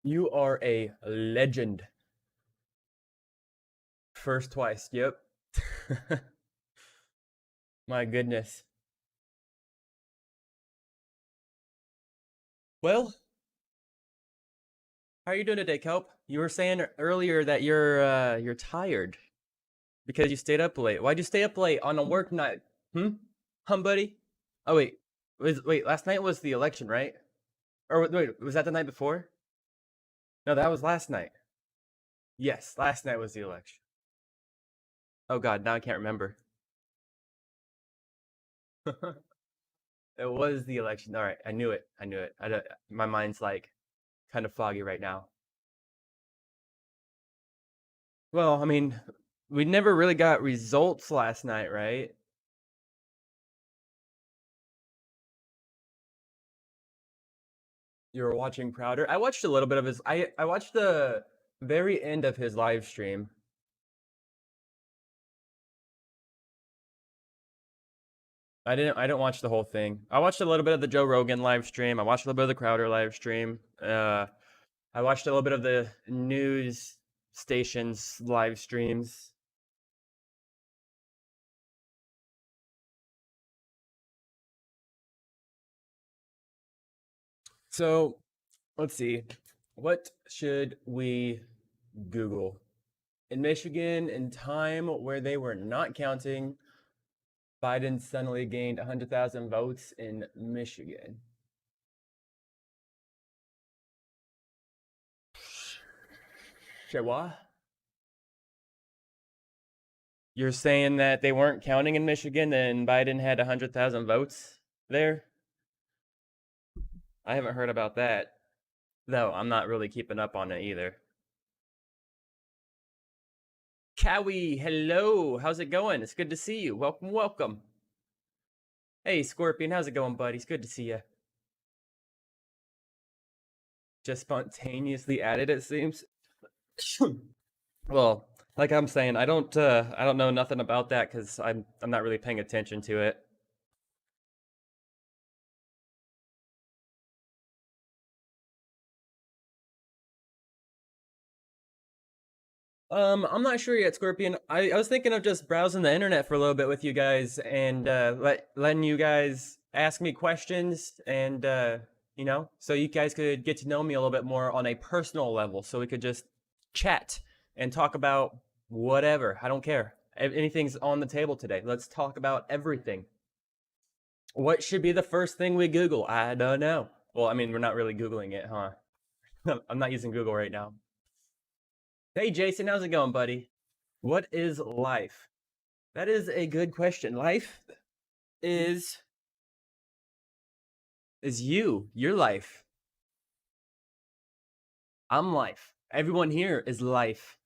You are a legend. First twice. Yep. My goodness. Well, how are you doing today, Kelp? You were saying earlier that you're tired because you stayed up late. Why'd you stay up late on a work night? Hmm? Buddy? Oh wait. Wait, last night was the election, right? Or wait, was that the night before? No, that was last night. Yes, last night was the election. Oh god, now I can't remember. It was the election. All right, I knew it. I knew it. My mind's like kind of foggy right now. Well, I mean, we never really got results last night, right? You were watching Prouder. I watched a little bit of his. I watched the very end of his live stream. I didn't watch the whole thing. I watched a little bit of the Joe Rogan live stream. I watched a little bit of the Crowder live stream. I watched a little bit of the news stations live streams. So let's see. What should we Google? In Michigan, in time where they were not counting, Biden suddenly gained 100,000 votes in Michigan. Say what? You're saying that they weren't counting in Michigan and Biden had 100,000 votes there? I haven't heard about that. No, I'm not really keeping up on it either. Cowie, hello. How's it going? It's good to see you. Welcome, welcome. Hey, Scorpion, how's it going, buddy? It's good to see you. Just spontaneously added, it seems. Well, like I'm saying, I don't know nothing about that because I'm not really paying attention to it. I'm not sure yet, Scorpion. I was thinking of just browsing the internet for a little bit with you guys and letting you guys ask me questions and so you guys could get to know me a little bit more on a personal level, so we could just chat and talk about whatever. I don't care. Anything's on the table today. Let's talk about everything. What should be the first thing we Google? I don't know. Well, I mean, we're not really Googling it, huh? I'm not using Google right now. Hey, Jason, how's it going, buddy? What is life? That is a good question. Life is is you. Your life. I'm life. Everyone here is life.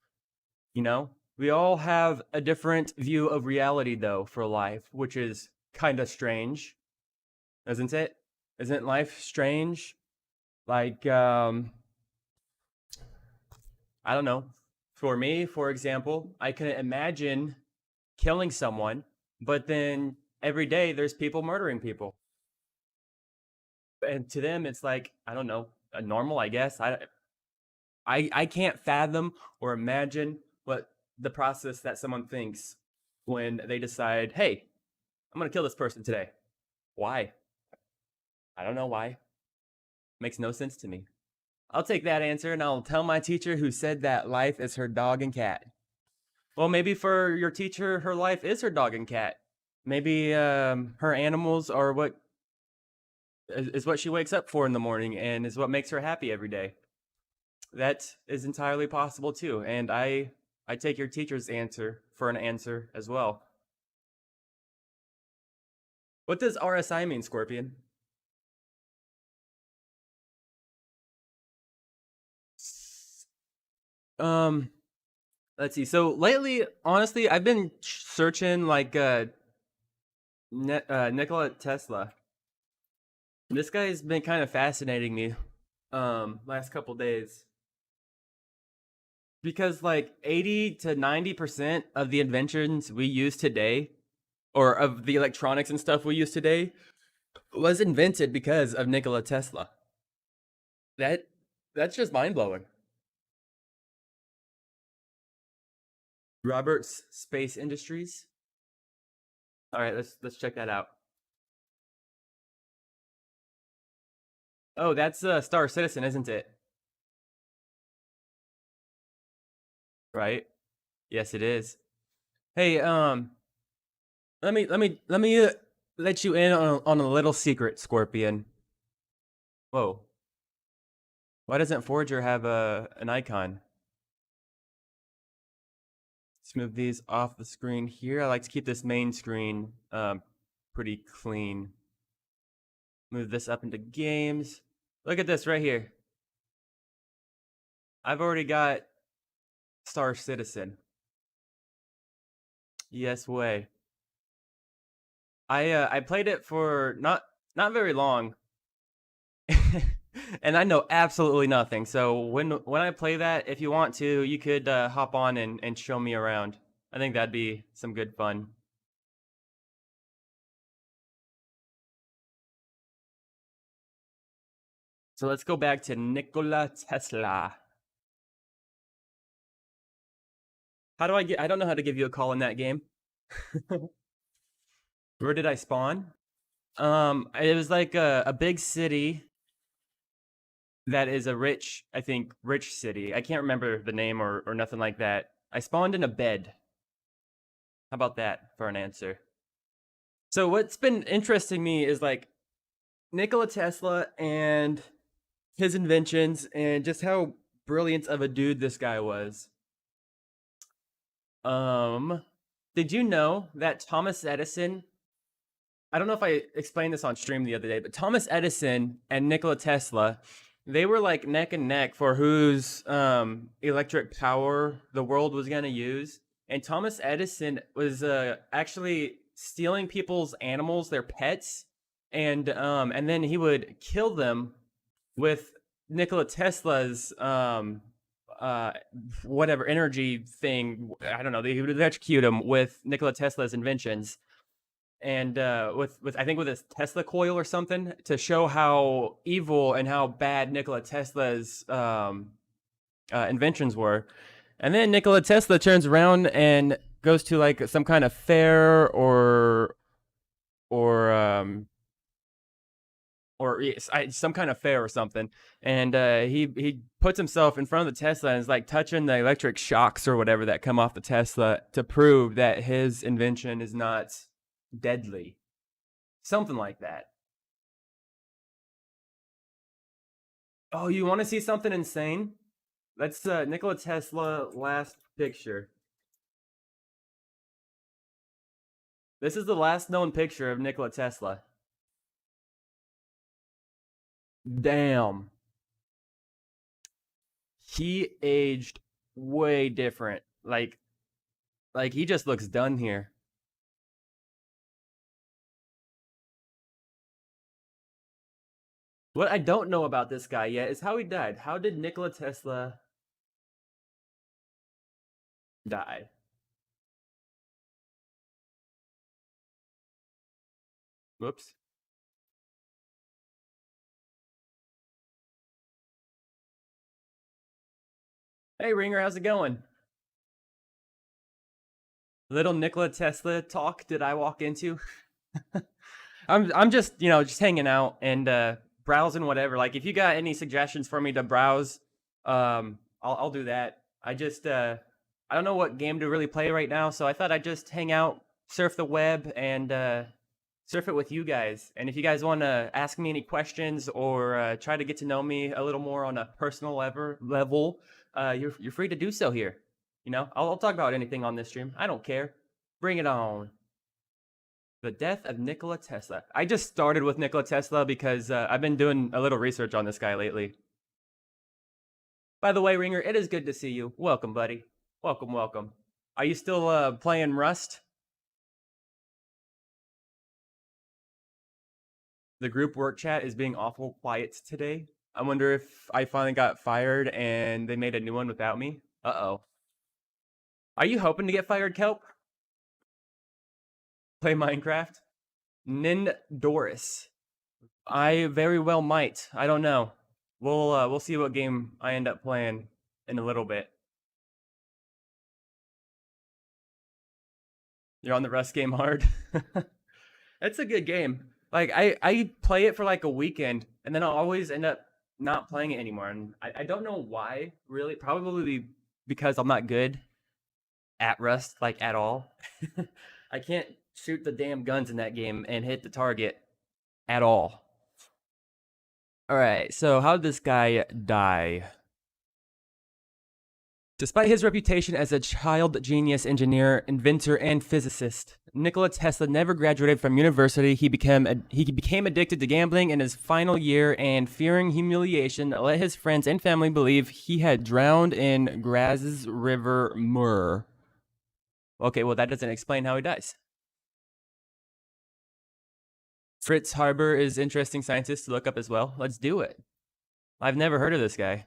You know? We all have a different view of reality though for life, which is kind of strange. Isn't it? Isn't life strange? Like I don't know. For me, for example, I can imagine killing someone, but then every day there's people murdering people. And to them it's like, I don't know, a normal, I guess. I can't fathom or imagine what the process that someone thinks when they decide, hey, I'm gonna kill this person today. Why? I don't know why. Makes no sense to me. I'll take that answer and I'll tell my teacher who said that life is her dog and cat. Well, maybe for your teacher, her life is her dog and cat. Maybe her animals are what is what she wakes up for in the morning and is what makes her happy every day. That is entirely possible too, and I take your teacher's answer for an answer as well. What does RSI mean, Scorpion? Um, let's see. So lately, honestly, I've been searching like Nikola Tesla. This guy's been kind of fascinating me last couple days because like 80 to 90% of the inventions we use today, or of the electronics and stuff we use today, was invented because of Nikola Tesla. That That's just mind blowing. Roberts Space Industries. All right, let's check that out. Oh, that's Star Citizen, isn't it? Right? Yes, it is. Hey, let me let you in on a little secret, Scorpion. Whoa, why doesn't Forger have a an icon? Let's move these off the screen here. I like to keep this main screen pretty clean. Move this up into games. Look at this right here. I've already got Star Citizen. Yes way. I played it for not very long, and I know absolutely nothing. So when I play that, if you want to, you could hop on and show me around. I think that'd be some good fun. So let's go back to Nikola Tesla. How do I get? I don't know how to give you a call in that game. Where did I spawn? It was like a big city that is a rich, I think, rich city. I can't remember the name or nothing like that. I spawned in a bed. How about that for an answer? So what's been interesting me is like Nikola Tesla and his inventions and just how brilliant of a dude this guy was. Um, did you know that Thomas Edison, I don't know if I explained this on stream the other day, but Thomas Edison and Nikola Tesla, they were like neck and neck for whose electric power the world was going to use. And Thomas Edison was actually stealing people's animals, their pets, and then he would kill them with Nikola Tesla's uh, whatever energy thing. I don't know. He would electrocute him with Nikola Tesla's inventions and with I think with his Tesla coil or something to show how evil and how bad Nikola Tesla's inventions were. And then Nikola Tesla turns around and goes to like some kind of fair or or some kind of fair or something, and he puts himself in front of the Tesla and is like touching the electric shocks or whatever that come off the Tesla to prove that his invention is not deadly, something like that. Oh, you want to see something insane? That's Nikola Tesla last picture. This is the last known picture of Nikola Tesla. Damn, he aged way different. Like he just looks done here. What I don't know about this guy yet is how he died. How did Nikola Tesla die? Whoops. Hey Ringer, how's it going? Little Nikola Tesla talk did I walk into? I'm just just hanging out and browsing whatever. Like if you got any suggestions for me to browse, I'll do that. I don't know what game to really play right now, so I thought I'd just hang out, surf the web, and surf it with you guys. And if you guys want to ask me any questions or try to get to know me a little more on a personal level, you're free to do so here. I'll talk about anything on this stream. I don't care. Bring it on. The death of Nikola Tesla. I just started with Nikola Tesla because I've been doing a little research on this guy lately. By the way, Ringer, it is good to see you. Welcome, buddy. Welcome, welcome. Are you still playing Rust? The group work chat is being awful quiet today. I wonder if I finally got fired and they made a new one without me. Uh-oh. Are you hoping to get fired, Kelp? Play Minecraft? Nin Doris. I very well might. I don't know. We'll see what game I end up playing in a little bit. You're on the Rust game hard. It's a good game. Like I play it for like a weekend, and then I'll always end up not playing it anymore. And I don't know why. Really, probably because I'm not good at Rust like at all. I can't shoot the damn guns in that game and hit the target at all. All right, so how did this guy die? Despite his reputation as a child genius engineer, inventor, and physicist, Nikola Tesla never graduated from university. He became addicted to gambling in his final year and, fearing humiliation, let his friends and family believe he had drowned in Graz's River Mur. Okay, well, that doesn't explain how he dies. Fritz Haber is interesting scientist to look up as well. Let's do it. I've never heard of this guy.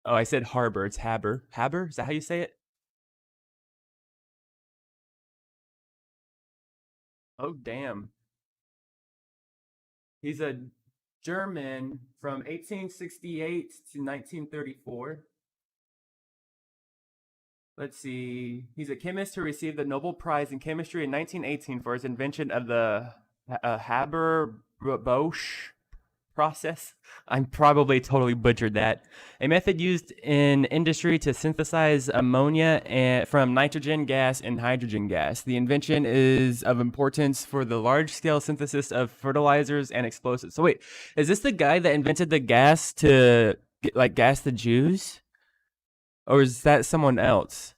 Oh, I said Harbor. It's Haber. Haber? Is that how you say it? Oh, damn. He's a German from 1868 to 1934. Let's see. He's a chemist who received the Nobel Prize in Chemistry in 1918 for his invention of the Haber-Bosch process. I'm probably totally butchered that. A method used in industry to synthesize ammonia from nitrogen gas and hydrogen gas. The invention is of importance for the large-scale synthesis of fertilizers and explosives. So wait, is this the guy that invented the gas to like gas the Jews? Or is that someone else?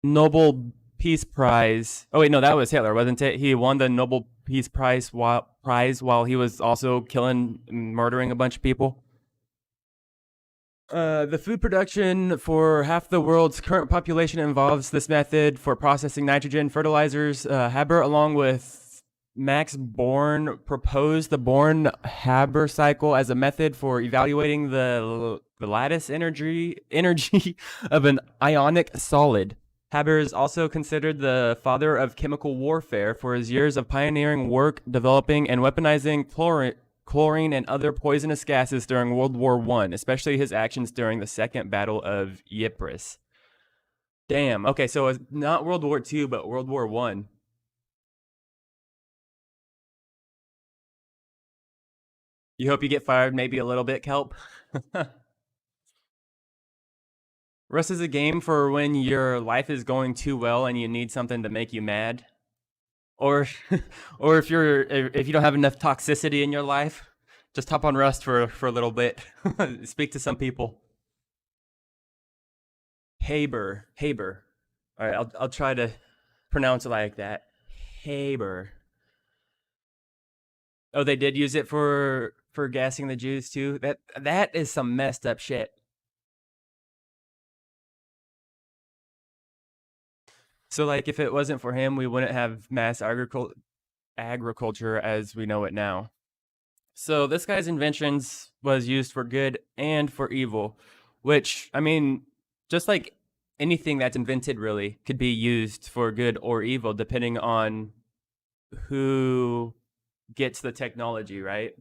Nobel Peace Prize. Oh wait, no, that was Hitler, wasn't it? He won the Nobel Peace Prize while he was also killing, murdering a bunch of people. The food production for half the world's current population involves this method for processing nitrogen fertilizers. Haber, along with Max Born, proposed the Born-Haber cycle as a method for evaluating the lattice energy of an ionic solid. Haber is also considered the father of chemical warfare for his years of pioneering work developing and weaponizing chlorine and other poisonous gases during World War I, especially his actions during the Second Battle of Ypres. Damn. Okay, so it's not World War II, but World War I. You hope you get fired maybe a little bit, Kelp. Rust is a game for when your life is going too well and you need something to make you mad, or or if you don't have enough toxicity in your life, just hop on Rust for a little bit. Speak to some people. Haber. All right, I'll try to pronounce it like that. Haber. Oh, they did use it for gassing the Jews too. That is some messed up shit. So like, if it wasn't for him, we wouldn't have mass agriculture as we know it now. So this guy's inventions was used for good and for evil, which, I mean, just like anything that's invented really could be used for good or evil depending on who gets the technology, right?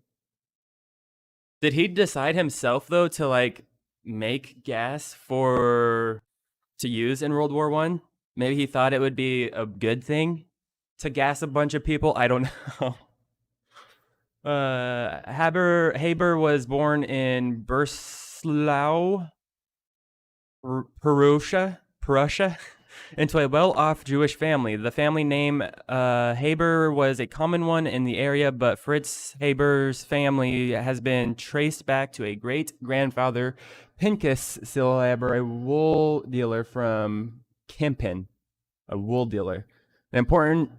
Did he decide himself though to like make gas for to use in World War One? Maybe he thought it would be a good thing to gas a bunch of people. I don't know. Haber was born in Breslau, Prussia, into a well-off Jewish family. The family name Haber was a common one in the area, but Fritz Haber's family has been traced back to a great-grandfather, Pincus Silber, a wool dealer from Kempen, a wool dealer. An important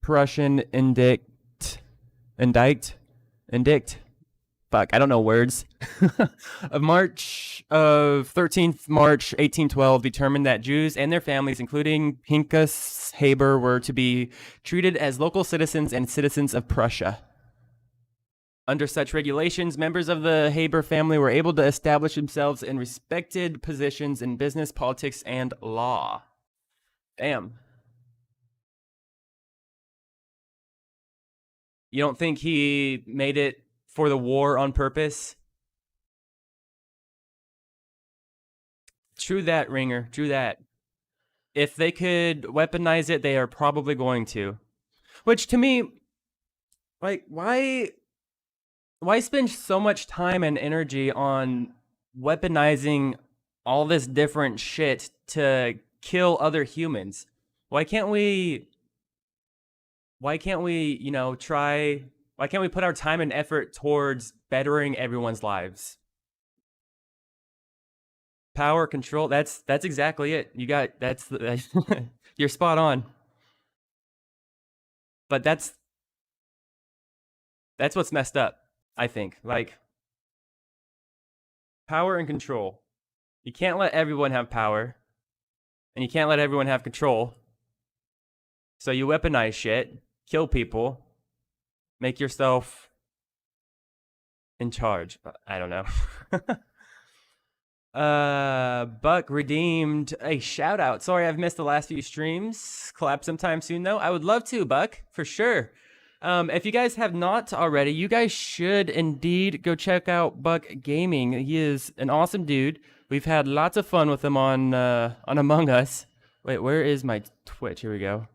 Prussian indict. Fuck, I don't know words. of 13th March 1812 determined that Jews and their families, including Pincus Haber, were to be treated as local citizens and citizens of Prussia. Under such regulations, members of the Haber family were able to establish themselves in respected positions in business, politics, and law. Damn. You don't think he made it for the war on purpose? True that, Ringer. True that. If they could weaponize it, they are probably going to. Which to me, like, why spend so much time and energy on weaponizing all this different shit to kill other humans? Why can't we try why can't we put our time and effort towards bettering everyone's lives? Power, control, that's exactly it. You got that's the, you're spot on. But that's what's messed up, I think. Like power and control. You can't let everyone have power, and you can't let everyone have control. So you weaponize shit, kill people, make yourself in charge. I don't know. Buck redeemed a shout out. Sorry, I've missed the last few streams. Collab sometime soon though. I would love to, Buck, for sure. If you guys have not already, you guys should indeed go check out Buck Gaming. He is an awesome dude. We've had lots of fun with him on Among Us. Wait, where is my Twitch? Here we go.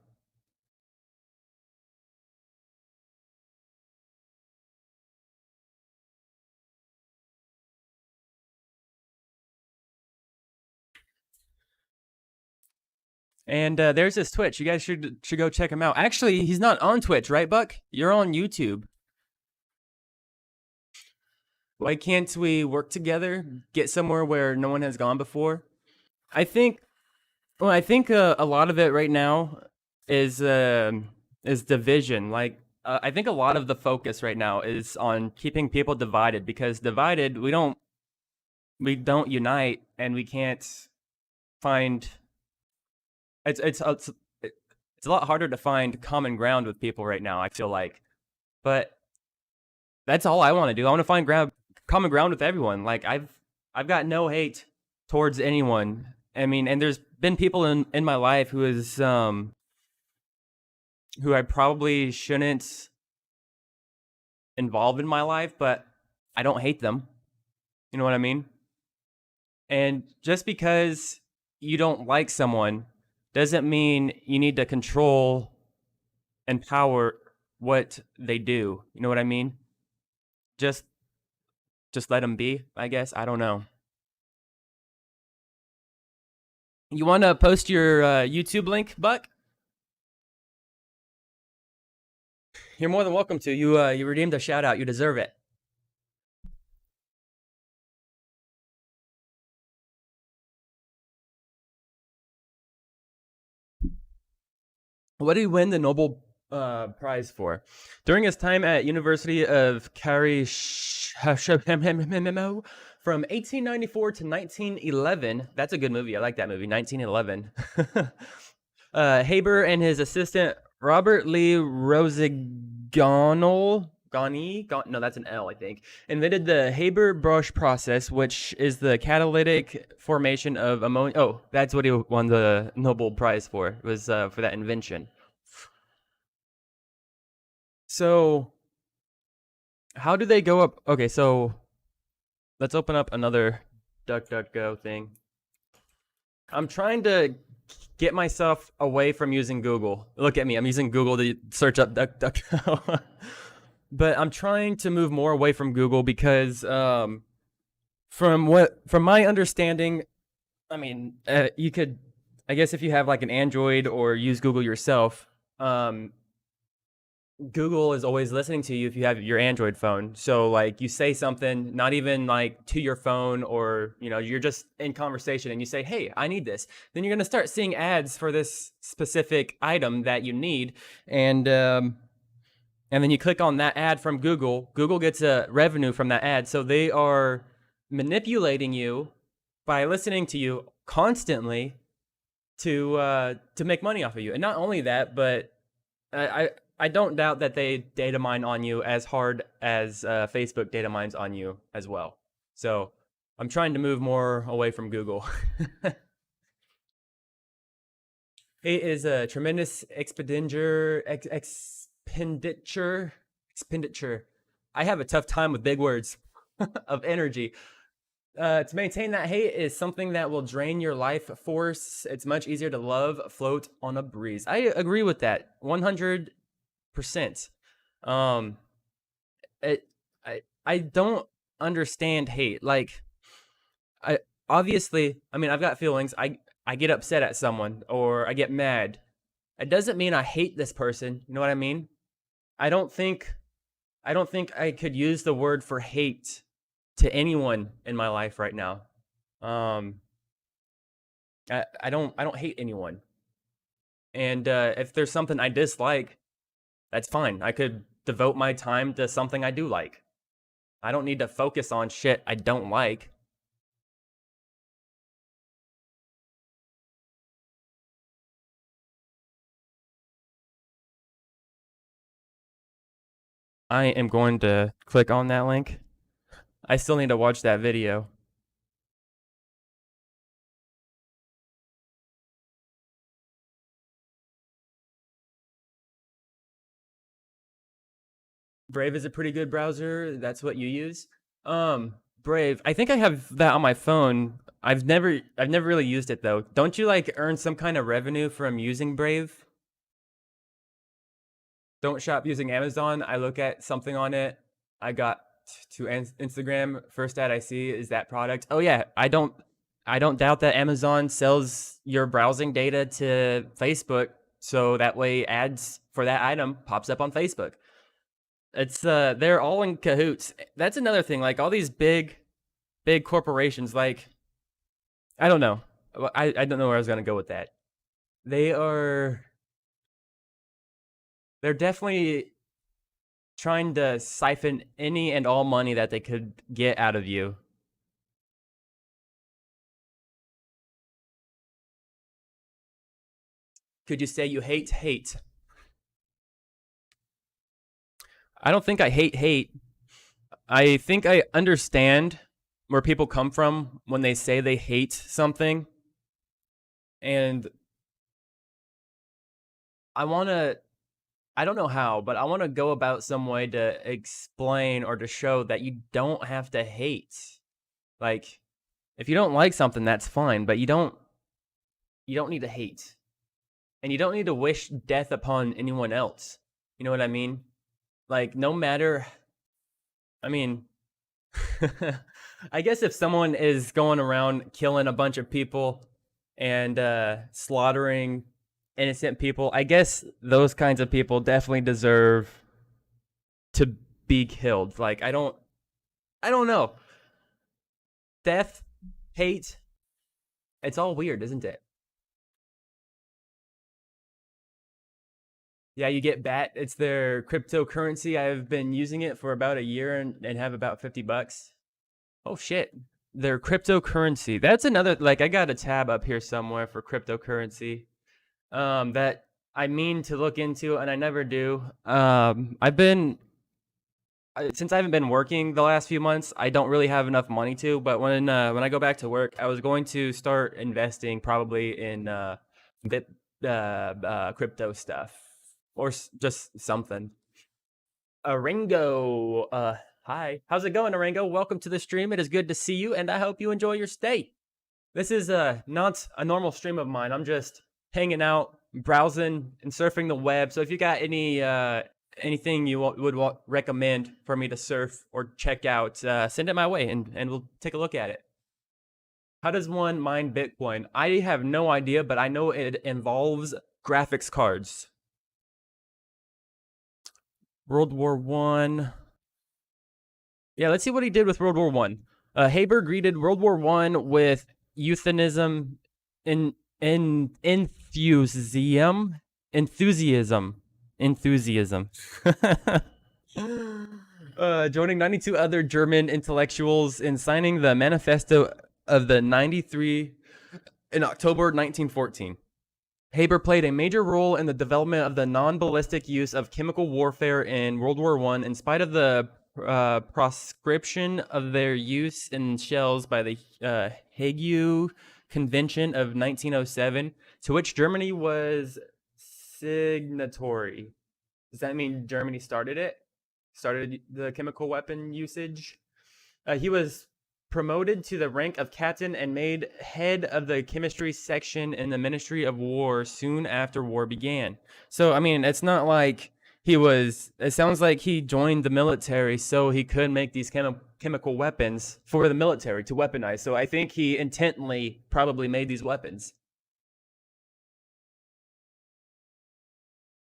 And there's his Twitch. You guys should go check him out. Actually, he's not on Twitch, right, Buck? You're on YouTube. Why can't we work together, get somewhere where no one has gone before? I think. Well, I think a lot of it right now is division. Like I think a lot of the focus right now is on keeping people divided because divided we don't unite and we can't find it's a lot harder to find common ground with people right now. I feel like, but that's all I want to do. I want to find common ground with everyone. Like I've got no hate towards anyone. I mean, and there's been people in my life who I probably shouldn't involve in my life, but I don't hate them. You know what I mean? And just because you don't like someone doesn't mean you need to control and power what they do. You know what I mean? Just let them be, I guess. I don't know. You want to post your YouTube link, Buck? You're more than welcome to. You redeemed a shout out. You deserve it. What did he win the Nobel Prize for? During his time at University of from 1894 to 1911. That's a good movie. I like that movie, 1911. Haber and his assistant Robert Lee Rosignol, no, that's an L, I think, invented the Haber-Bosch process, which is the catalytic formation of ammonia. Oh, that's what he won the Nobel Prize for. It was for that invention. So, how do they go up? Okay, so let's open up another DuckDuckGo thing. I'm trying to get myself away from using Google. Look at me, I'm using Google to search up DuckDuckGo. But I'm trying to move more away from Google because from my understanding, I mean, you could, I guess if you have like an Android or use Google yourself, Google is always listening to you if you have your Android phone. So like you say something, not even like to your phone, or you're just in conversation and you say, "Hey, I need this." Then you're gonna start seeing ads for this specific item that you need, and then you click on that ad from Google. Google gets a revenue from that ad, so they are manipulating you by listening to you constantly to make money off of you. And not only that, but I don't doubt that they data mine on you as hard as Facebook data mines on you as well. So I'm trying to move more away from Google. It is a tremendous expenditure expenditure. I have a tough time with big words of energy. To maintain that hate is something that will drain your life force. It's much easier to love, float on a breeze. I agree with that 100%. Um, it, I don't understand hate. Like, I obviously, I mean, I've got feelings. I get upset at someone or I get mad. It doesn't mean I hate this person. You know what I mean? I don't think I don't think I could use the word for hate to anyone in my life right now. Um, I don't hate anyone, and if there's something I dislike, that's fine. I could devote my time to something I do like. I don't need to focus on shit I don't like. I am going to click on that link. I still need to watch that video. Brave is a pretty good browser. That's what you use. Brave. I think I have that on my phone. I've never really used it though. Don't you like earn some kind of revenue from using Brave? Don't shop using Amazon. I look at something on it. I got to Instagram. First ad I see is that product. Oh yeah, I don't doubt that Amazon sells your browsing data to Facebook, so that way ads for that item pops up on Facebook. It's they're all in cahoots. That's another thing. Like all these big corporations, like I don't know. I don't know where I was gonna go with that. They are they're definitely trying to siphon any and all money that they could get out of you. Could you say you hate hate? I don't think I hate hate. I think I understand where people come from when they say they hate something. And I want to, I don't know how, but I want to go about some way to explain or to show that you don't have to hate. Like, if you don't like something, that's fine, but you don't need to hate. And you don't need to wish death upon anyone else. You know what I mean? Like, no matter, I mean, I guess if someone is going around killing a bunch of people and slaughtering innocent people, I guess those kinds of people definitely deserve to be killed. Like I don't know. Death, hate, it's all weird, isn't it? Yeah, you get BAT. It's their cryptocurrency. I've been using it for about a year and have about $50. Oh shit. Their cryptocurrency. That's another like I got a tab up here somewhere for cryptocurrency. That I mean to look into and I never do. I've been since I haven't been working the last few months, I don't really have enough money to. But when I go back to work, I was going to start investing probably in bit crypto stuff or just something. Ringo, hi, how's it going, Ringo? Welcome to the stream. It is good to see you, and I hope you enjoy your stay. This is not a normal stream of mine. I'm just hanging out, browsing, and surfing the web. So if you got anything you would recommend for me to surf or check out, send it my way, and we'll take a look at it. How does one mine Bitcoin? I have no idea, but I know it involves graphics cards. World War One. Yeah, let's see what he did with World War One. Haber greeted World War One with euthanism in enthusiasm. Joining 92 other German intellectuals in signing the Manifesto of the 93 in October 1914. Haber played a major role in the development of the non-ballistic use of chemical warfare in World War I, in spite of the proscription of their use in shells by the Hague Convention of 1907, to which Germany was signatory. Does that mean Germany started it? started the chemical weapon usage. He was promoted to the rank of captain and made head of the chemistry section in the Ministry of War soon after war began. So, I mean, it's not like he was, it sounds like he joined the military so he could make these chemical weapons for the military to weaponize. So I think he intently probably made these weapons.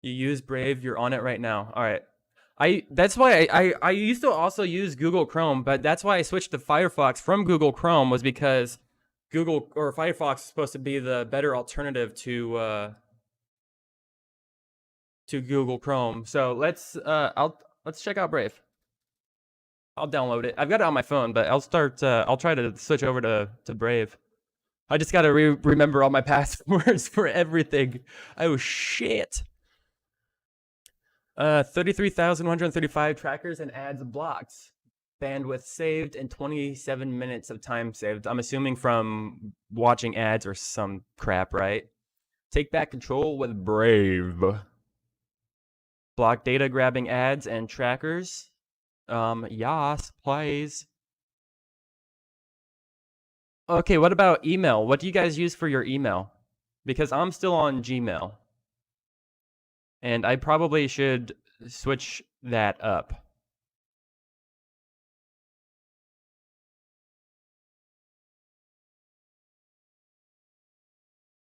You use Brave, you're on it right now. All right. That's why I used to also use Google Chrome, but that's why I switched to Firefox from Google Chrome, was because Google or Firefox is supposed to be the better alternative to Google Chrome. So let's check out Brave. I'll download it. I've got it on my phone, but I'll try to switch over to Brave. I just got to remember all my passwords for everything. Oh shit. 33,135 trackers and ads blocked. Bandwidth saved and 27 minutes of time saved. I'm assuming from watching ads or some crap, right? Take back control with Brave. Block data grabbing ads and trackers. Yas, please. Okay, what about email? What do you guys use for your email? Because I'm still on Gmail. And I probably should switch that up.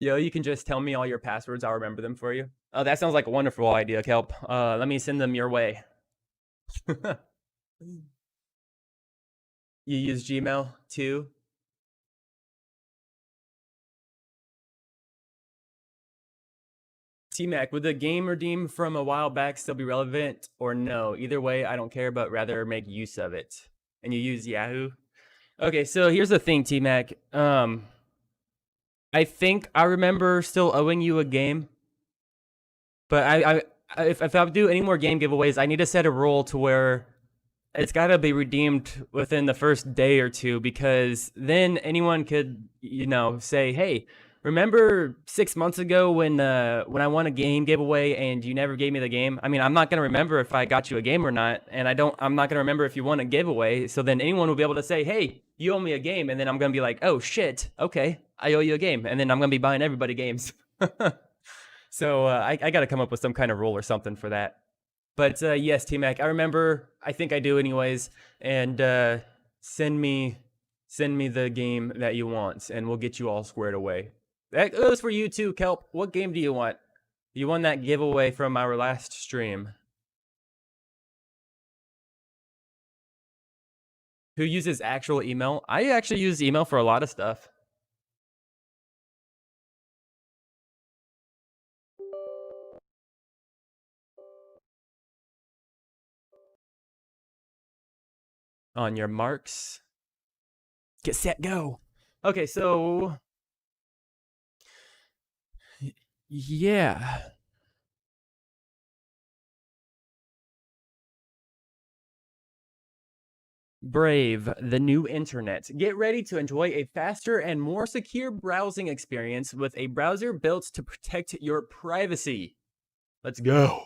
Yo, you can just tell me all your passwords. I'll remember them for you. Oh, that sounds like a wonderful idea, Kelp. Let me send them your way. You use Gmail too? T-Mac, would the game redeem from a while back still be relevant or no? Either way, I don't care, but rather make use of it. And you use Yahoo? Okay, so here's the thing, T-Mac. I think I remember still owing you a game, but if I do any more game giveaways, I need to set a rule to where it's got to be redeemed within the first day or two, because then anyone could, say, hey, remember 6 months ago when I won a game giveaway and you never gave me the game? I mean, I'm not going to remember if I got you a game or not, and I'm not going to remember if you won a giveaway. So then anyone will be able to say, hey, you owe me a game, and then I'm going to be like, oh shit, okay, I owe you a game, and then I'm going to be buying everybody games. So I got to come up with some kind of rule or something for that. But yes, T-Mac, I remember. I think I do anyways. And send me the game that you want, and we'll get you all squared away. That goes for you too, Kelp. What game do you want? You won that giveaway from our last stream. Who uses actual email? I actually use email for a lot of stuff. On your marks. Get set, go. Okay, so yeah. Brave, the new internet. Get ready to enjoy a faster and more secure browsing experience with a browser built to protect your privacy. Let's go.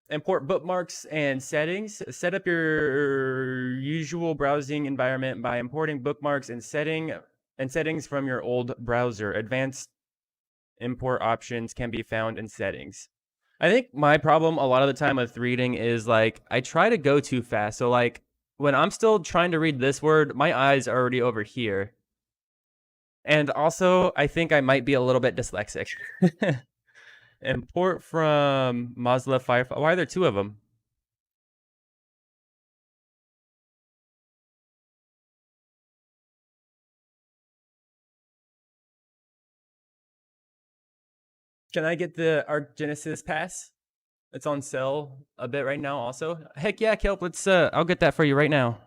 Import bookmarks and settings. Set up your usual browsing environment by importing bookmarks and settings from your old browser. Advanced import options can be found in settings. I think my problem a lot of the time with reading is like I try to go too fast. So like when I'm still trying to read this word, my eyes are already over here. And also, I think I might be a little bit dyslexic. Import from Mozilla Firefox. Why are there two of them? Can I get the Arc Genesis pass? It's on sale a bit right now also. Heck yeah, Kelp, let's I'll get that for you right now.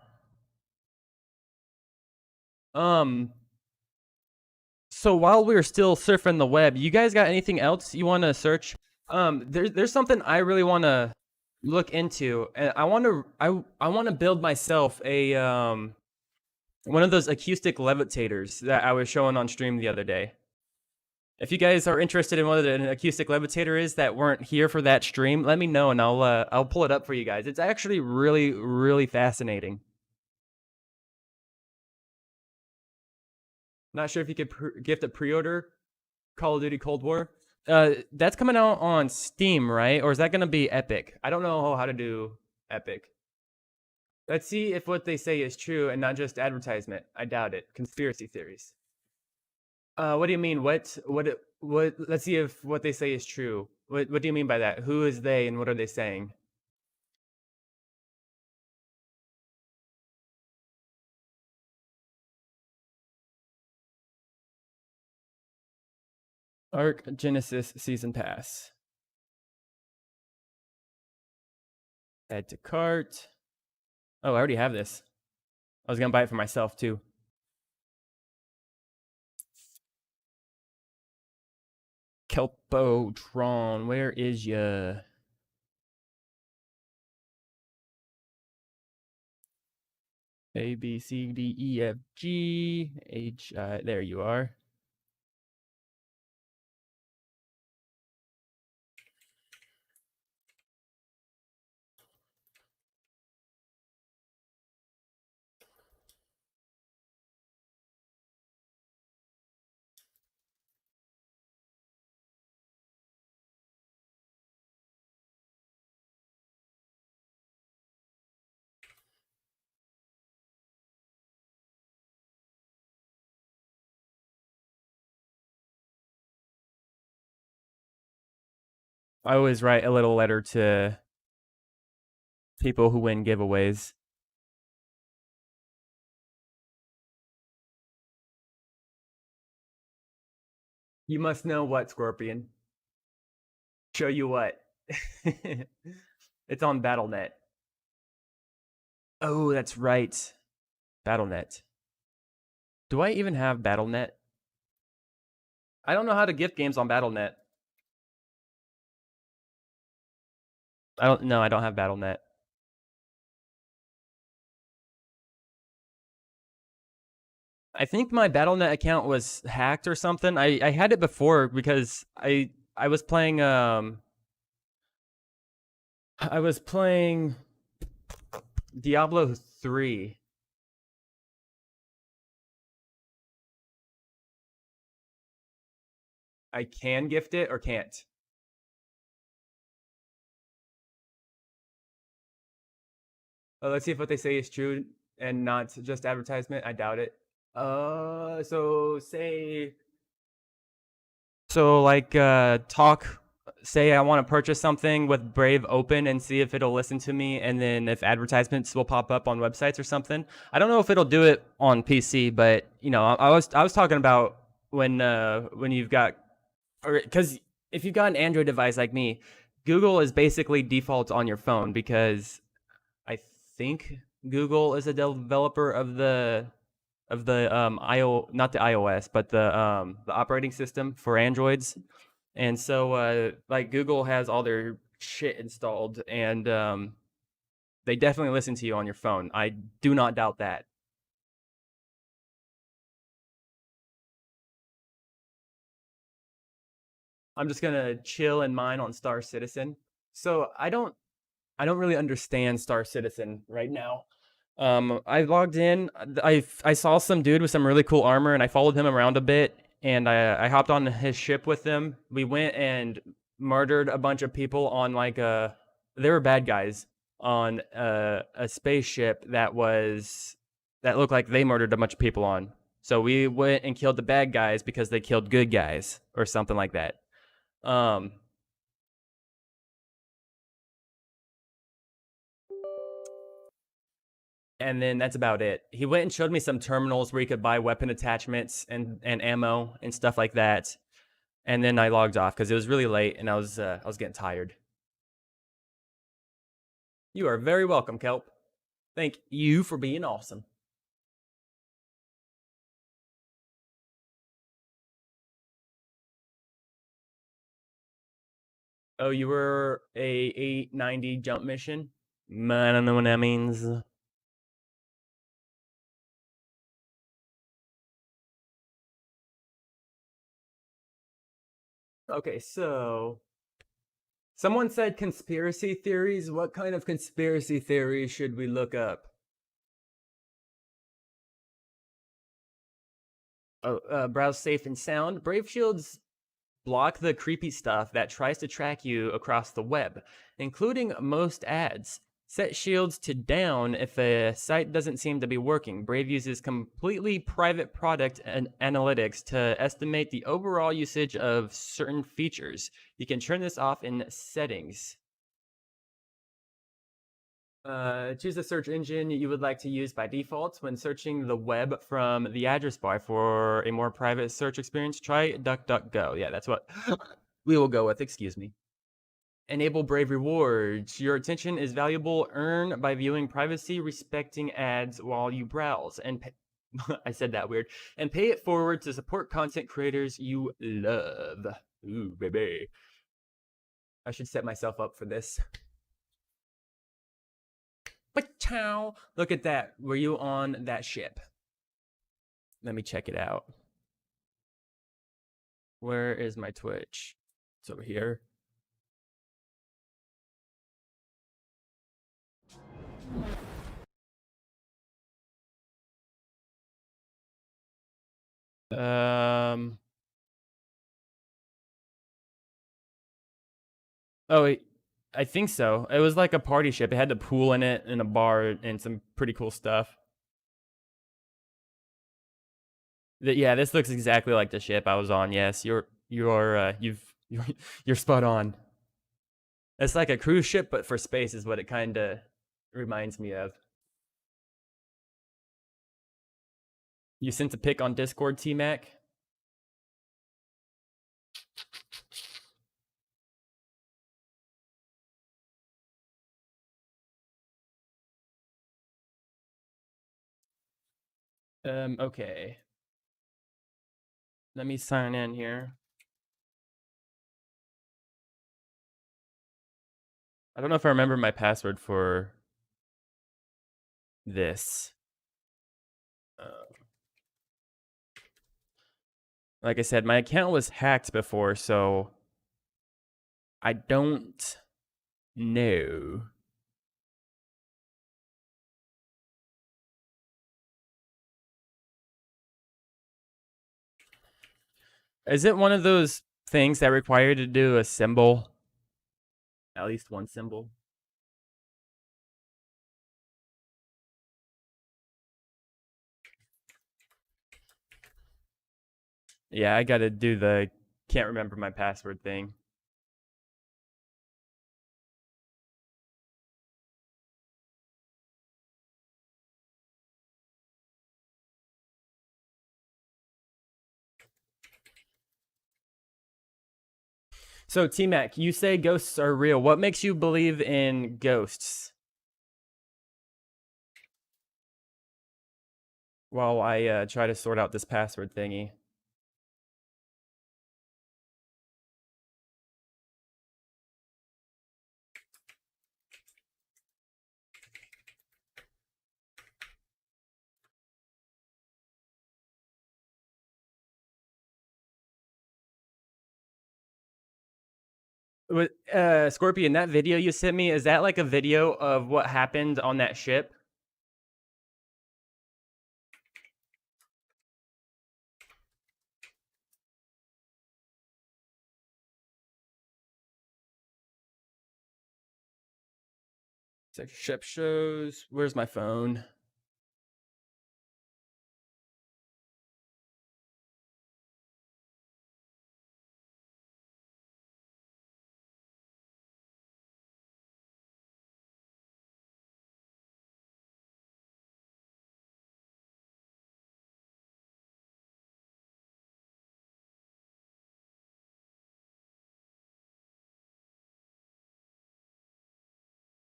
So while we're still surfing the web, you guys got anything else you want to search? There's something I really want to look into, and I want to build myself a one of those acoustic levitators that I was showing on stream the other day. If you guys are interested in what an acoustic levitator is that weren't here for that stream, let me know and I'll pull it up for you guys. It's actually really, really fascinating. Not sure if you could gift a pre-order Call of Duty Cold War. That's coming out on Steam, right? Or is that going to be Epic? I don't know how to do Epic. Let's see if what they say is true and not just advertisement. I doubt it. Conspiracy theories. What do you mean? What? Let's see if what they say is true. What do you mean by that? Who is they and what are they saying? Arc Genesis Season Pass. Add to cart. Oh, I already have this. I was gonna buy it for myself too. Kelpotron, where is ya? A B C D E F G H I. There you are. I always write a little letter to people who win giveaways. You must know what, Scorpion? Show you what? It's on BattleNet. Oh, that's right. BattleNet. Do I even have BattleNet? I don't know how to gift games on BattleNet. I don't know. I don't have BattleNet. I think my BattleNet account was hacked or something. I had it before because I was playing I was playing Diablo 3. I can gift it or can't. Let's see if what they say is true and not just advertisement. I doubt it. So say so like talk. Say I want to purchase something with Brave open and see if it'll listen to me, and then if advertisements will pop up on websites or something. I don't know if it'll do it on PC, but you know, I was talking about when you've got, or because if you've got an Android device like me, Google is basically default on your phone because I think Google is a developer of the not the iOS but the operating system for Androids, and so like Google has all their shit installed, and they definitely listen to you on your phone. I do not doubt that. I'm just gonna chill in mine on Star Citizen. So I don't really understand Star Citizen right now. I logged in. I saw some dude with some really cool armor, and I followed him around a bit. And I hopped on his ship with him. We went and murdered a bunch of people on like a. They were bad guys on a spaceship that looked like they murdered a bunch of people on. So we went and killed the bad guys because they killed good guys or something like that. Um, and then that's about it. He went and showed me some terminals where you could buy weapon attachments and ammo and stuff like that. And then I logged off because it was really late and I was getting tired. You are very welcome, Kelp. Thank you for being awesome. Oh, you were a 890 jump mission? I don't know what that means. Okay, so someone said conspiracy theories. What kind of conspiracy theories should we look up? Oh, browse safe and sound. Brave Shields block the creepy stuff that tries to track you across the web, including most ads. Set shields to down if a site doesn't seem to be working. Brave uses completely private product and analytics to estimate the overall usage of certain features. You can turn this off in settings. Choose the search engine you would like to use by default. When searching the web from the address bar for a more private search experience, try DuckDuckGo. Yeah, that's what we will go with. Excuse me. Enable Brave Rewards. Your attention is valuable. Earn by viewing privacy respecting ads while you browse. And I said that weird. And pay it forward to support content creators you love. Ooh, baby. I should set myself up for this. But chow. Look at that. Were you on that ship? Let me check it out. Where is my Twitch? It's over here. Um. Oh, wait. I think so. It was like a party ship. It had a pool in it and a bar and some pretty cool stuff. Yeah, this looks exactly like the ship I was on. Yes, you're spot on. It's like a cruise ship, but for space is what it kind of reminds me of. You sent a pic on Discord, T Mac. Okay. Let me sign in here. I don't know if I remember my password for this. Like I said, my account was hacked before, so I don't know. Is it one of those things that require you to do a symbol? At least one symbol? Yeah, I gotta do the can't remember my password thing. So, T Mac, you say ghosts are real. What makes you believe in ghosts? While I try to sort out this password thingy. Scorpion, that video you sent me, is that like a video of what happened on that ship? So ship shows. Where's my phone?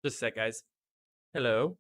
Just a sec, guys. Hello.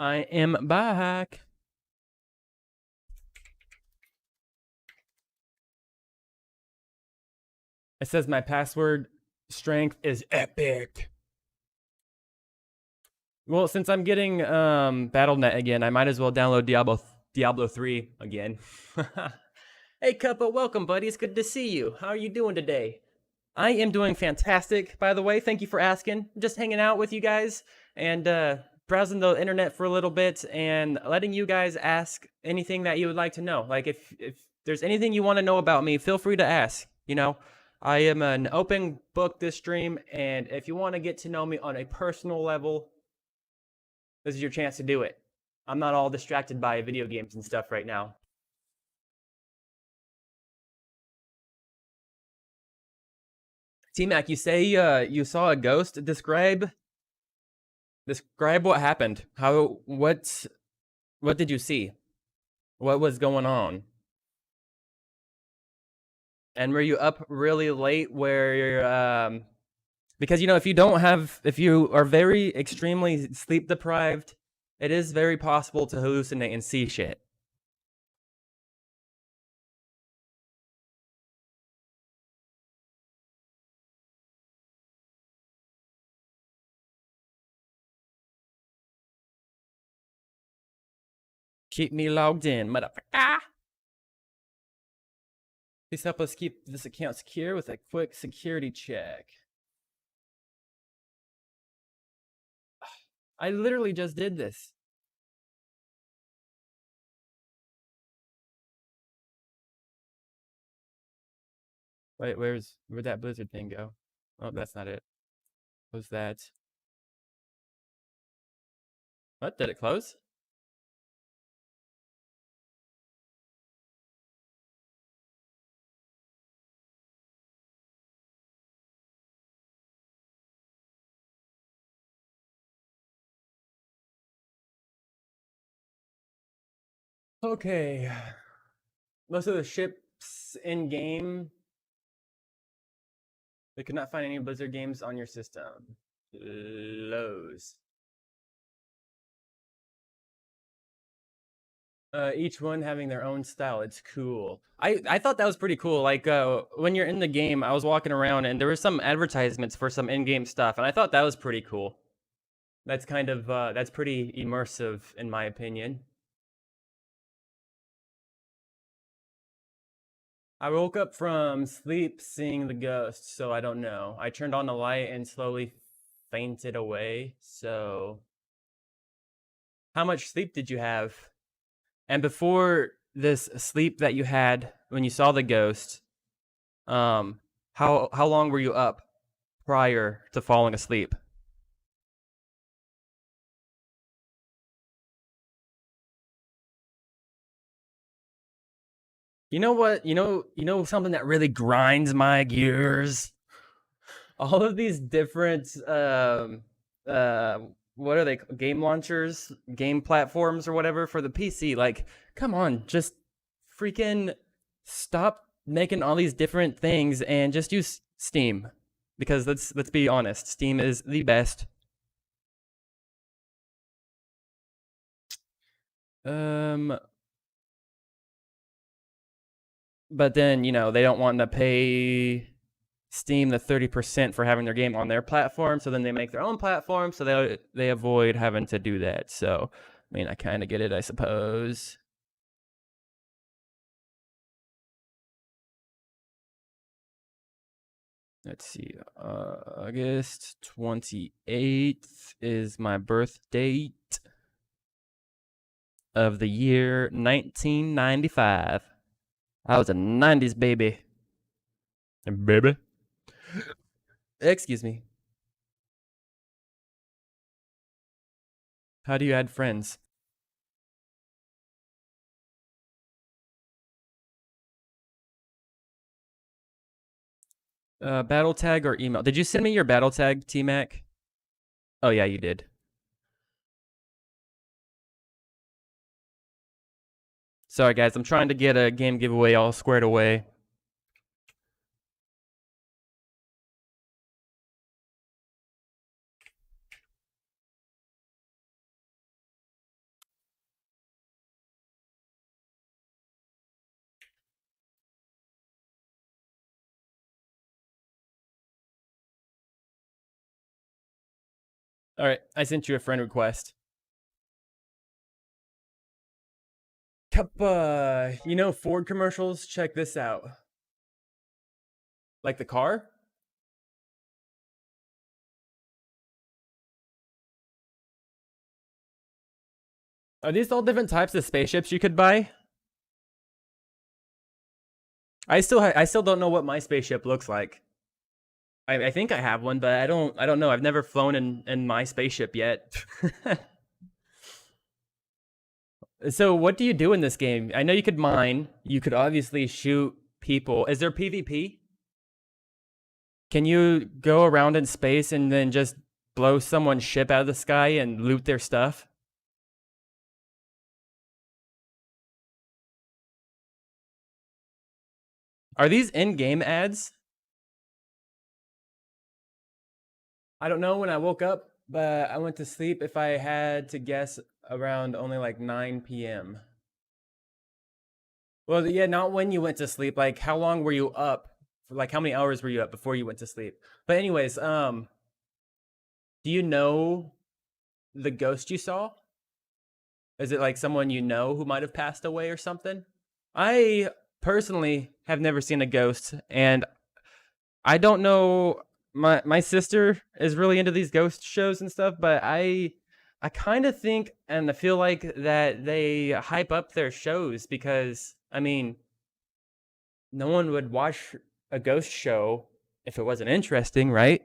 I am back. It says my password strength is epic. Well, since I'm getting BattleNet again, I might as well download Diablo 3 again. Hey, Cuppa, welcome, buddy. It's good to see you. How are you doing today? I am doing fantastic, by the way. Thank you for asking. Just hanging out with you guys and browsing the internet for a little bit and letting you guys ask anything that you would like to know. Like if there's anything you want to know about me, feel free to ask. You know, I am an open book this stream, and if you want to get to know me on a personal level, this is your chance to do it. I'm not all distracted by video games and stuff right now. T-Mac, you say you saw a ghost. Describe what happened. What did you see? What was going on? And were you up really late where you're because if you are very extremely sleep deprived, it is very possible to hallucinate and see shit. Keep me logged in, motherfucker. Please help us keep this account secure with a quick security check. I literally just did this. Wait, where'd that Blizzard thing go? Oh, that's not it. What was that? What? Did it close? Okay. Most of the ships in game. They could not find any Blizzard games on your system. Lows. Each one having their own style. It's cool. I thought that was pretty cool. Like when you're in the game, I was walking around and there were some advertisements for some in-game stuff, and I thought that was pretty cool. That's kind of that's pretty immersive in my opinion. I woke up from sleep seeing the ghost, so I don't know. I turned on the light and slowly fainted away. So, how much sleep did you have? And before this sleep that you had when you saw the ghost, how long were you up prior to falling asleep? You know what? You know something that really grinds my gears. All of these different uh what are they, game launchers, game platforms or whatever for the PC. Like, come on, just freaking stop making all these different things and just use Steam, because let's be honest, Steam is the best. um but then they don't want to pay Steam the 30% for having their game on their platform, so then they make their own platform, so they avoid having to do that. So, I mean, I kind of get it, I suppose. Let's see. August 28th is my birth date of the year 1995. I was a 90s baby. Baby. Excuse me. How do you add friends? Battle tag or email? Did you send me your battle tag, T-Mac? Oh, yeah, you did. Sorry, guys. I'm trying to get a game giveaway all squared away. All right, I sent you a friend request. You know Ford commercials? Check this out. Like the car? Are these all different types of spaceships you could buy? I still don't know what my spaceship looks like. I think I have one, but I don't know. I've never flown in my spaceship yet. So what do you do in this game? I know you could mine. You could obviously shoot people. Is there PvP? Can you go around in space and then just blow someone's ship out of the sky and loot their stuff? Are these in-game ads? I don't know when I woke up, but I went to sleep, if I had to guess, around only like 9 p.m. Well, yeah, not when you went to sleep. Like, how long were you up? Like, how many hours were you up before you went to sleep? But anyways, do you know the ghost you saw? Is it like someone you know who might have passed away or something? I personally have never seen a ghost, and I don't know. My sister is really into these ghost shows and stuff, but I kind of think and I feel like that they hype up their shows because I mean, no one would watch a ghost show if it wasn't interesting, right?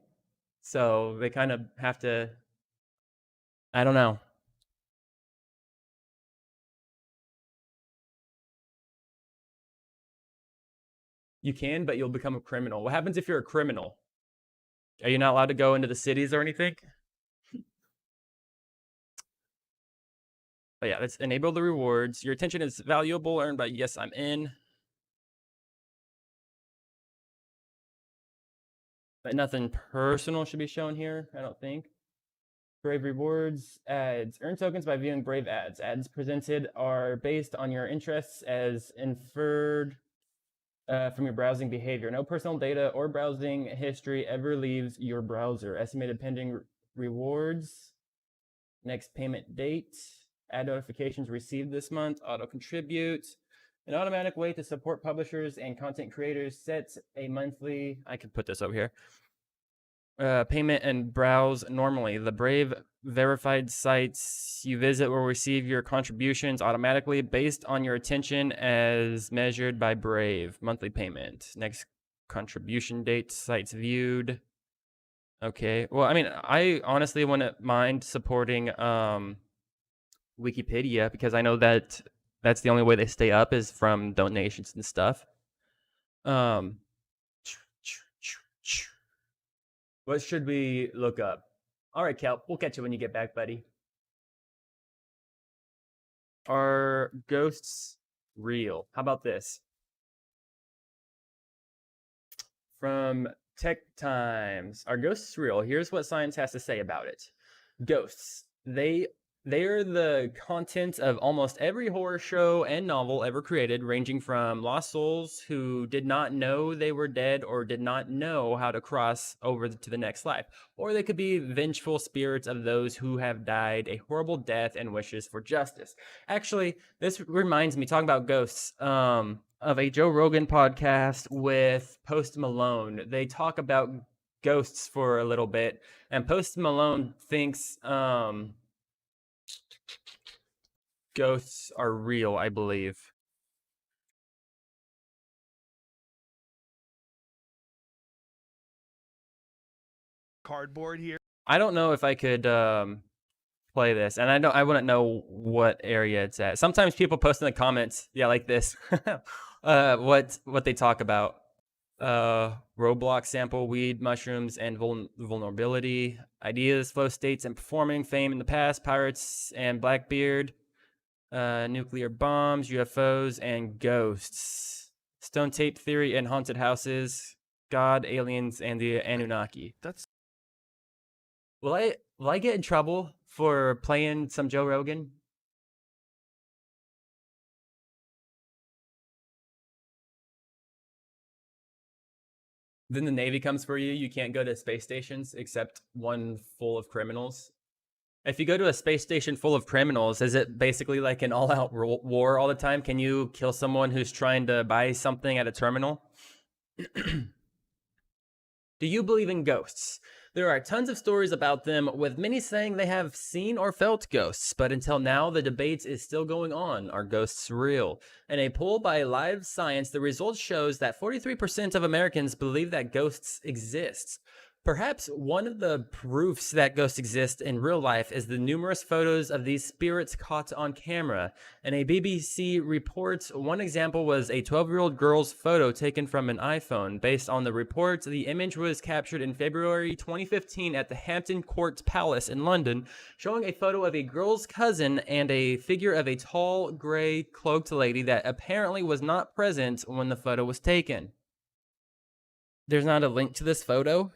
So they kind of have to. I don't know. You can, but you'll become a criminal. What happens if you're a criminal? Are you not allowed to go into the cities or anything? But yeah, let's enable the rewards. Your attention is valuable, earned by yes, I'm in. But nothing personal should be shown here, I don't think. Brave rewards, ads. Earn tokens by viewing Brave ads. Ads presented are based on your interests as inferred from your browsing behavior. No personal data or browsing history ever leaves your browser. Estimated pending rewards. Next payment date. Ad notifications received this month. Auto contribute. An automatic way to support publishers and content creators sets a monthly. I can put this over here. Payment and browse normally. The Brave verified sites you visit will receive your contributions automatically based on your attention as measured by Brave. Monthly payment. Next contribution date. Sites viewed. Okay. Well, I mean, I honestly wouldn't mind supporting Wikipedia because I know that that's the only way they stay up is from donations and stuff. Um, what should we look up? All right, Cal, we'll catch you when you get back, buddy. Are ghosts real? How about this? From Tech Times. Are ghosts real? Here's what science has to say about it. Ghosts. They're the content of almost every horror show and novel ever created, ranging from lost souls who did not know they were dead or did not know how to cross over to the next life. Or they could be vengeful spirits of those who have died a horrible death and wishes for justice. Actually, this reminds me, talking about ghosts, of a Joe Rogan podcast with Post Malone. They talk about ghosts for a little bit, and Post Malone thinks ghosts are real, I believe. Cardboard here. I don't know if I could play this, and I wouldn't know what area it's at. Sometimes people post in the comments, yeah, like this, what they talk about. Roblox sample, weed, mushrooms, and vulnerability. Ideas, flow states, and performing. Fame in the past. Pirates and Blackbeard. Nuclear bombs, UFOs, and ghosts. Stone tape theory and haunted houses. God, aliens, and the Anunnaki. That's Will I get in trouble for playing some Joe Rogan? Then the Navy comes for you. You can't go to space stations except one full of criminals. If you go to a space station full of criminals, is it basically like an all-out war all the time? Can you kill someone who's trying to buy something at a terminal? Do you believe in ghosts? There are tons of stories about them, with many saying they have seen or felt ghosts, but until now, the debate is still going on. Are ghosts real? In a poll by Live Science, the result shows that 43% of Americans believe that ghosts exist. Perhaps one of the proofs that ghosts exist in real life is the numerous photos of these spirits caught on camera. In a BBC report, one example was a 12-year-old girl's photo taken from an iPhone. Based on the report, the image was captured in February 2015 at the Hampton Court Palace in London, showing a photo of a girl's cousin and a figure of a tall, gray, cloaked lady that apparently was not present when the photo was taken. There's not a link to this photo?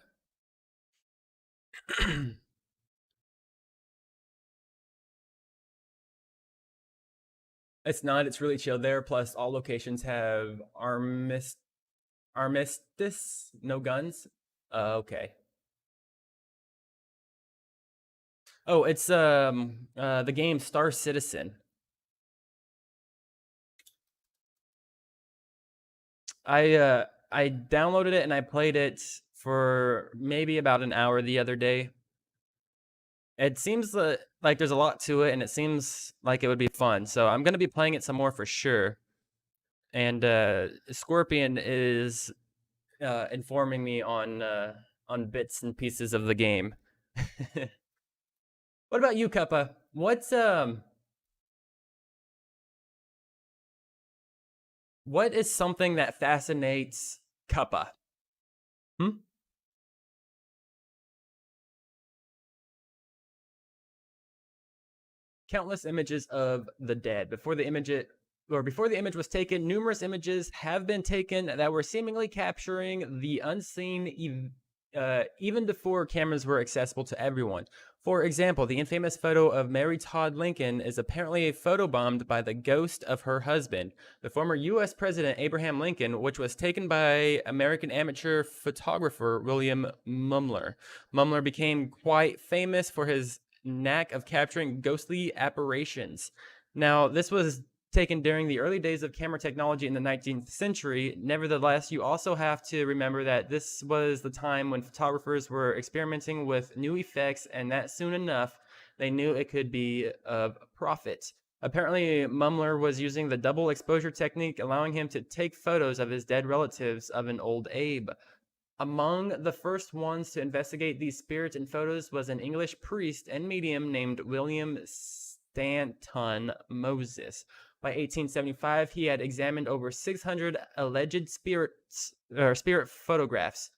It's not. It's really chill there. Plus, all locations have armistice, no guns. Okay. Oh, it's the game Star Citizen. I downloaded it and I played it for maybe about an hour the other day. It seems like there's a lot to it, and it seems like it would be fun. So I'm gonna be playing it some more for sure. And Scorpion is informing me on bits and pieces of the game. What about you, Kappa? What is something that fascinates Kappa? Hmm? Countless images of the dead. Before the image was taken, numerous images have been taken that were seemingly capturing the unseen, even before cameras were accessible to everyone. For example, the infamous photo of Mary Todd Lincoln is apparently photobombed by the ghost of her husband, the former U.S. President Abraham Lincoln, which was taken by American amateur photographer William Mumler. Mumler became quite famous for his knack of capturing ghostly apparitions. Now, this was taken during the early days of camera technology in the 19th century. Nevertheless, you also have to remember that this was the time when photographers were experimenting with new effects, and that soon enough, they knew it could be of profit. Apparently, Mumler was using the double exposure technique, allowing him to take photos of his dead relatives of an old Abe. Among the first ones to investigate these spirits in photos was an English priest and medium named William Stanton Moses. By 1875, he had examined over 600 alleged spirit photographs.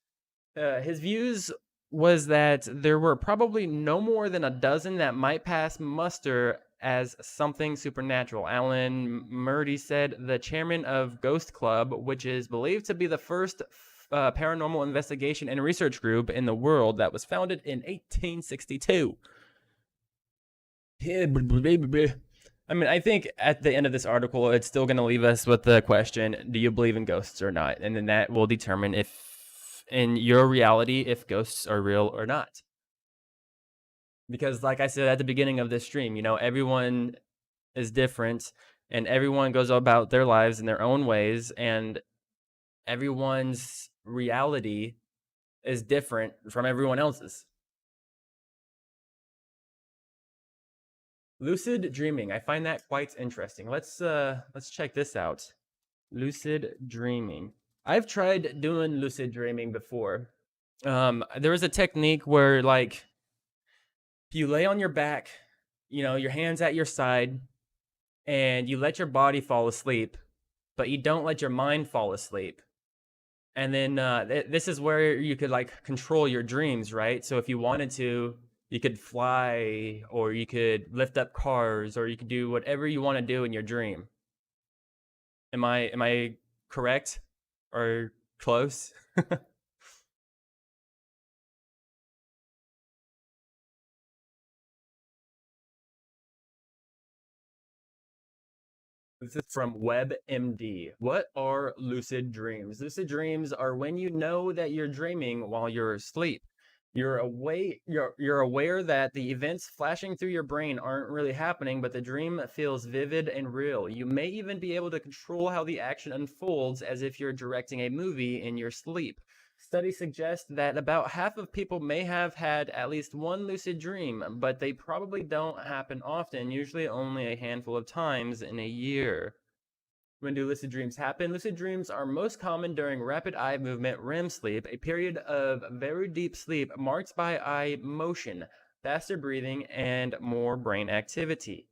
His views was that there were probably no more than a dozen that might pass muster as something supernatural. Alan Murdy said, the chairman of Ghost Club, which is believed to be the first paranormal investigation and research group in the world that was founded in 1862. I mean, I think at the end of this article, it's still going to leave us with the question, do you believe in ghosts or not? And then that will determine if, in your reality, if ghosts are real or not. Because like I said at the beginning of this stream, everyone is different and everyone goes about their lives in their own ways, and everyone's reality is different from everyone else's. Lucid dreaming. I find that quite interesting. Let's check this out. Lucid dreaming. I've tried doing lucid dreaming before. There was a technique where like you lay on your back, your hands at your side, and you let your body fall asleep, but you don't let your mind fall asleep. And then this is where you could like control your dreams, right? So if you wanted to, you could fly, or you could lift up cars, or you could do whatever you want to do in your dream. Am I correct or close? This is from WebMD. What are lucid dreams? Lucid dreams are when you know that you're dreaming while you're asleep. You're aware that the events flashing through your brain aren't really happening, but the dream feels vivid and real. You may even be able to control how the action unfolds as if you're directing a movie in your sleep. Studies suggest that about half of people may have had at least one lucid dream, but they probably don't happen often, usually only a handful of times in a year. When do lucid dreams happen? Lucid dreams are most common during rapid eye movement REM sleep, a period of very deep sleep marked by eye motion, faster breathing, and more brain activity.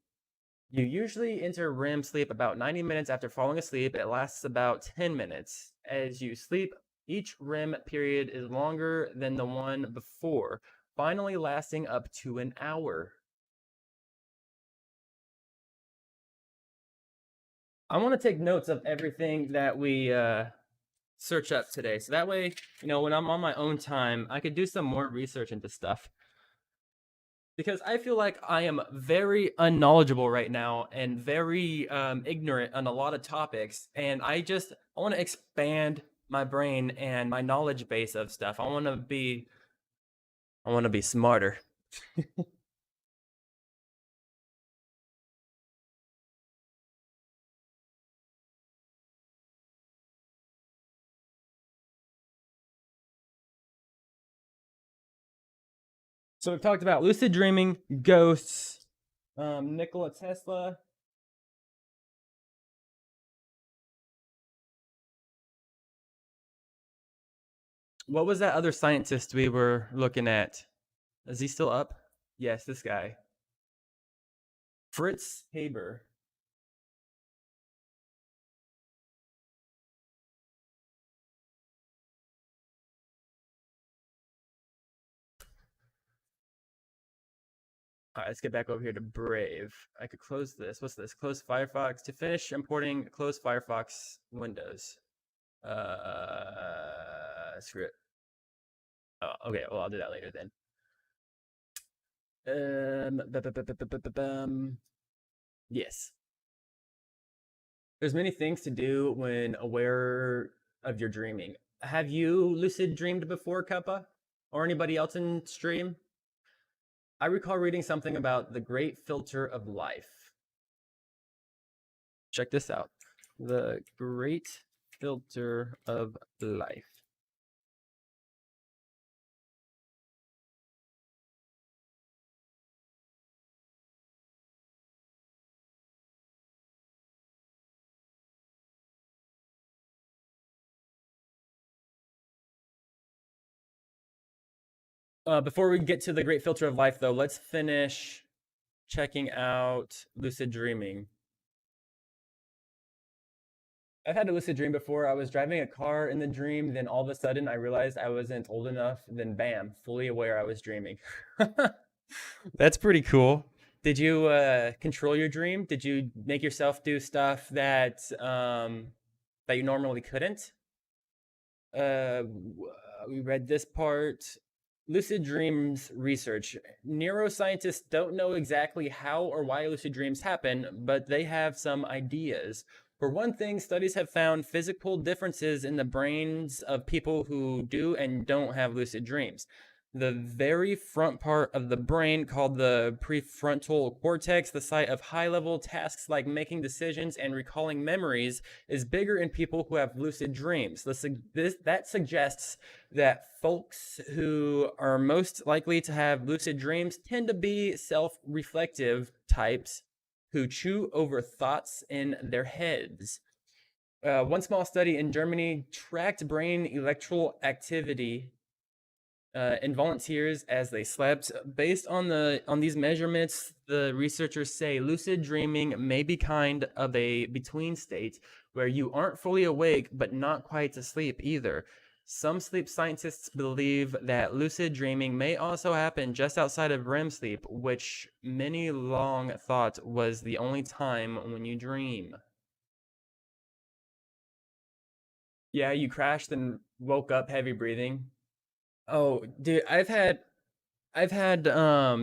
You usually enter REM sleep about 90 minutes after falling asleep. It lasts about 10 minutes. As you sleep, each REM period is longer than the one before, finally lasting up to an hour. I want to take notes of everything that we search up today. So that way, when I'm on my own time, I could do some more research into stuff. Because I feel like I am very unknowledgeable right now and very ignorant on a lot of topics. And I want to expand my brain and my knowledge base of stuff. I want to be smarter. So we've talked about lucid dreaming, ghosts, Nikola Tesla. What was that other scientist we were looking at? Is he still up? Yes, this guy. Fritz Haber. All right, let's get back over here to Brave. I could close this. What's this? Close Firefox. To finish importing, close Firefox Windows. Screw it. Oh, okay. Well, I'll do that later then. Yes. There's many things to do when aware of your dreaming. Have you lucid dreamed before, Kappa? Or anybody else in stream? I recall reading something about the great filter of life. Check this out. The great filter of life. Before we get to the great filter of life, though, let's finish checking out lucid dreaming. I've had a lucid dream before. I was driving a car in the dream, then all of a sudden I realized I wasn't old enough, then bam, fully aware I was dreaming. That's pretty cool. Did you control your dream? Did you make yourself do stuff that you normally couldn't? uh, we read this part. Lucid dreams research. Neuroscientists don't know exactly how or why lucid dreams happen, but they have some ideas. For one thing, studies have found physical differences in the brains of people who do and don't have lucid dreams. The very front part of the brain, called the prefrontal cortex, the site of high level tasks like making decisions and recalling memories, is bigger in people who have lucid dreams. That suggests that folks who are most likely to have lucid dreams tend to be self reflective types who chew over thoughts in their heads. One small study in Germany tracked brain electrical activity in volunteers as they slept. Based on these measurements, the researchers say lucid dreaming may be kind of a between state where you aren't fully awake but not quite asleep either. Some sleep scientists believe that lucid dreaming may also happen just outside of REM sleep, which many long thought was the only time when you dream. Yeah, you crashed and woke up heavy breathing. Oh, dude, I've had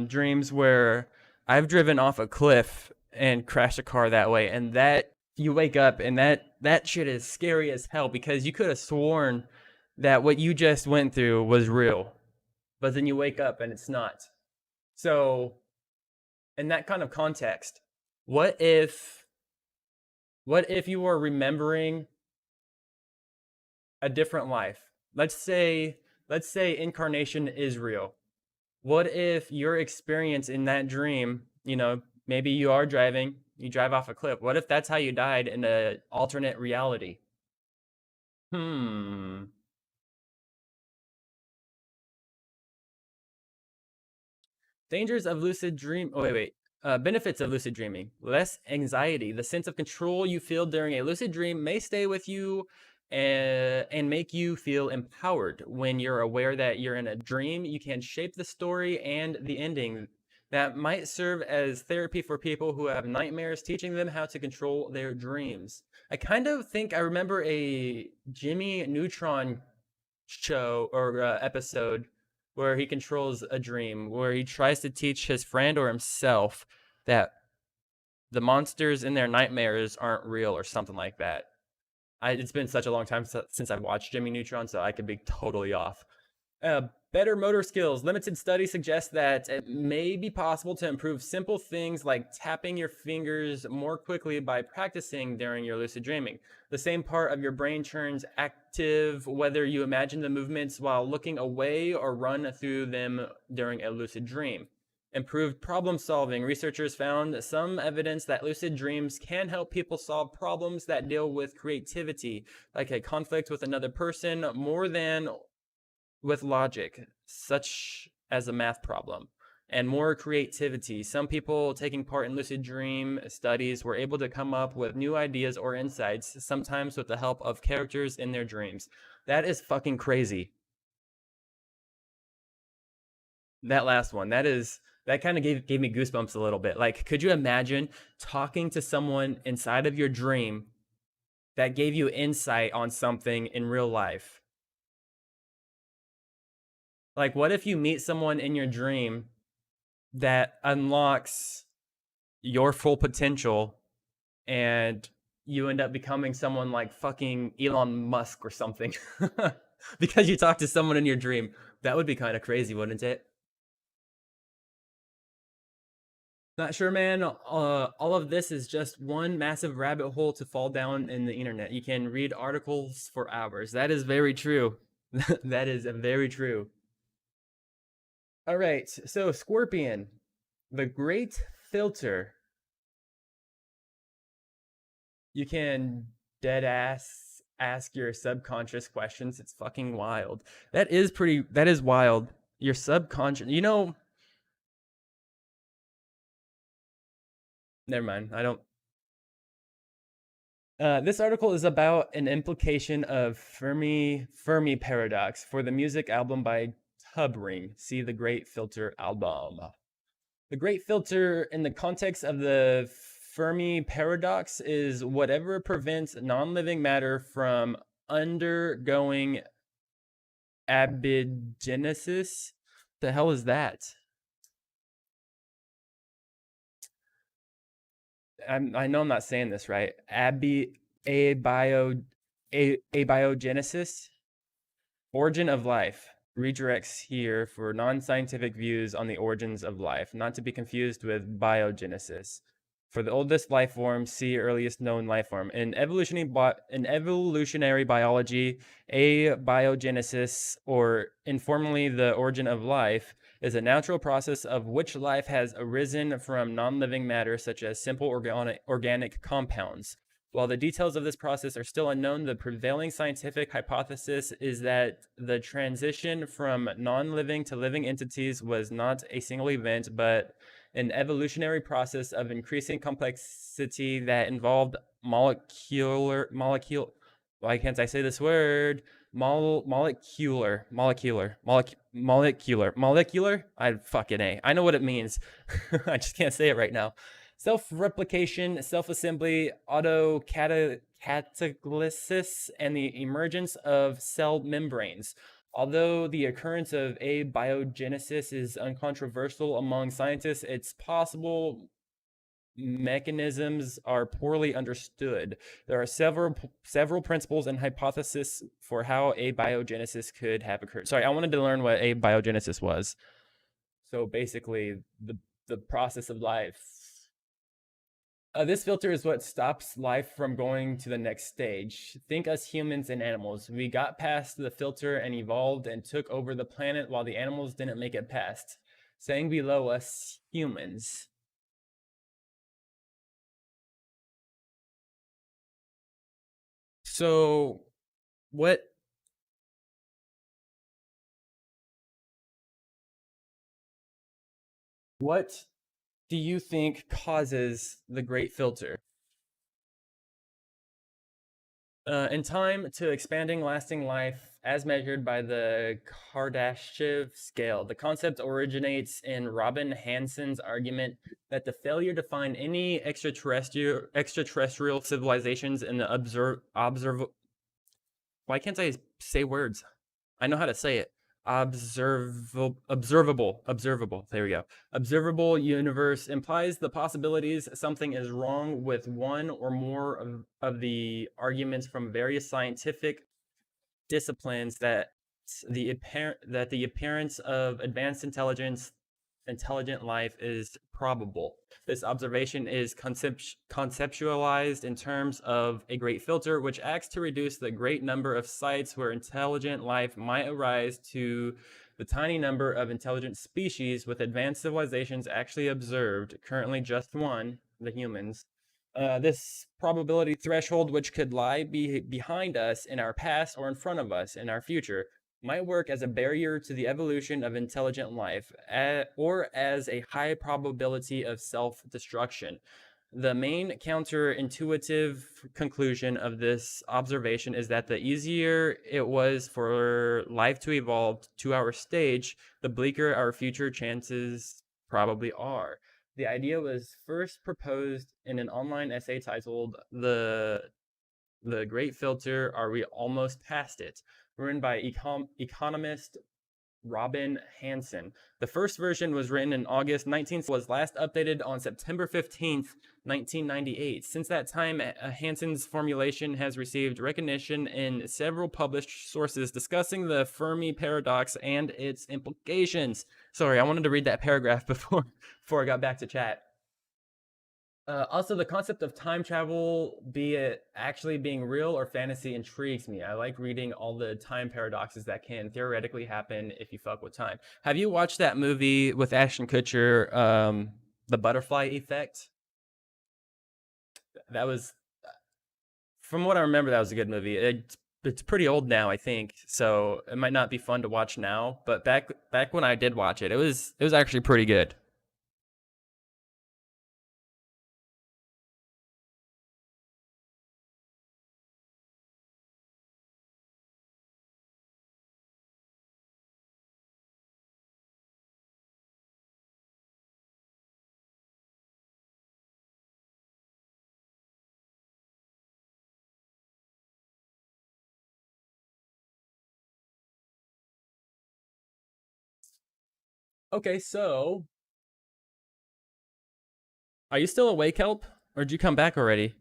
dreams where I've driven off a cliff and crashed a car that way, and that you wake up and that shit is scary as hell because you could have sworn that what you just went through was real. but then you wake up and it's not. So, in that kind of context, what if what if you were remembering a different life? Let's say incarnation is real. What if your experience in that dream, maybe you are driving, you drive off a cliff. What if that's how you died in an alternate reality? Hmm. Dangers of lucid dream. Oh, wait. Benefits of lucid dreaming: less anxiety. The sense of control you feel during a lucid dream may stay with you and make you feel empowered. When you're aware that you're in a dream, you can shape the story and the ending. That might serve as therapy for people who have nightmares, teaching them how to control their dreams. I kind of think I remember a Jimmy Neutron show or episode where he controls a dream, where he tries to teach his friend or himself that the monsters in their nightmares aren't real or something like that. It's been such a long time since I've watched Jimmy Neutron, so I could be totally off. Better motor skills. Limited studies suggest that it may be possible to improve simple things like tapping your fingers more quickly by practicing during your lucid dreaming. The same part of your brain turns active whether you imagine the movements while looking away or run through them during a lucid dream. Improved problem solving. Researchers found some evidence that lucid dreams can help people solve problems that deal with creativity, like a conflict with another person, more than with logic, such as a math problem, and more creativity. Some people taking part in lucid dream studies were able to come up with new ideas or insights, sometimes with the help of characters in their dreams. That is fucking crazy. That last one, that kind of gave me goosebumps a little bit. Like, could you imagine talking to someone inside of your dream that gave you insight on something in real life? Like, what if you meet someone in your dream that unlocks your full potential and you end up becoming someone like fucking Elon Musk or something because you talk to someone in your dream? That would be kind of crazy, wouldn't it? Not sure, man. All of this is just one massive rabbit hole to fall down in the internet. You can read articles for hours. That is very true. That is very true. All right. So, Scorpion, the great filter. You can dead ass ask your subconscious questions. It's fucking wild. That is wild. Your subconscious, never mind. I don't. This article is about an implication of Fermi paradox for the music album by Tubring. See the Great Filter album. The Great Filter, in the context of the Fermi paradox, is whatever prevents non-living matter from undergoing abigenesis. The hell is that? I know I'm not saying this right. Abiogenesis, origin of life. Redirects here for non-scientific views on the origins of life, not to be confused with biogenesis. For the oldest life form, see earliest known life form. In evolutionary biology, abiogenesis, or informally the origin of life, is a natural process of which life has arisen from non-living matter, such as simple organic compounds. While the details of this process are still unknown, the prevailing scientific hypothesis is that the transition from non-living to living entities was not a single event, but an evolutionary process of increasing complexity that involved why can't I say this word? Molecular. I fucking A. I know what it means. I just can't say it right now. Self-replication, self-assembly, autocatalysis, and the emergence of cell membranes. Although the occurrence of abiogenesis is uncontroversial among scientists, it's possible mechanisms are poorly understood. There are several principles and hypotheses for how abiogenesis could have occurred. Sorry, I wanted to learn what abiogenesis was. So basically, the process of life. This filter is what stops life from going to the next stage. Think us humans and animals. We got past the filter and evolved and took over the planet while the animals didn't make it past. Saying below us, humans. So, what what do you think causes the great filter? In time to expanding lasting life as measured by the Kardashev scale. The concept originates in Robin Hansen's argument that the failure to find any extraterrestrial civilizations in the observe. Why can't I say words? I know how to say it. Observable. There we go. Observable universe implies the possibilities something is wrong with one or more of the arguments from various scientific disciplines that the appearance of advanced intelligent life is probable. This observation is conceptualized in terms of a great filter, which acts to reduce the great number of sites where intelligent life might arise to the tiny number of intelligent species with advanced civilizations actually observed, currently just one, the humans. This probability threshold, which could lie behind us in our past or in front of us in our future, might work as a barrier to the evolution of intelligent life, or as a high probability of self destruction. The main counterintuitive conclusion of this observation is that the easier it was for life to evolve to our stage, the bleaker our future chances probably are. The idea was first proposed in an online essay titled The Great Filter, Are We Almost Past It? Written by economist Robin Hansen. The first version was written in August 19th, was last updated on September 15th, 1998. Since that time, Hansen's formulation has received recognition in several published sources discussing the Fermi paradox and its implications. Sorry, I wanted to read that paragraph before I got back to chat. Also, the concept of time travel, be it actually being real or fantasy, intrigues me. I like reading all the time paradoxes that can theoretically happen if you fuck with time. Have you watched that movie with Ashton Kutcher, The Butterfly Effect? That was, from what I remember, that was a good movie. It's pretty old now, I think, so it might not be fun to watch now. But back when I did watch it, it was actually pretty good. Okay, so are you still awake, Help, or did you come back already?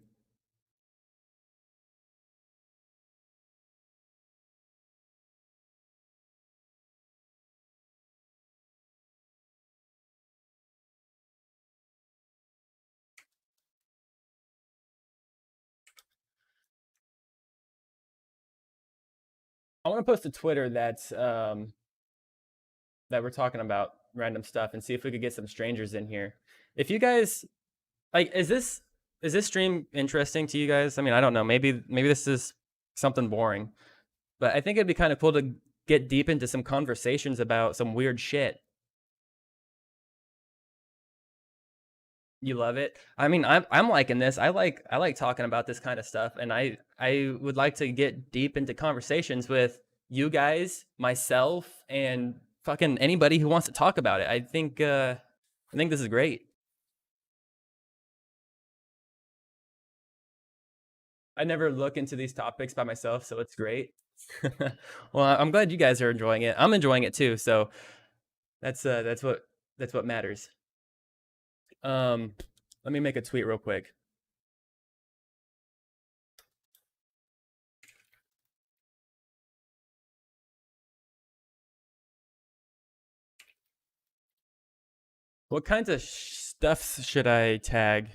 I want to post to Twitter that we're talking about random stuff and see if we could get some strangers in here. If you guys like, is this stream interesting to you guys? I mean, I don't know. Maybe this is something boring, but I think it'd be kind of cool to get deep into some conversations about some weird shit. You love it. I mean, I'm liking this. I like talking about this kind of stuff, and I would like to get deep into conversations with you guys, myself, and fucking anybody who wants to talk about it. I think this is great. I never look into these topics by myself, so it's great. Well, I'm glad you guys are enjoying it. I'm enjoying it too, so that's what matters. Um, Let me make a tweet real quick. What kinds of stuffs should I tag?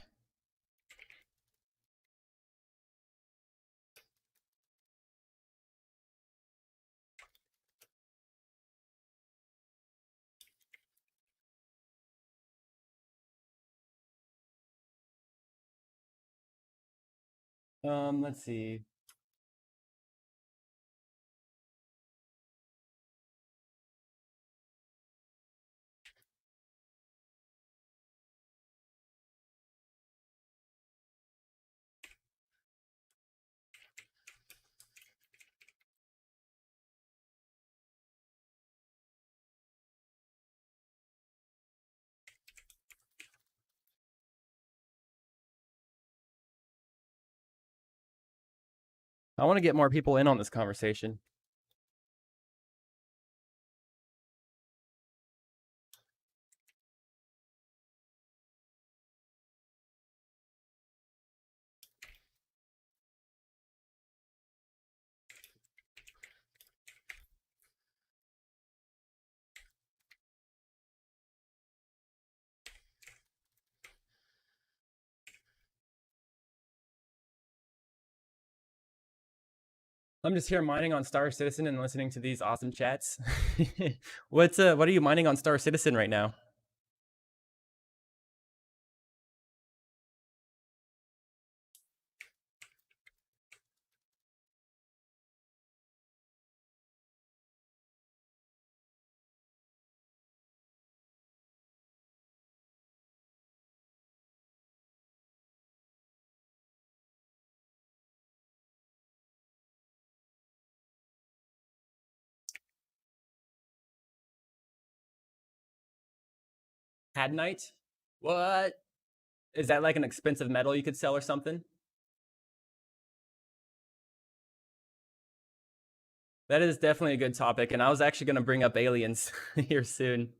Let's see. I want to get more people in on this conversation. I'm just here mining on Star Citizen and listening to these awesome chats. What are you mining on Star Citizen right now? Hadnite? What? Is that like an expensive metal you could sell or something? That is definitely a good topic, and I was actually going to bring up aliens here soon.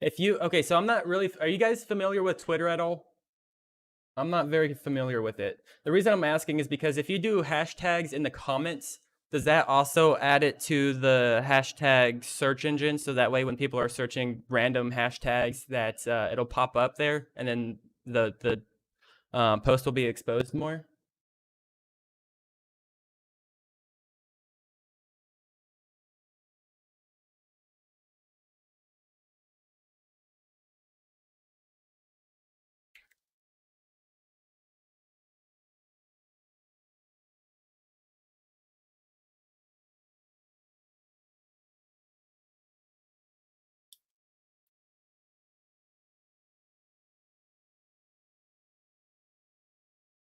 If you okay, so I'm not really. Are you guys familiar with Twitter at all? I'm not very familiar with it. The reason I'm asking is because if you do hashtags in the comments, does that also add it to the hashtag search engine so that way when people are searching random hashtags that it'll pop up there and then the post will be exposed more?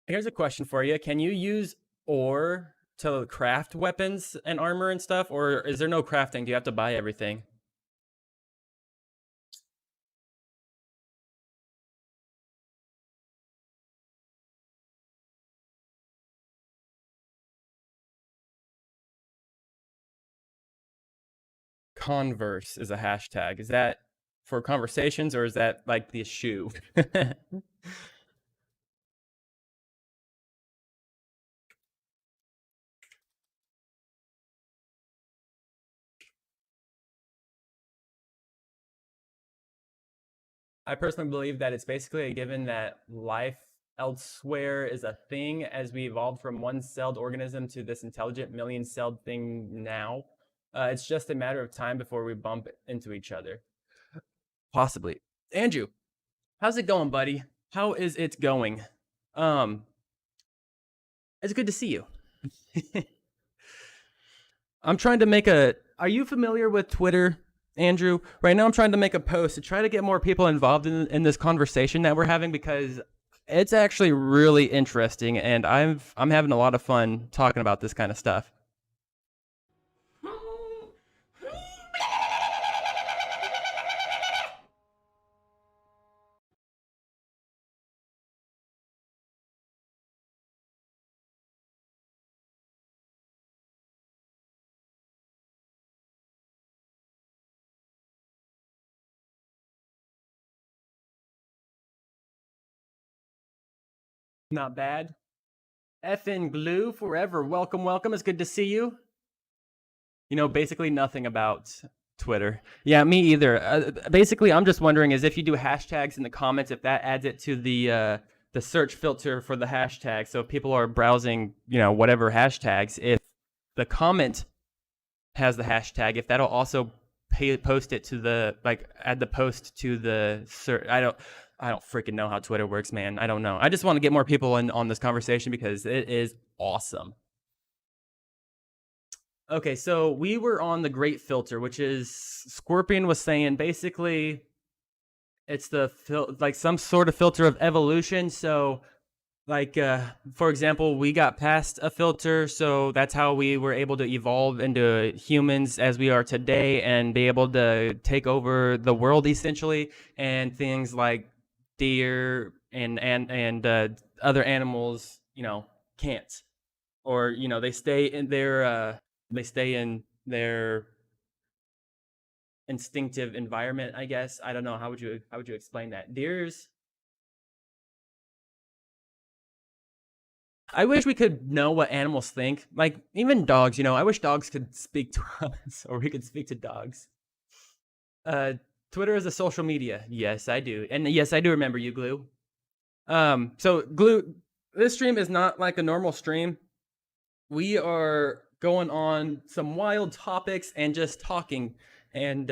Here's a question for you. Can you use ore to craft weapons and armor and stuff, or is there no crafting? Do you have to buy everything? Converse is a hashtag. Is that for conversations or is that like the shoe? I personally believe that it's basically a given that life elsewhere is a thing as we evolved from one celled organism to this intelligent million celled thing now. It's just a matter of time before we bump into each other. Possibly. Andrew, how's it going, buddy? How is it going? Um, it's good to see you. I'm trying to make a. Are you familiar with Twitter, Andrew? Right now, I'm trying to make a post to try to get more people involved in this conversation that we're having because it's actually really interesting, and I'm having a lot of fun talking about this kind of stuff. Not bad. FN Glue forever. Welcome, welcome. It's good to see you. You know, basically nothing about Twitter. Yeah, me either. Basically, I'm just wondering is if you do hashtags in the comments, if that adds it to the search filter for the hashtag. So if people are browsing, you know, whatever hashtags, if the comment has the hashtag, if that'll also post it to the like add the post to the search. I don't freaking know how Twitter works, man. I don't know. I just want to get more people in on this conversation because it is awesome. Okay, so we were on the great filter, which is Scorpion was saying basically it's the like some sort of filter of evolution. So like for example, we got past a filter, so that's how we were able to evolve into humans as we are today and be able to take over the world essentially, and things like deer and other animals, you know, can't, or you know, they stay in their instinctive environment, I guess. I don't know, how would you explain that? Deers, I wish we could know what animals think. Like even dogs, you know, I wish dogs could speak to us or we could speak to dogs. Uh Twitter is a social media. Yes, I do. And yes, I do remember you, Glue. So Glue, this stream is not like a normal stream. We are going on some wild topics and just talking and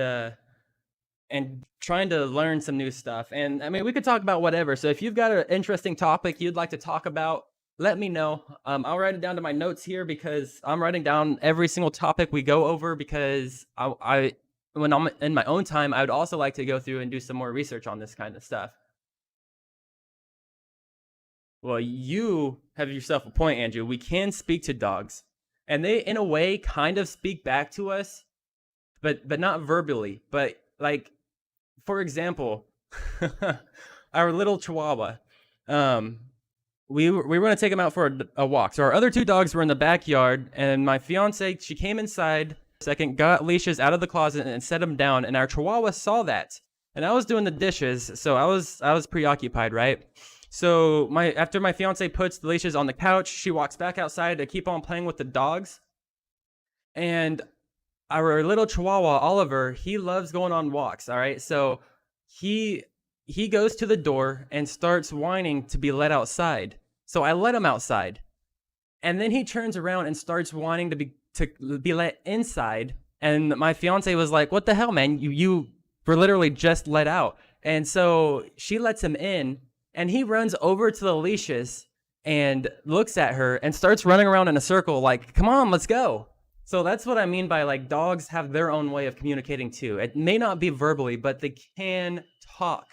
trying to learn some new stuff. And I mean, we could talk about whatever. So if you've got an interesting topic you'd like to talk about, let me know. I'll write it down to my notes here because I'm writing down every single topic we go over because I when I'm in my own time, I would also like to go through and do some more research on this kind of stuff. Well, you have yourself a point, Andrew. We can speak to dogs, and they, in a way, kind of speak back to us, but not verbally. But like, for example, our little Chihuahua. Um, we were gonna take him out for a walk. So our other two dogs were in the backyard, and my fiance, she came inside second, got leashes out of the closet and set them down, and our Chihuahua saw that. And I was doing the dishes, so I was preoccupied, right? So my after my fiance puts the leashes on the couch, she walks back outside to keep on playing with the dogs. And our little Chihuahua Oliver, he loves going on walks. All right, so he he goes to the door and starts whining to be let outside. So I let him outside, and then he turns around and starts wanting to be let inside. And my fiance was like, "What the hell, man? You were literally just let out." And so she lets him in, and he runs over to the leashes and looks at her and starts running around in a circle, like, "Come on, let's go." So that's what I mean by like dogs have their own way of communicating too. It may not be verbally, but they can talk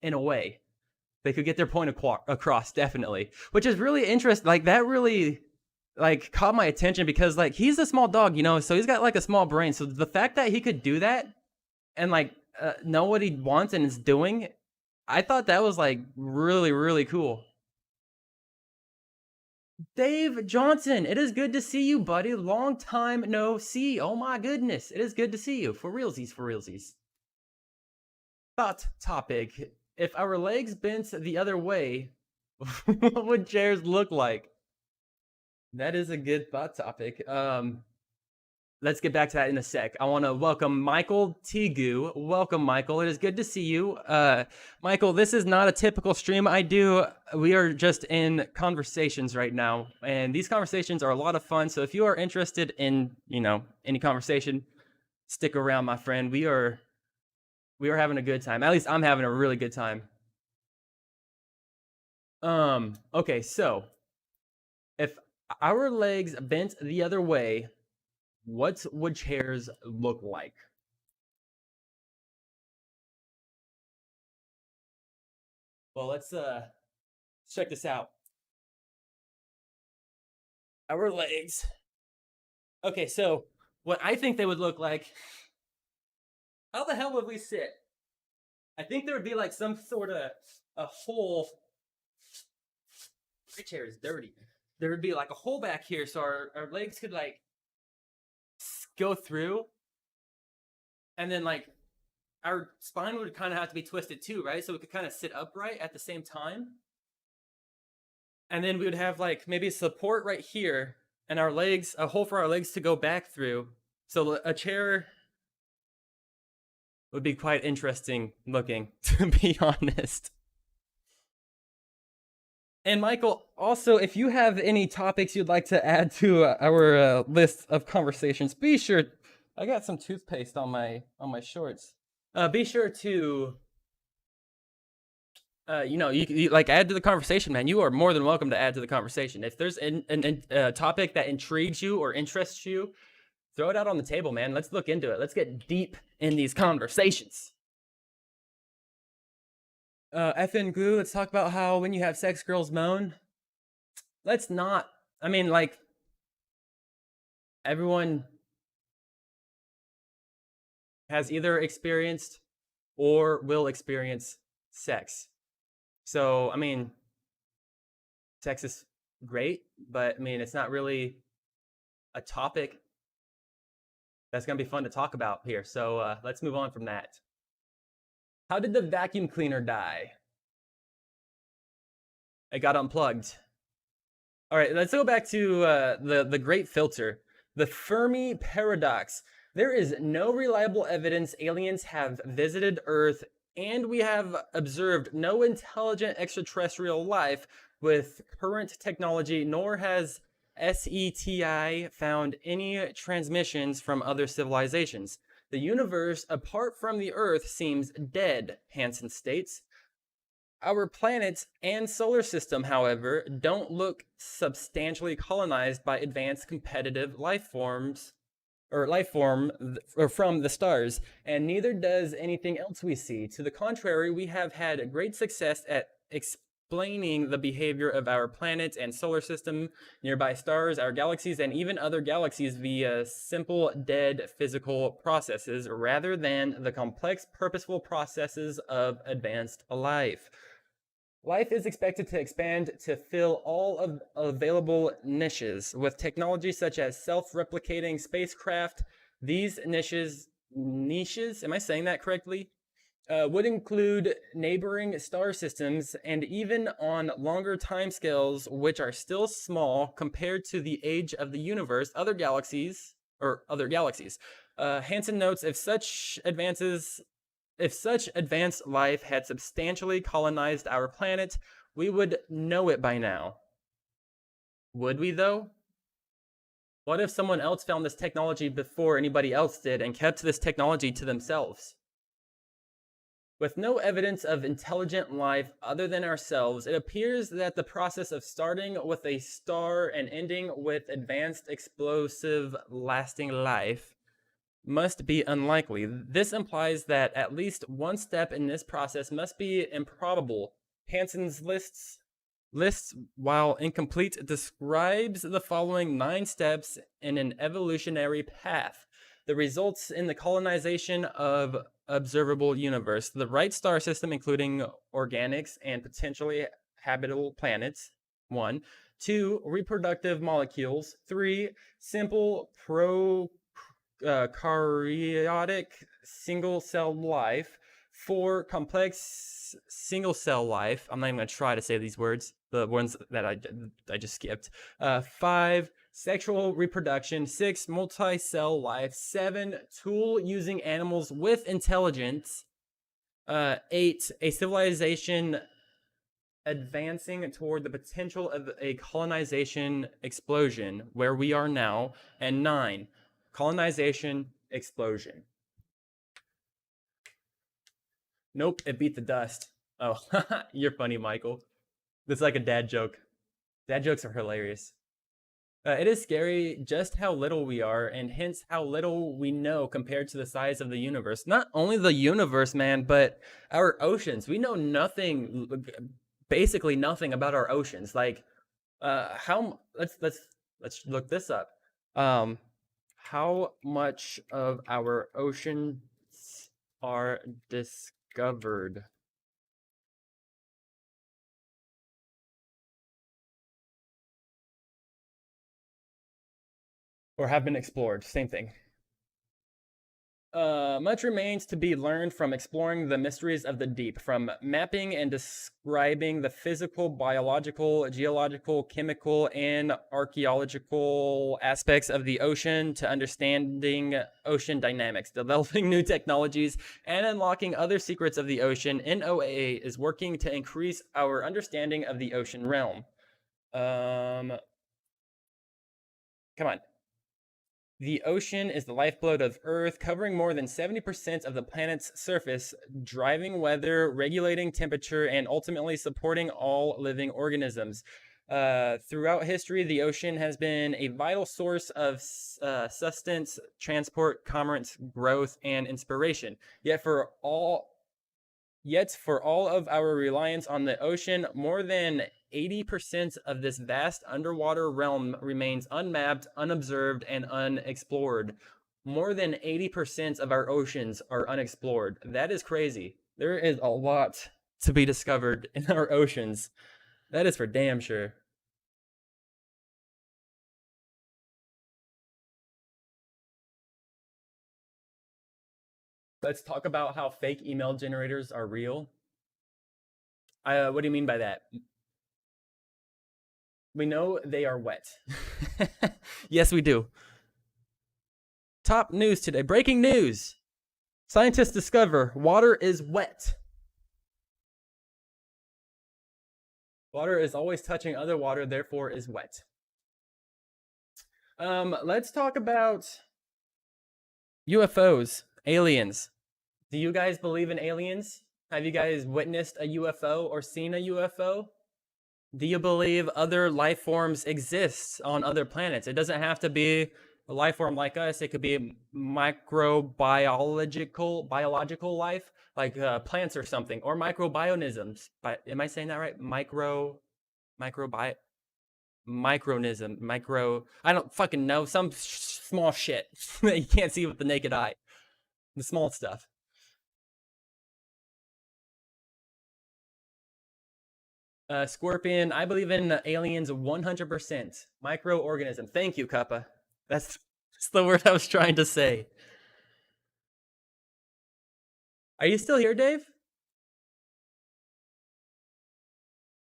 in a way. They could get their point across, definitely, which is really interesting. Like that really like caught my attention because like he's a small dog, you know, so he's got like a small brain. So the fact that he could do that and like know what he wants and is doing, I thought that was like really really cool. Dave Johnson, it is good to see you, buddy. Long time no see. Oh my goodness, it is good to see you. For realsies, for realsies. Thought topic: if our legs bent the other way, what would chairs look like? That is a good thought topic. Let's get back to that in a sec. I want to welcome Michael Tigu. Welcome, Michael. It is good to see you. Michael, this is not a typical stream I do. We are just in conversations right now, and these conversations are a lot of fun. So if you are interested in, you know, any conversation, stick around, my friend. We are having a good time. At least I'm having a really good time. Okay, so if our legs bent the other way, what would chairs look like? Well, let's check this out. Our legs. Okay, so what I think they would look like. How the hell would we sit? I think there would be like some sort of a hole. My chair is dirty. There would be like a hole back here, so our legs could like go through, and then like our spine would kind of have to be twisted too, right? So we could kind of sit upright at the same time. and then we would have like maybe support right here, and our legs, a hole for our legs to go back through. So a chair would be quite interesting looking, to be honest. And Michael, also, if you have any topics you'd like to add to our list of conversations, be sure. I got some toothpaste on my shorts. Be sure to you like add to the conversation, man. You are more than welcome to add to the conversation. If there's a topic that intrigues you or interests you, throw it out on the table, man. Let's look into it. Let's get deep in these conversations. FN Glue, let's talk about how when you have sex, girls moan. Let's not. I mean, like, everyone has either experienced or will experience sex. So, I mean, sex is great, but I mean, it's not really a topic that's going to be fun to talk about here. So, let's move on from that. How did the vacuum cleaner die? It got unplugged. All right, let's go back to the great filter, the Fermi paradox. There is no reliable evidence aliens have visited Earth, and we have observed no intelligent extraterrestrial life with current technology, nor has SETI found any transmissions from other civilizations. The universe, apart from the Earth, seems dead, Hansen states. Our planet and solar system, however, don't look substantially colonized by advanced competitive life forms or life form or from the stars, and neither does anything else we see. To the contrary, we have had great success at explaining the behavior of our planet and solar system, nearby stars, our galaxies, and even other galaxies via simple, dead physical processes rather than the complex, purposeful processes of advanced life. Life is expected to expand to fill all of available niches. With technology such as self-replicating spacecraft, these niches, am I saying that correctly? Would include neighboring star systems and even on longer timescales, which are still small compared to the age of the universe, other galaxies. Hansen notes if such advanced life had substantially colonized our planet, we would know it by now. Would we, though? What if someone else found this technology before anybody else did and kept this technology to themselves? With no evidence of intelligent life other than ourselves, it appears that the process of starting with a star and ending with advanced explosive lasting life must be unlikely. This implies that at least one step in this process must be improbable. Hansen's lists, while incomplete, describes the following 9 steps in an evolutionary path. The results in the colonization of observable universe. The right star system, including organics and potentially habitable planets. 1. 2. Reproductive molecules. 3. Simple prokaryotic single cell life. 4. Complex single cell life. I'm not even going to try to say these words, the ones that I just skipped. 5. Sexual reproduction. 6. Multi-cell life. 7. Tool using animals with intelligence. 8. A civilization advancing toward the potential of a colonization explosion where we are now. And 9. Colonization explosion. Nope, it beat the dust. Oh, you're funny, Michael. That's like a dad joke. Dad jokes are hilarious. It is scary just how little we are, and hence how little we know compared to the size of the universe. Not only the universe, man, but our oceans. We know nothing, basically nothing about our oceans. Like, how? Let's look this up. How much of our oceans are discovered? Or have been explored? Same thing. Much remains to be learned from exploring the mysteries of the deep, from mapping and describing the physical, biological, geological, chemical, and archaeological aspects of the ocean to understanding ocean dynamics, developing new technologies, and unlocking other secrets of the ocean. NOAA is working to increase our understanding of the ocean realm. Come on. The ocean is the lifeblood of Earth, covering more than 70% of the planet's surface, driving weather, regulating temperature, and ultimately supporting all living organisms. Throughout history, the ocean has been a vital source of sustenance, transport, commerce, growth, and inspiration. Yet, for all of our reliance on the ocean, more than 80% of this vast underwater realm remains unmapped, unobserved, and unexplored. More than 80% of our oceans are unexplored. That is crazy. There is a lot to be discovered in our oceans. That is for damn sure. Let's talk about how fake email generators are real. What do you mean by that? We know they are wet. Yes, we do. Top news today. Breaking news. Scientists discover water is wet. Water is always touching other water, therefore is wet. Let's talk about UFOs, aliens. Do you guys believe in aliens? Have you guys witnessed a UFO or seen a UFO? Do you believe other life forms exist on other planets? It doesn't have to be a life form like us. It could be biological life, like plants or something, or microbionisms. Am I saying that right? Microbi, micronism, micro. I don't fucking know. Some small shit that you can't see with the naked eye. The small stuff. Scorpion, I believe in aliens 100%. Microorganism. Thank you, Kappa. That's the word I was trying to say. Are you still here, Dave?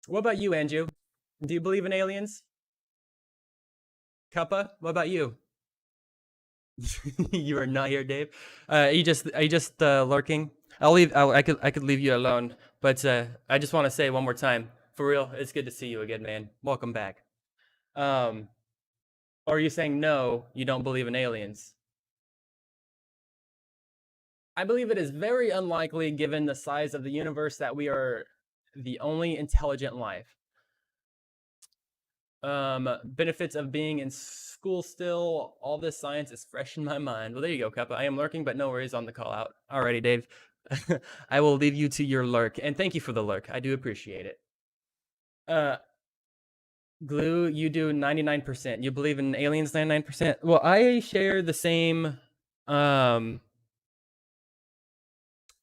What about you, Andrew? Do you believe in aliens? Kappa, what about you? You are not here, Dave. Are you just lurking? I could leave you alone, but I just want to say one more time, for real, it's good to see you again, man. Welcome back. Um, or are you saying no, you don't believe in aliens? I believe it is very unlikely, given the size of the universe, that we are the only intelligent life. Benefits of being in school still. All this science is fresh in my mind. Well, there you go, Kappa. I am lurking, but no worries on the call out. Alrighty, Dave. I will leave you to your lurk, and thank you for the lurk. I do appreciate it. Uh, Glue, you do 99%. You believe in aliens 99%? Well, I share the same um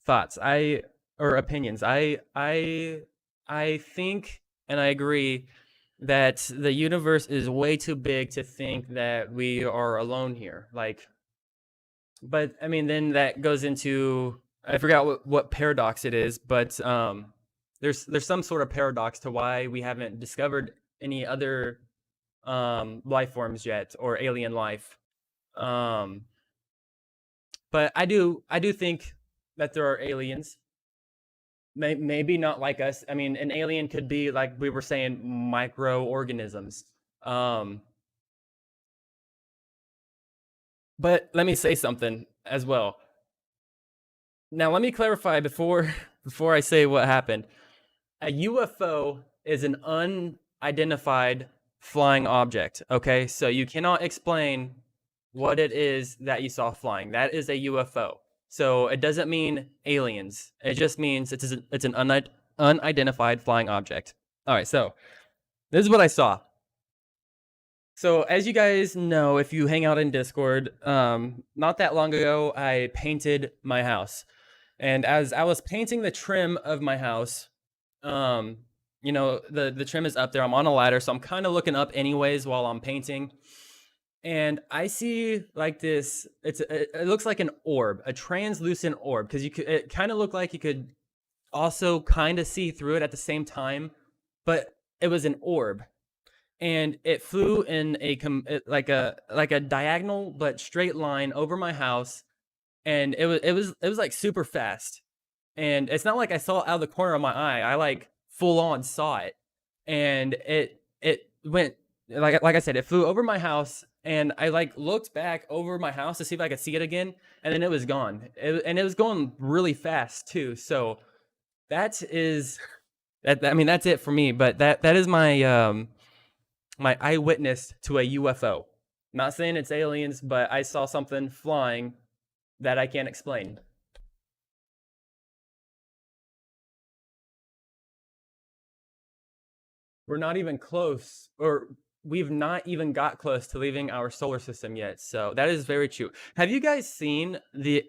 thoughts. Or opinions. I think and I agree that the universe is way too big to think that we are alone here. Like, but I mean, then that goes into, I forgot what paradox it is, but there's some sort of paradox to why we haven't discovered any other life forms yet, or alien life. Um, but I do think that there are aliens. Maybe not like us. I mean, an alien could be, like we were saying, microorganisms. Um, but let me say something as well. Now, let me clarify before before I say what happened. A UFO is an unidentified flying object. Okay, so you cannot explain what it is that you saw flying. That is a UFO. So it doesn't mean aliens. It just means it's an unidentified flying object. All right, so this is what I saw. So as you guys know, if you hang out in Discord, not that long ago, I painted my house. And as I was painting the trim of my house, um, the trim is up there. I'm on a ladder, so I'm kind of looking up anyways while I'm painting. and I see like this. It looks like an orb, a translucent orb, because you could. It kind of looked like you could also kind of see through it at the same time, but it was an orb, and it flew in like a diagonal but straight line over my house, and it was like super fast, and it's not like I saw it out of the corner of my eye. I like full on saw it, and it went like I said, it flew over my house, and I like looked back over my house to see if I could see it again, and then it was gone. And it was going really fast too. So that is that. I mean, that's it for me. But that is my eyewitness to a UFO. Not saying it's aliens, but I saw something flying that I can't explain. We're not even close, or we've not even got close to leaving our solar system yet. So that is very true. Have you guys seen the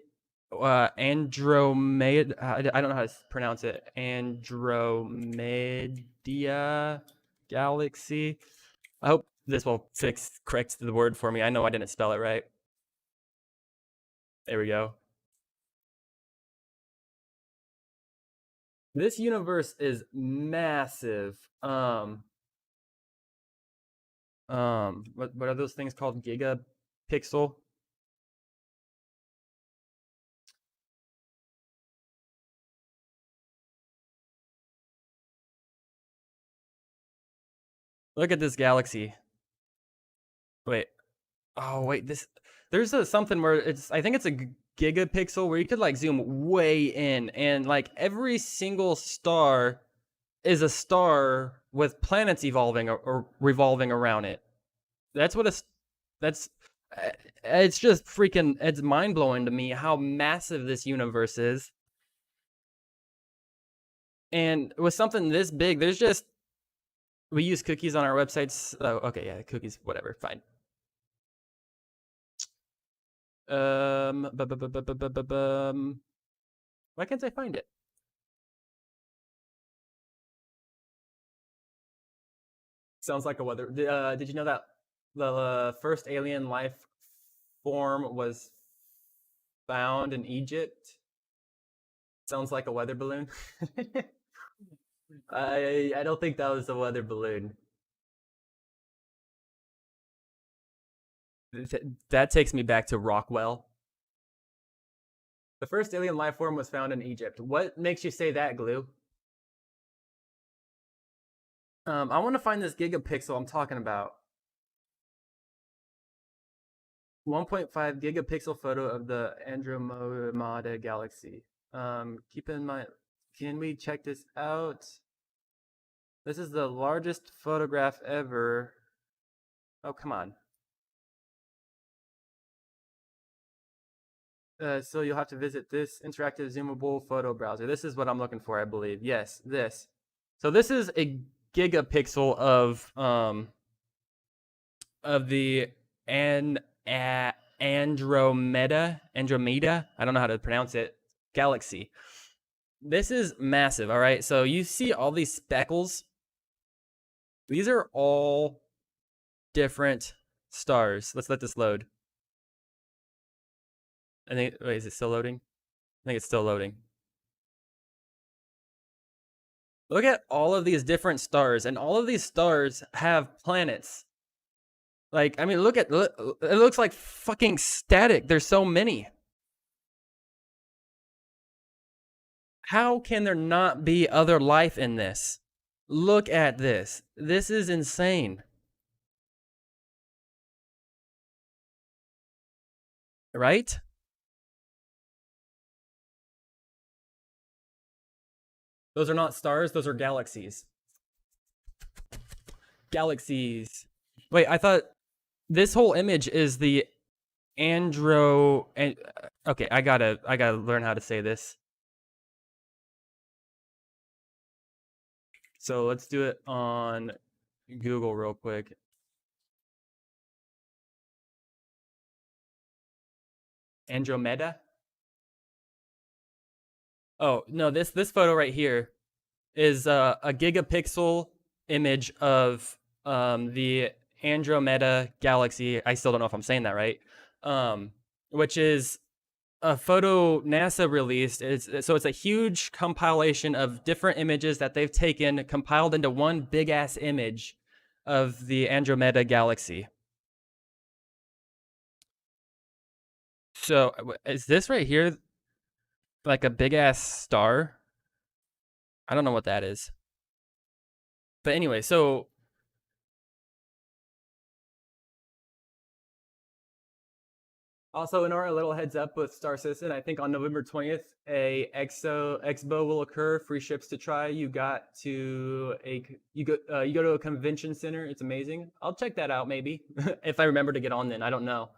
Andromeda? I don't know how to pronounce it. Andromeda galaxy. I hope this will correct the word for me. I know I didn't spell it right. There we go. This universe is massive. What are those things called? Gigapixel? Look at this galaxy. Wait. Oh, wait. There's something where I think it's a gigapixel where you could like zoom way in, and like every single star is a star with planets evolving or revolving around it. That's what that's it's just freaking, it's mind blowing to me how massive this universe is. And with something this big, there's just we use cookies on our websites. Oh, okay, yeah, cookies, whatever, fine. Why can't I find it? Sounds like a weather. Did you know that the first alien life form was found in Egypt? Sounds like a weather balloon. I don't think that was a weather balloon. That takes me back to Rockwell. The first alien life form was found in Egypt. What makes you say that, Glue? I want to find this gigapixel I'm talking about. 1.5 gigapixel photo of the Andromeda galaxy. Keep in mind, can we check this out? This is the largest photograph ever. Oh, come on. So you'll have to visit this interactive zoomable photo browser. This is what I'm looking for, I believe. Yes, this. So this is a gigapixel of the Andromeda. I don't know how to pronounce it. Galaxy. This is massive. All right. So you see all these speckles. These are all different stars. Let's let this load. I think. Wait, is it still loading? I think it's still loading. Look at all of these different stars, and all of these stars have planets. Like, I mean, it looks like fucking static. There's so many. How can there not be other life in this? Look at this. This is insane. Right? Those are not stars, those are galaxies. Galaxies. Wait, I thought this whole image is the and okay, I gotta learn how to say this. So let's do it on Google real quick. Andromeda. Oh no, this photo right here is a gigapixel image of the Andromeda Galaxy. I still don't know if I'm saying that right. Um, which is a photo NASA released. So it's a huge compilation of different images that they've taken, compiled into one big ass image of the Andromeda Galaxy. So is this right here like a big ass star? I don't know what that is. But anyway, so also in our little heads up with Star Citizen, I think on November 20th, a Expo will occur. Free ships to try. You go to a convention center. It's amazing. I'll check that out maybe if I remember to get on. Then I don't know.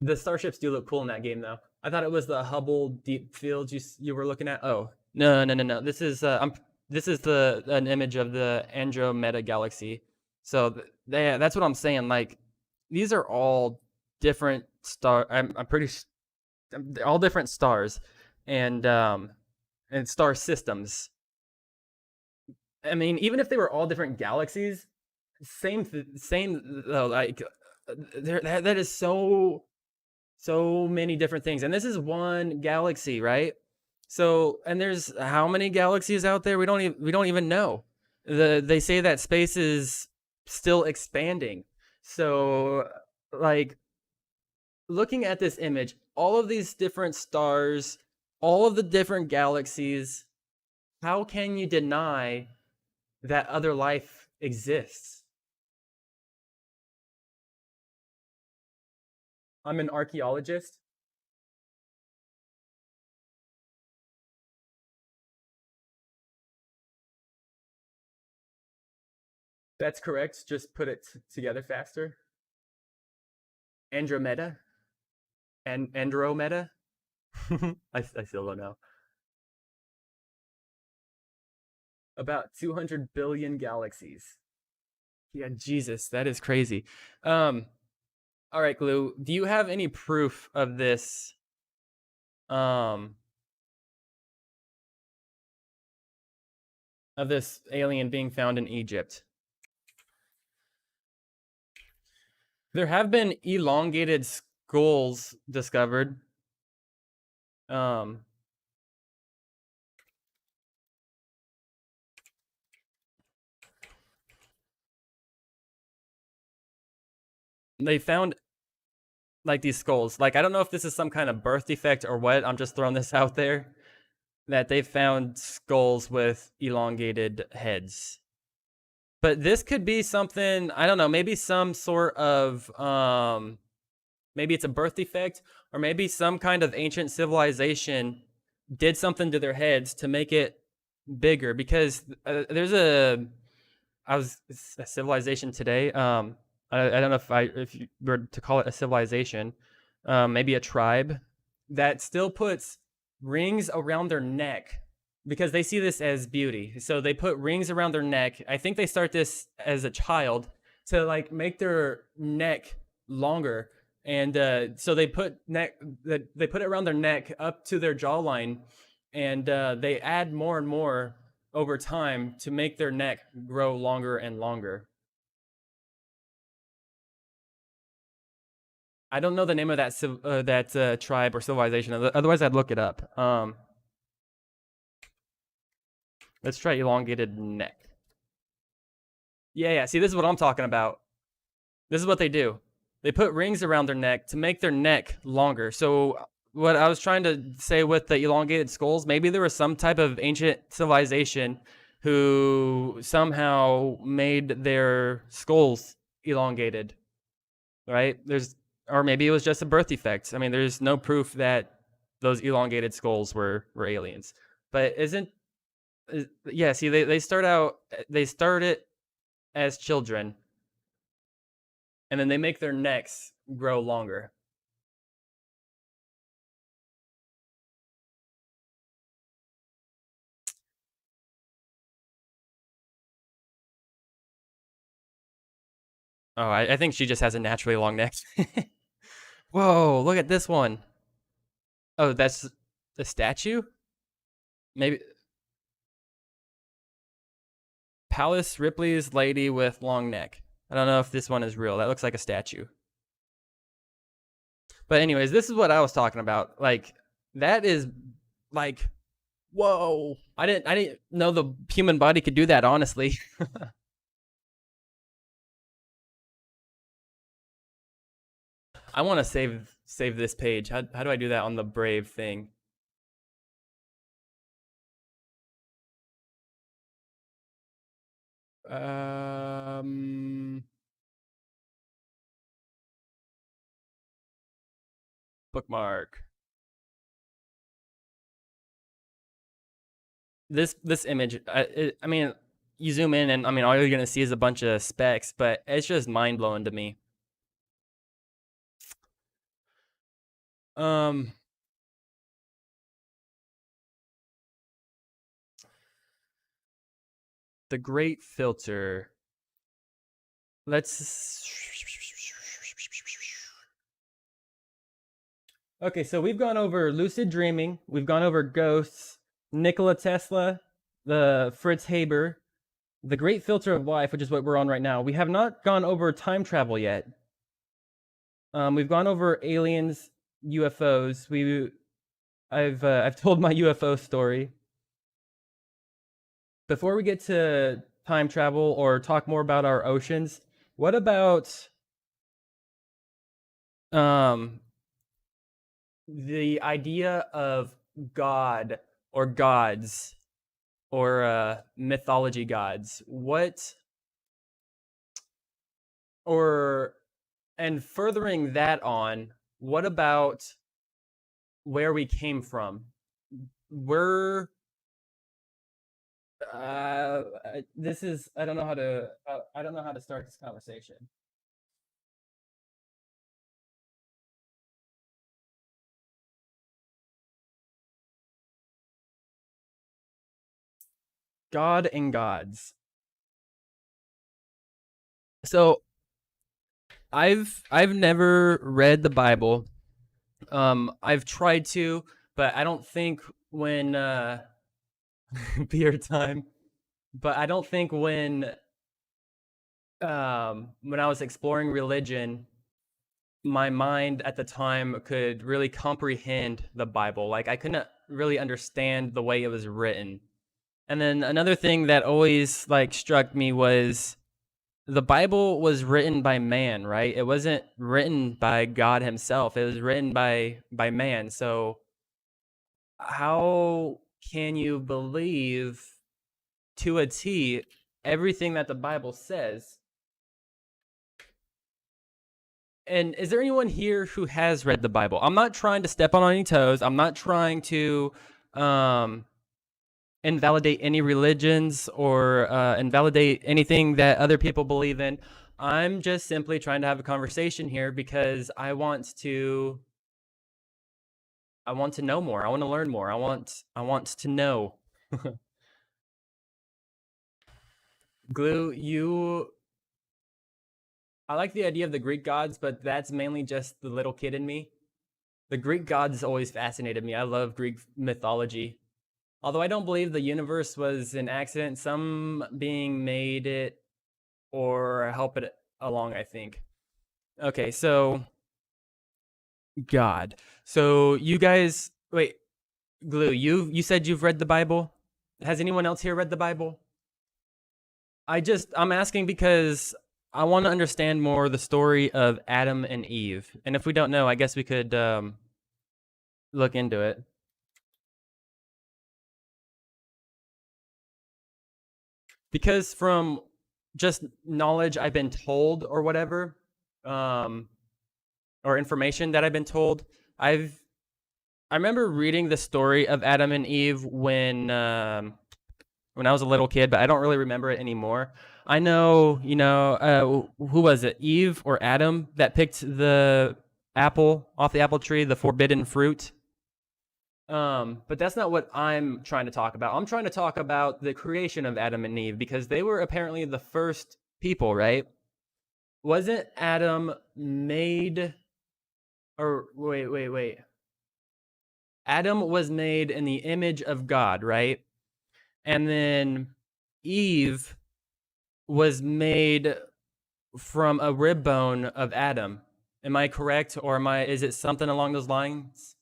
The starships do look cool in that game though. I thought it was the Hubble deep fields you were looking at. Oh no. This is the an image of the Andromeda galaxy. So that's what I'm saying. Like these are all different star. I'm pretty they're all different stars, and star systems. I mean, even if they were all different galaxies, same though. Like that is so many different things, and this is one galaxy, right? So, and there's how many galaxies out there? We don't even know. They say that space is still expanding. So, like looking at this image, all of these different stars, all of the different galaxies, how can you deny that other life exists? I'm an archaeologist. That's correct. Just put it together faster. Andromeda and Andromeda. I still don't know. About 200 billion galaxies. Yeah, Jesus, that is crazy. Um, all right, Glue. Do you have any proof of this? Um, of this alien being found in Egypt? There have been elongated skulls discovered. Um, they found like these skulls. Like I don't know if this is some kind of birth defect or what. I'm just throwing this out there that they found skulls with elongated heads. But this could be something, I don't know, maybe some sort of maybe it's a birth defect, or maybe some kind of ancient civilization did something to their heads to make it bigger, because there's a civilization today. I don't know if you were to call it a civilization, maybe a tribe that still puts rings around their neck because they see this as beauty. So they put rings around their neck. I think they start this as a child to like make their neck longer, and so they put it around their neck up to their jawline, and they add more and more over time to make their neck grow longer and longer. I don't know the name of that tribe or civilization. Otherwise, I'd look it up. Let's try elongated neck. Yeah. See, this is what I'm talking about. This is what they do. They put rings around their neck to make their neck longer. So what I was trying to say with the elongated skulls, maybe there was some type of ancient civilization who somehow made their skulls elongated, right? Or maybe it was just a birth defect. I mean, there's no proof that those elongated skulls were aliens. But yeah, see, they start it as children, and then they make their necks grow longer. Oh, I think she just has a naturally long neck. Whoa, look at this one. Oh, that's the statue? Maybe Palace Ripley's lady with long neck. I don't know if this one is real. That looks like a statue. But anyways, this is what I was talking about. Like that is like whoa. I didn't know the human body could do that, honestly. I want to save this page. How do I do that on the Brave thing? Um bookmark. This image I mean you zoom in and I mean all you're going to see is a bunch of specks, but it's just mind-blowing to me. Um the great filter. Let's Okay, so we've gone over lucid dreaming, we've gone over ghosts, Nikola Tesla, the Fritz Haber, the great filter of life, which is what we're on right now. We have not gone over time travel yet. We've gone over aliens, UFOs. I've told my UFO story. Before we get to time travel or talk more about our oceans, what about the idea of God or gods or mythology gods? What or and furthering that on, what about where we came from? We're this is I don't know how to start this conversation. God and gods. So I've never read the Bible. I've tried to, but I don't think when beer time. But I don't think when I was exploring religion, my mind at the time could really comprehend the Bible. Like I couldn't really understand the way it was written. And then another thing that always like struck me was the Bible was written by man, right? It wasn't written by God himself. It was written by man. So how can you believe to a T everything that the Bible says? And is there anyone here who has read the Bible? I'm not trying to step on any toes. I'm not trying to um, invalidate any religions or invalidate anything that other people believe in. I'm just simply trying to have a conversation here because I want to know more. I want to learn more. I want to know. Glue, you I like the idea of the Greek gods, but that's mainly just the little kid in me. The Greek gods always fascinated me. I love Greek mythology. Although I don't believe the universe was an accident, some being made it or help it along, I think. Okay, so God. So you guys wait, Glue, you said you've read the Bible? Has anyone else here read the Bible? I'm asking because I want to understand more the story of Adam and Eve. And if we don't know, I guess we could look into it. Because from just knowledge I've been told or whatever, um, or information that I've been told, I remember reading the story of Adam and Eve when I was a little kid, but I don't really remember it anymore. I know, who was it, Eve or Adam, that picked the apple off the apple tree, the forbidden fruit. But that's not what I'm trying to talk about. I'm trying to talk about the creation of Adam and Eve because they were apparently the first people, right? Wasn't Adam made or wait. Adam was made in the image of God, right? And then Eve was made from a rib bone of Adam. Am I correct, or is it something along those lines?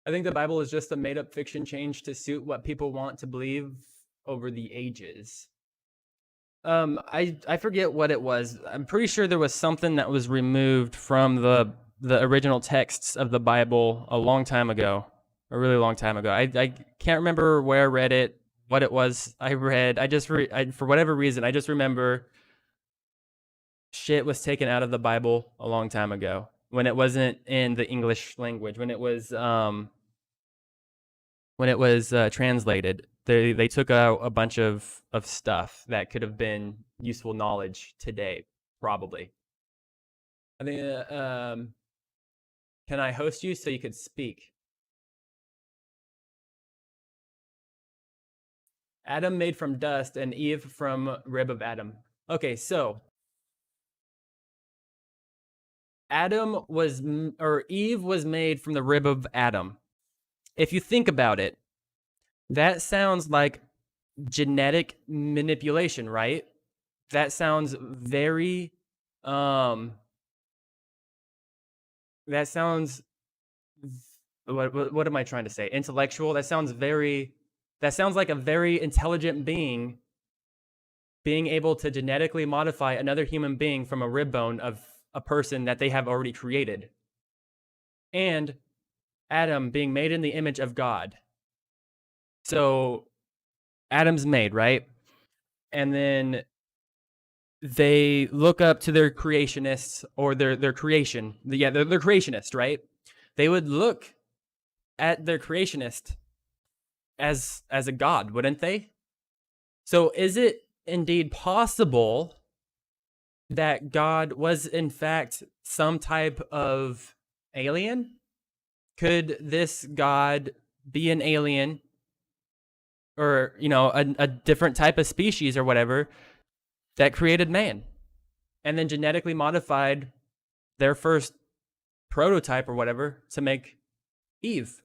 I think the Bible is just a made up fiction changed to suit what people want to believe over the ages. I forget what it was. I'm pretty sure there was something that was removed from the original texts of the Bible a long time ago, a really long time ago. I can't remember where I read it, what it was I read. For whatever reason, I just remember shit was taken out of the Bible a long time ago when it wasn't in the English language, when it was translated. They took out a bunch of stuff that could have been useful knowledge today, probably. I think. Can I host you so you could speak? Adam made from dust, and Eve from rib of Adam. Okay, so Eve was made from the rib of Adam. If you think about it, that sounds like genetic manipulation, right? That sounds very that sounds what am I trying to say? Intellectual. That sounds like a very intelligent being able to genetically modify another human being from a rib bone of a person that they have already created. And Adam being made in the image of God. So Adam's made, right? And then they look up to their creationists or their creation. Yeah, they're creationists, right? They would look at their creationist as a god, wouldn't they? So is it indeed possible that God was in fact some type of alien? Could this God be an alien or, a different type of species or whatever that created man and then genetically modified their first prototype or whatever to make Eve?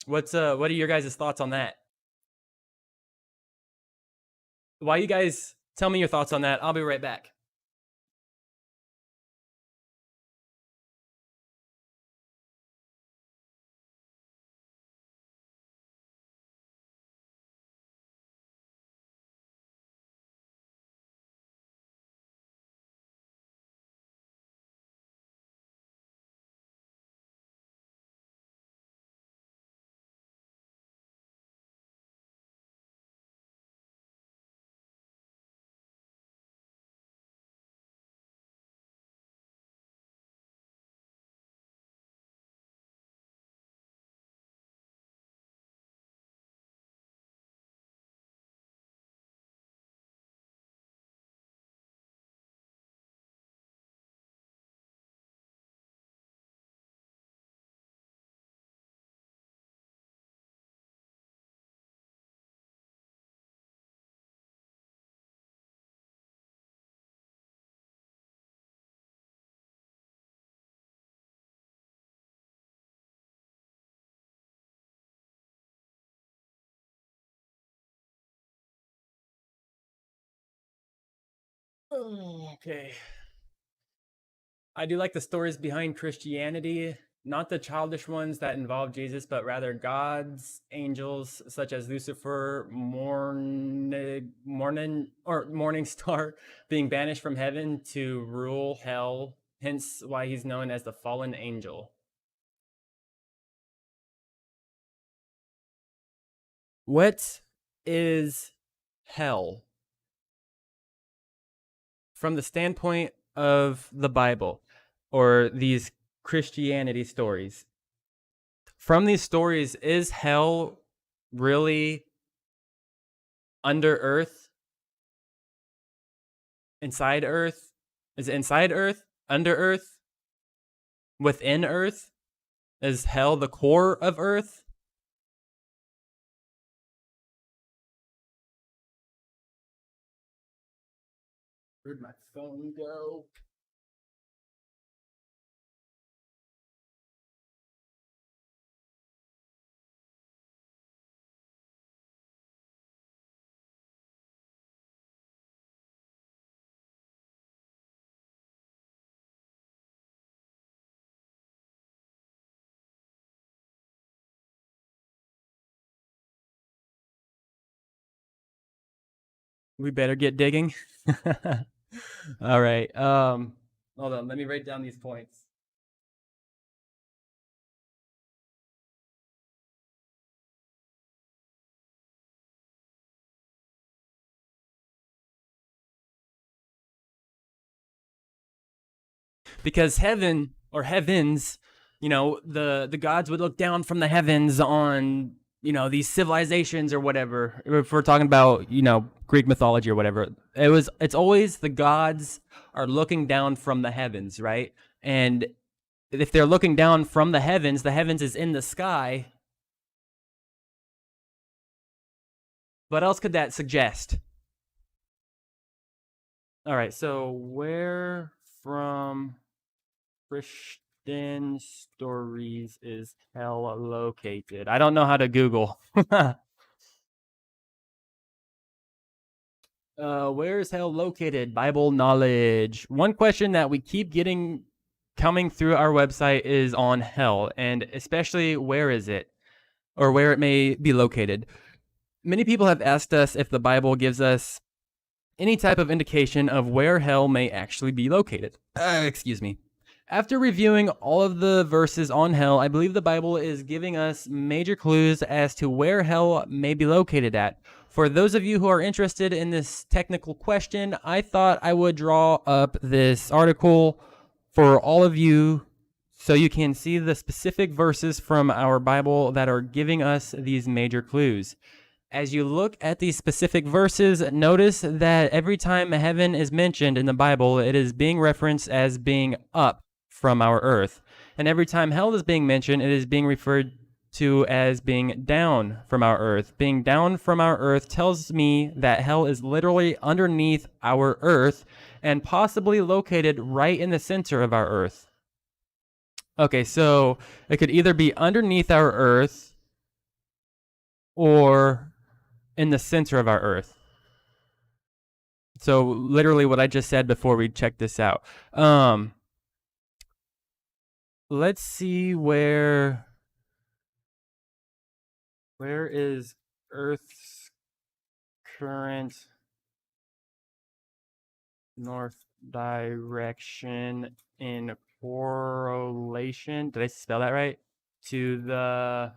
What are your guys' thoughts on that? Why you guys tell me your thoughts on that? I'll be right back. Okay. I do like the stories behind Christianity, not the childish ones that involve Jesus, but rather gods, angels such as Lucifer, morning star, being banished from heaven to rule hell. Hence, why he's known as the fallen angel. What is hell from the standpoint of the Bible or these Christianity stories? From these stories, is hell really under earth, inside earth? Is it inside earth, under earth, within earth? Is hell the core of earth? Where'd my phone go? We better get digging. All right. Hold on. Let me write down these points. Because heaven or heavens, the gods would look down from the heavens on these civilizations or whatever. If we're talking about Greek mythology or whatever, it's always the gods are looking down from the heavens, right? And if they're looking down from the heavens is in the sky. What else could that suggest? All right, so where from Christian stories is hell located? I don't know how to Google. Where is hell located? Bible knowledge. One question that we keep getting coming through our website is on hell, and especially where is it or where it may be located. Many people have asked us if the Bible gives us any type of indication of where hell may actually be located. Excuse me. After reviewing all of the verses on hell, I believe the Bible is giving us major clues as to where hell may be located at. For those of you who are interested in this technical question, I thought I would draw up this article for all of you so you can see the specific verses from our Bible that are giving us these major clues. As you look at these specific verses, notice that every time heaven is mentioned in the Bible, it is being referenced as being up from our earth. And every time hell is being mentioned, it is being referred to as being down from our earth. Being down from our earth tells me that hell is literally underneath our earth and possibly located right in the center of our earth. Okay, so it could either be underneath our earth or in the center of our earth. So literally what I just said before we check this out. Let's see where is Earth's current north direction in correlation? Did I spell that right? To the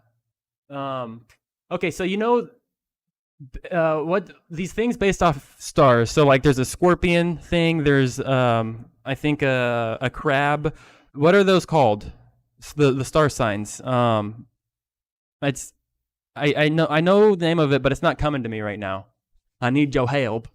okay, so what these things based off stars. So like there's a scorpion thing, there's I think a crab. What are those called? It's the star signs. It's I know the name of it, but it's not coming to me right now. I need your help.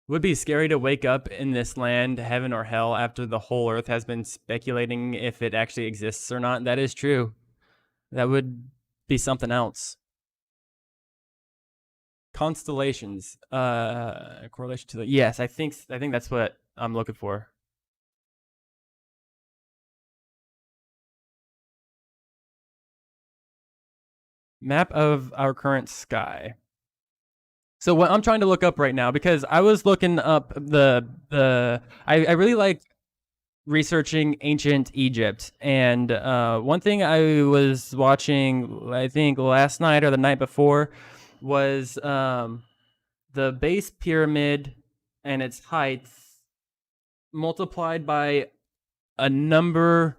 Would be scary to wake up in this land, heaven or hell, after the whole earth has been speculating if it actually exists or not. That is true. That would be something else. Constellations, correlation to the yes, I think that's what I'm looking for. Map of our current sky. So what I'm trying to look up right now, because I was looking up I really like researching ancient Egypt, and one thing I was watching, I think last night or the night before, was the base pyramid and its height multiplied by a number.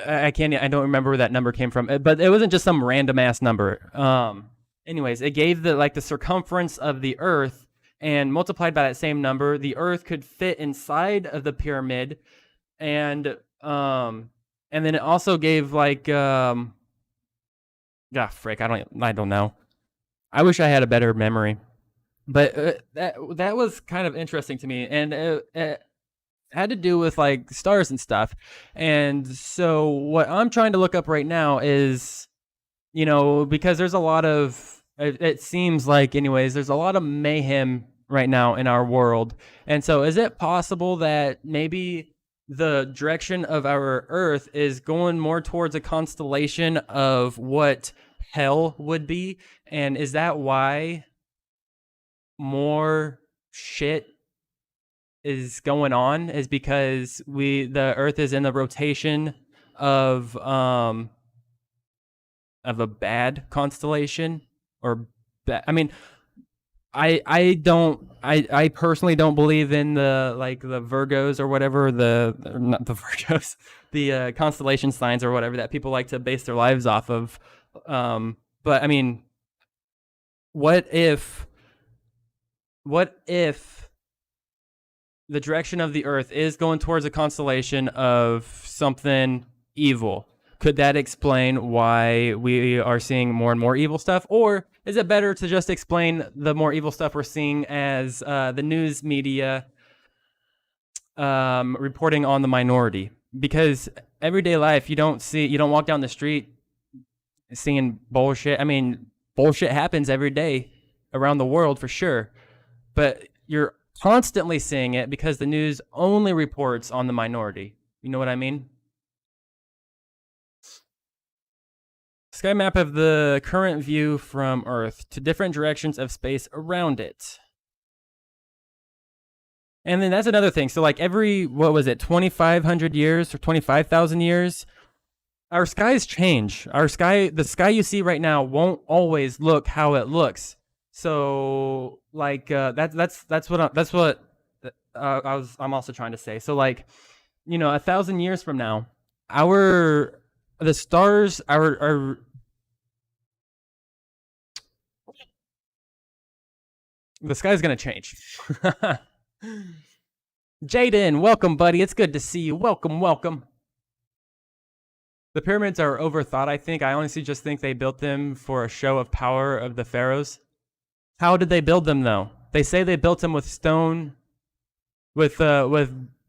I don't remember where that number came from, but it wasn't just some random ass number. Anyways, it gave the circumference of the Earth, and multiplied by that same number, the Earth could fit inside of the pyramid, and then it also gave frick, I don't know. I wish I had a better memory, but that was kind of interesting to me, and it had to do with like stars and stuff. And so what I'm trying to look up right now is, because there's a lot of, it seems like anyways, there's a lot of mayhem right now in our world. And so is it possible that maybe the direction of our Earth is going more towards a constellation of what hell would be? And is that why more shit is going on, is because the Earth is in the rotation of of a bad constellation or I mean, I personally don't believe in the like the Virgos or whatever or not the Virgos, the constellation signs or whatever that people like to base their lives off of. But I mean, what if the direction of the Earth is going towards a constellation of something evil? Could that explain why we are seeing more and more evil stuff? Or is it better to just explain the more evil stuff we're seeing as the news media reporting on the minority? Because everyday life, you don't walk down the street seeing bullshit. I mean, bullshit happens every day around the world for sure. But you're constantly seeing it because the news only reports on the minority. You know what I mean? Sky map of the current view from Earth to different directions of space around it. And then that's another thing. So like every, 2,500 years or 25,000 years, our skies change. The sky you see right now won't always look how it looks. So like that's what I'm also trying to say. So like, 1,000 years from now, the stars are the sky's gonna change. Jaden, welcome, buddy. It's good to see you. Welcome. The pyramids are overthought, I think. I honestly just think they built them for a show of power of the pharaohs. How did they build them, though? They say they built them with stone, with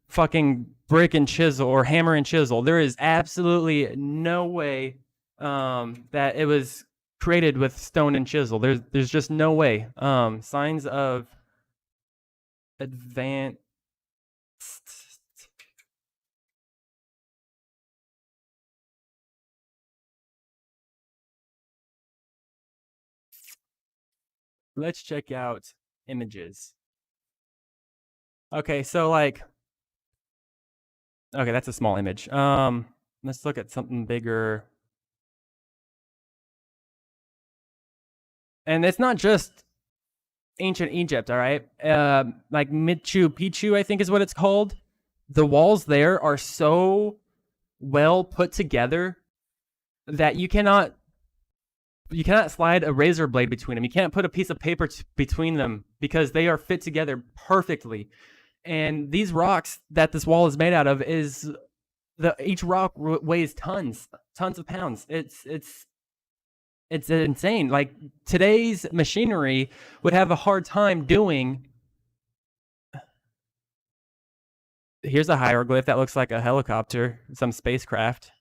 fucking brick and chisel, or hammer and chisel. There is absolutely no way that it was created with stone and chisel. There's just no way. Signs of advanced. Let's check out images. Okay, so like, okay, that's a small image. Let's look at something bigger. And it's not just ancient Egypt, all right? Like Machu Picchu, I think is what it's called. The walls there are so well put together that you cannot slide a razor blade between them. You can't put a piece of paper between them because they are fit together perfectly. And these rocks that this wall is made out of each rock weighs tons of pounds. It's insane. Like today's machinery would have a hard time doing. Here's a hieroglyph that looks like a helicopter, some spacecraft.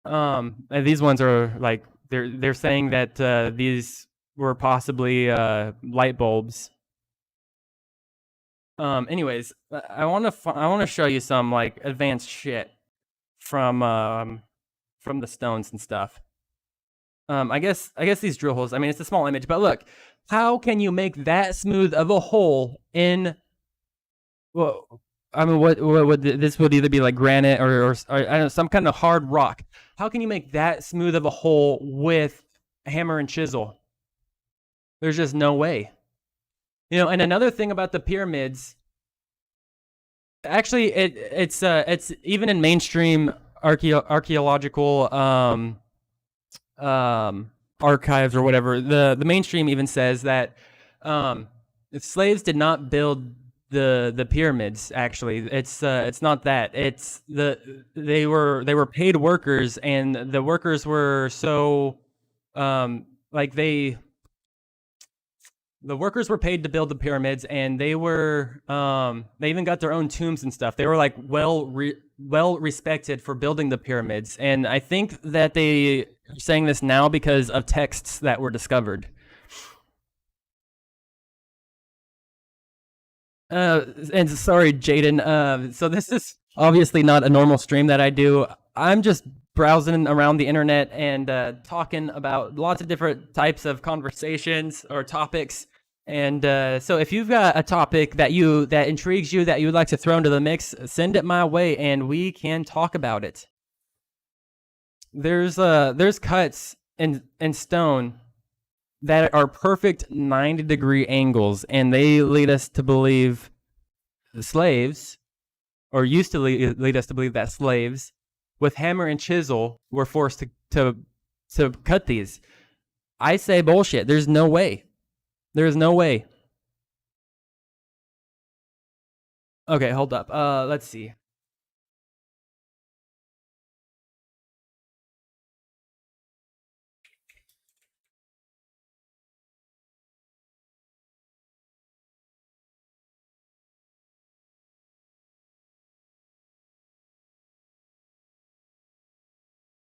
And these ones are like they're saying that these were possibly light bulbs. Anyways, I want to show you some like advanced shit from the stones and stuff. I guess these drill holes. I mean, it's a small image, but look, how can you make that smooth of a hole in? Well, I mean, what would this would either be like granite or I don't know, some kind of hard rock. How can you make that smooth of a hole with hammer and chisel? There's just no way. And another thing about the pyramids, actually, it's even in mainstream archaeological archives or whatever. The mainstream even says that slaves did not build the pyramids. Actually, it's not that. It's they were paid workers, and the workers were so like the workers were paid to build the pyramids, and they even got their own tombs and stuff. They were like well respected for building the pyramids, and I think that they are saying this now because of texts that were discovered. And sorry, Jaden. So this is obviously not a normal stream that I do. I'm just browsing around the internet and talking about lots of different types of conversations or topics. And so if you've got a topic that intrigues you, that you would like to throw into the mix, send it my way and we can talk about it. there's cuts in stone that are perfect 90-degree angles, and they lead us to believe the slaves, or used to lead us to believe that slaves with hammer and chisel were forced to cut these. I say bullshit. There's no way. There's no way. Okay, hold up. Let's see.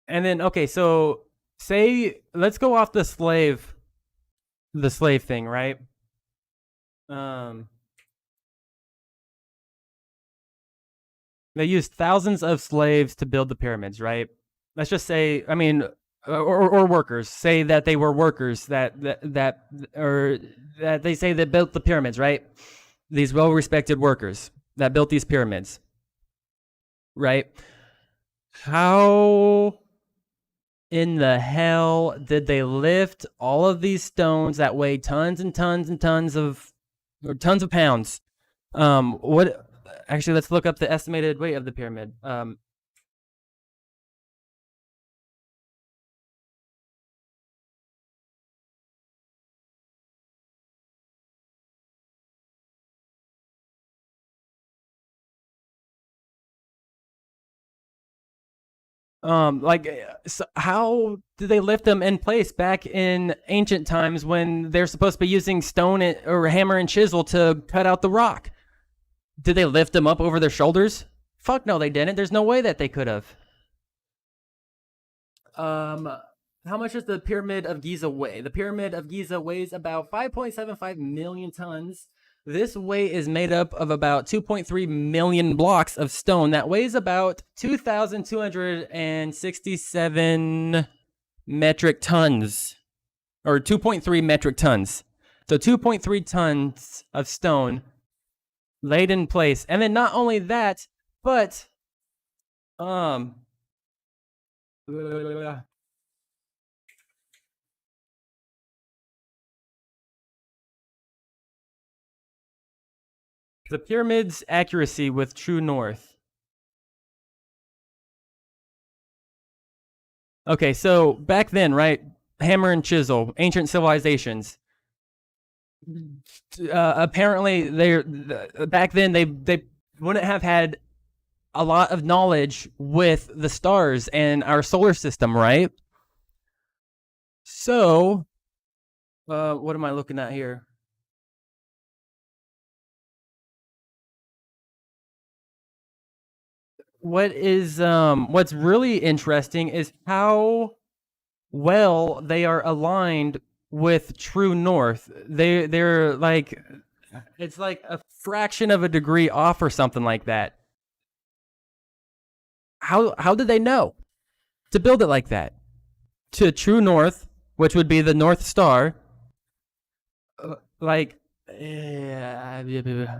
And then okay, so say let's go off the slave thing, right? Um, they used thousands of slaves to build the pyramids, right? Let's just say, I mean, or workers. Say that they were workers or that they say that built the pyramids, right? These well-respected workers that built these pyramids, right? How in the hell did they lift all of these stones that weigh tons and tons and tons of, or tons of pounds? What? Actually, let's look up the estimated weight of the pyramid. Like, so how did they lift them in place back in ancient times when they're supposed to be using stone or hammer and chisel to cut out the rock? Did they lift them up over their shoulders? Fuck no, they didn't. There's no way that they could have. Um, how much does the Pyramid of Giza weigh? The Pyramid of Giza weighs about 5.75 million tons. This weight is made up of about 2.3 million blocks of stone that weighs about 2,267 metric tons, or 2.3 metric tons. So 2.3 tons of stone laid in place. And then not only that, but um the pyramid's accuracy with true north. Okay, so back then, right? Hammer and chisel, ancient civilizations. Apparently, they back then they wouldn't have had a lot of knowledge with the stars and our solar system, right? So, what am I looking at here? What's really interesting is how well they are aligned with true north. They're like, it's like a fraction of a degree off or something like that. How did they know to build it like that? To true north, which would be the North Star, like, I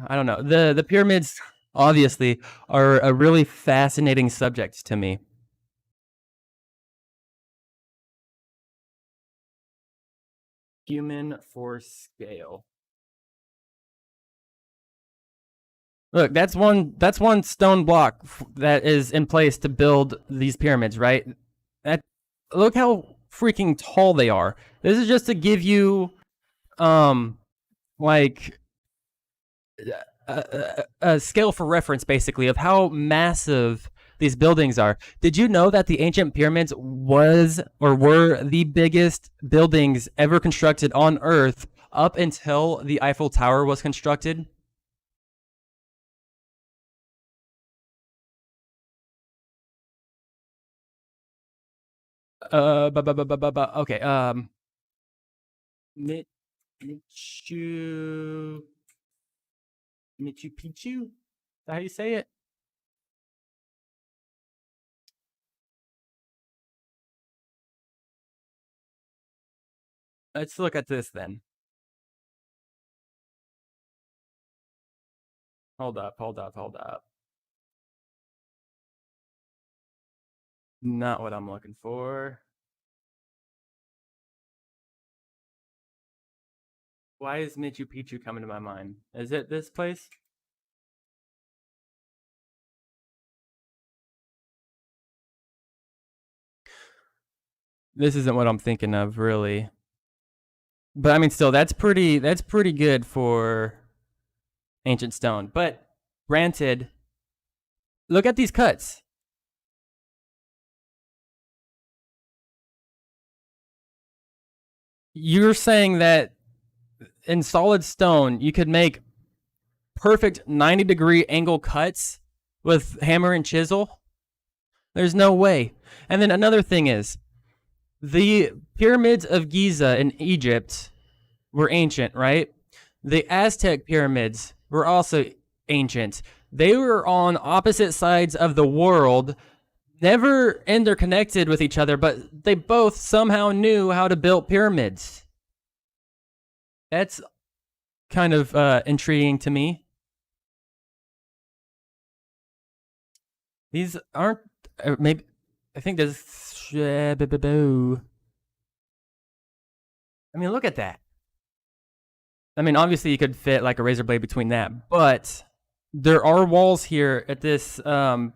don't know. The pyramids obviously are a really fascinating subject to me. Human force scale. Look, that's one stone block that is in place to build these pyramids, right? That look how freaking tall they are. This is just to give you like a scale for reference, basically, of how massive these buildings are. Did you know that the ancient pyramids were the biggest buildings ever constructed on Earth up until the Eiffel Tower was constructed? Okay. Michu Michu Picchu? Is that how you say it? Let's look at this then. Hold up. Not what I'm looking for. Why is Machu Picchu coming to my mind? Is it this place? This isn't what I'm thinking of, really. But I mean, still, that's pretty good for ancient stone. But granted, look at these cuts. You're saying that in solid stone, you could make perfect 90-degree angle cuts with hammer and chisel? There's no way. And then another thing is, the pyramids of Giza in Egypt were ancient, right? The Aztec pyramids were also ancient. They were on opposite sides of the world, never interconnected with each other, but they both somehow knew how to build pyramids. That's kind of intriguing to me. These aren't maybe. I think there's. I mean, look at that. I mean, obviously you could fit like a razor blade between that, but there are walls here at this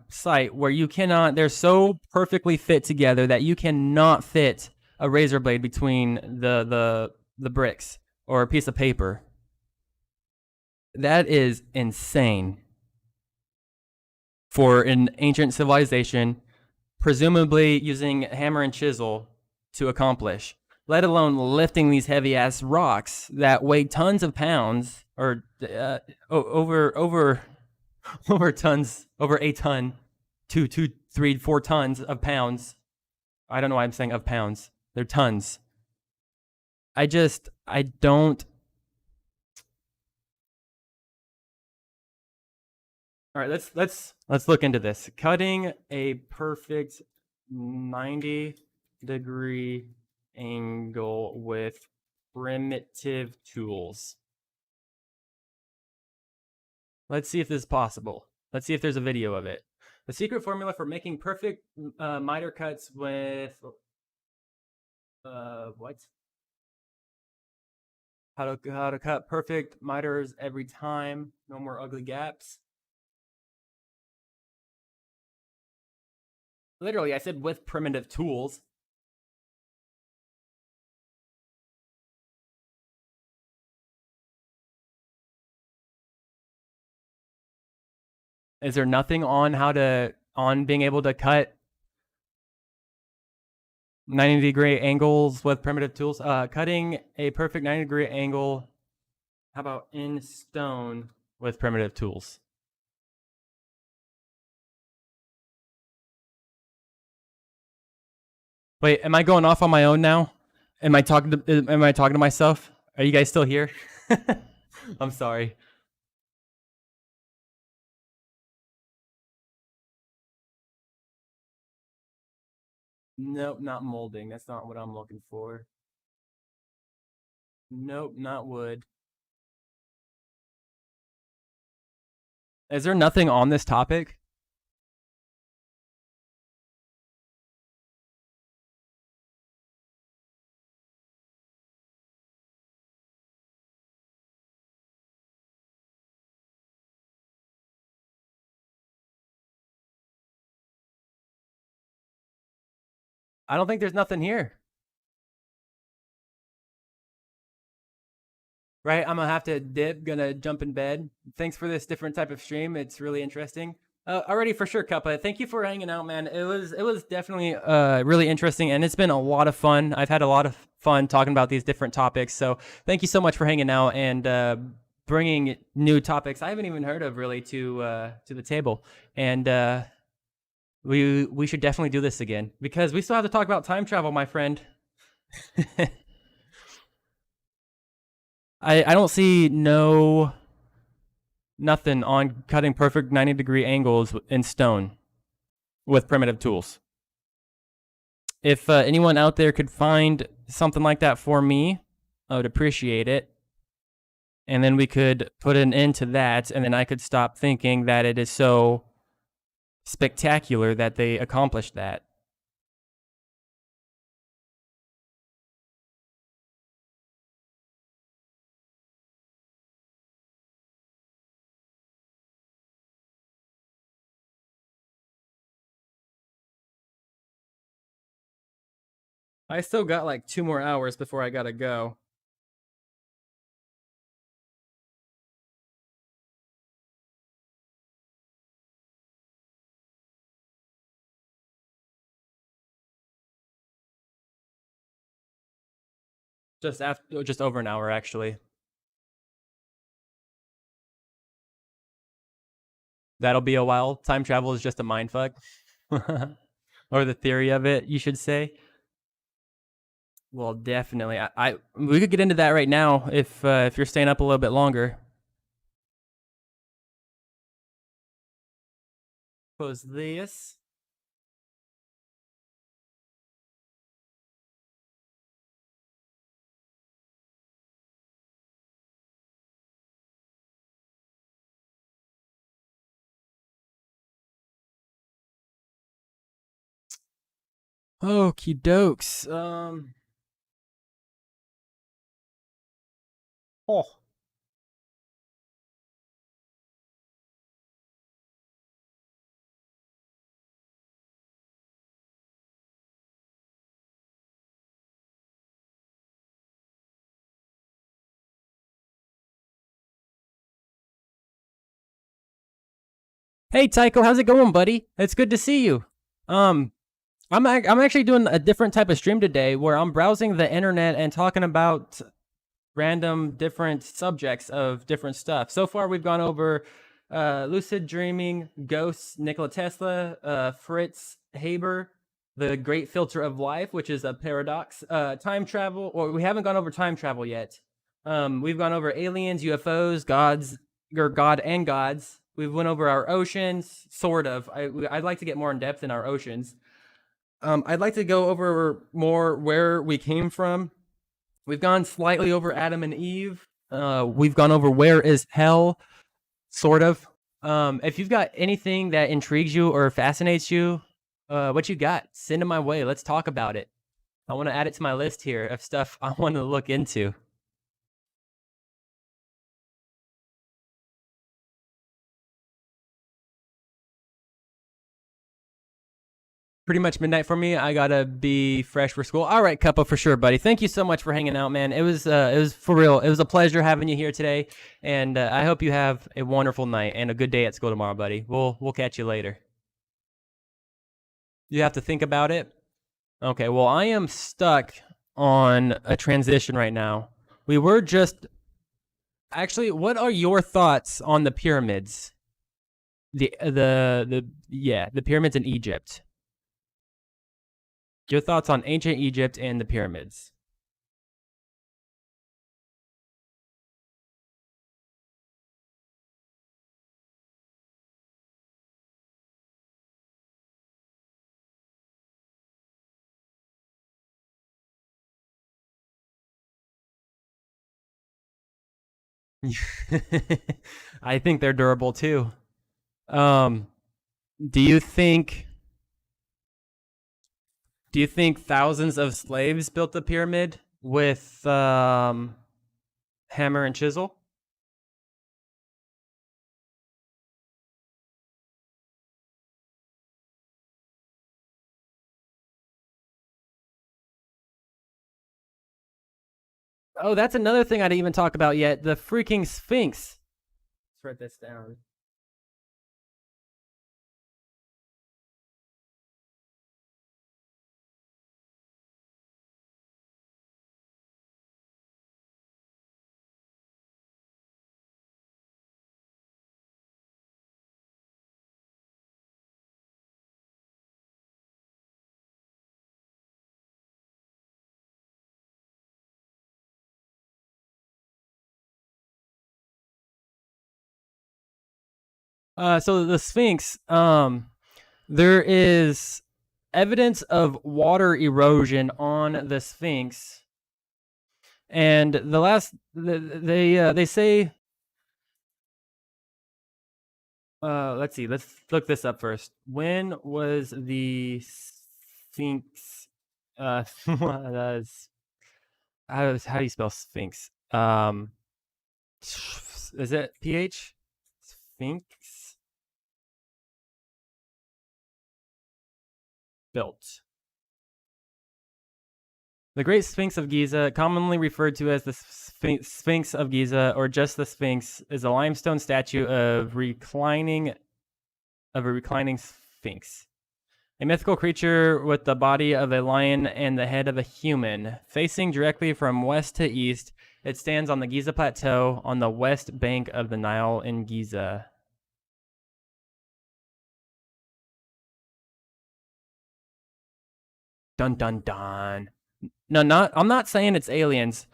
site where you cannot. They're so perfectly fit together that you cannot fit a razor blade between the bricks or a piece of paper. That is insane for an ancient civilization, presumably using hammer and chisel to accomplish, let alone lifting these heavy ass rocks that weigh tons of pounds or over tons, over a ton, 2, 3, 4 tons of pounds. I don't know why I'm saying of pounds. They're tons. I don't. All right, let's look into this. Cutting a perfect 90-degree angle with primitive tools. Let's see if this is possible. Let's see if there's a video of it. The secret formula for making perfect miter cuts with what? How to cut perfect miters every time. No more ugly gaps. Literally, I said with primitive tools. Is there nothing on being able to cut 90-degree angles with primitive tools? Cutting a perfect 90-degree angle. How about in stone with primitive tools? Wait, am I going off on my own now? Am I talking to myself? Are you guys still here? I'm sorry. Nope, not molding. That's not what I'm looking for. Nope, not wood. Is there nothing on this topic? I don't think there's nothing here. Right, I'm gonna have to dip, gonna jump in bed. Thanks for this different type of stream. It's really interesting. Already for sure, Cuppa. Thank you for hanging out, man. It was definitely really interesting, and it's been a lot of fun. I've had a lot of fun talking about these different topics. So thank you so much for hanging out and bringing new topics I haven't even heard of really to the table. And we should definitely do this again because we still have to talk about time travel, my friend. I don't see nothing on cutting perfect 90-degree angles in stone with primitive tools. If anyone out there could find something like that for me, I would appreciate it. And then we could put an end to that, and then I could stop thinking that it is so spectacular that they accomplished that. I still got like 2 more hours before I gotta go. Just over an hour actually. That'll be a while. Time travel is just a mind fuck. Or the theory of it, you should say. Well, definitely. I we could get into that right now if you're staying up a little bit longer. Close this. Okie dokes. Oh. Hey Tycho, how's it going, buddy? It's good to see you. Um, I'm actually doing a different type of stream today where I'm browsing the internet and talking about random different subjects of different stuff. So far, we've gone over lucid dreaming, ghosts, Nikola Tesla, Fritz Haber, the great filter of life, which is a paradox, time travel, or we haven't gone over time travel yet. We've gone over aliens, UFOs, gods, or God and gods. We've went over our oceans, sort of. I'd like to get more in depth in our oceans. I'd like to go over more where we came from. We've gone slightly over Adam and Eve. We've gone over where is hell, sort of. If you've got anything that intrigues you or fascinates you, what you got, send it my way. Let's talk about it. I want to add it to my list here of stuff I want to look into. Pretty much midnight for me. I gotta be fresh for school. All right, Cuppa, for sure, buddy. Thank you so much for hanging out, man. It was for real. It was a pleasure having you here today, and I hope you have a wonderful night and a good day at school tomorrow, buddy. We'll catch you later. You have to think about it. Okay, well, I am stuck on a transition right now. We were just actually. What are your thoughts on the pyramids? The pyramids in Egypt. Your thoughts on ancient Egypt and the pyramids? I think they're durable too. Um, do you think do you think thousands of slaves built the pyramid with hammer and chisel? Oh, that's another thing I didn't even talk about yet. The freaking Sphinx. Let's write this down. So the Sphinx, there is evidence of water erosion on the Sphinx, and they say, let's see, let's look this up first. When was the Sphinx? That's, how do you spell Sphinx? Is it PH? Sphinx built. The Great Sphinx of Giza, commonly referred to as the Sphinx of Giza or just the Sphinx, is a limestone statue of a reclining sphinx. A mythical creature with the body of a lion and the head of a human. Facing directly from west to east, it stands on the Giza Plateau on the west bank of the Nile in Giza. Dun dun dun. No, I'm not saying it's aliens.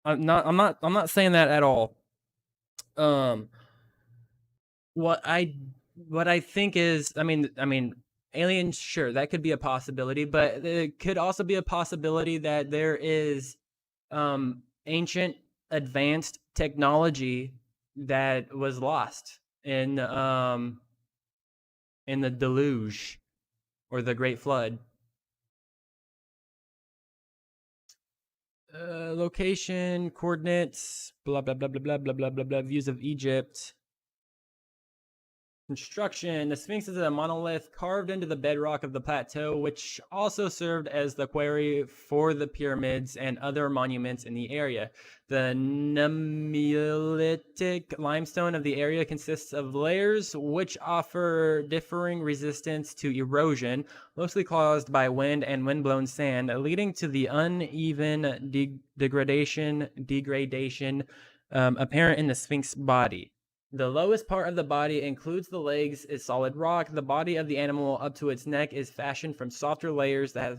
I'm not saying that at all. Um what I think is, I mean aliens, sure, that could be a possibility, but it could also be a possibility that there is ancient advanced technology that was lost in the deluge or the great flood. Location, coordinates, blah blah blah blah blah blah blah blah blah. Views of Egypt. Construction. The Sphinx is a monolith carved into the bedrock of the plateau, which also served as the quarry for the pyramids and other monuments in the area. The Neolithic limestone of the area consists of layers which offer differing resistance to erosion, mostly caused by wind and wind-blown sand, leading to the uneven degradation apparent in the Sphinx body. The lowest part of the body includes the legs is solid rock. The body of the animal up to its neck is fashioned from softer layers that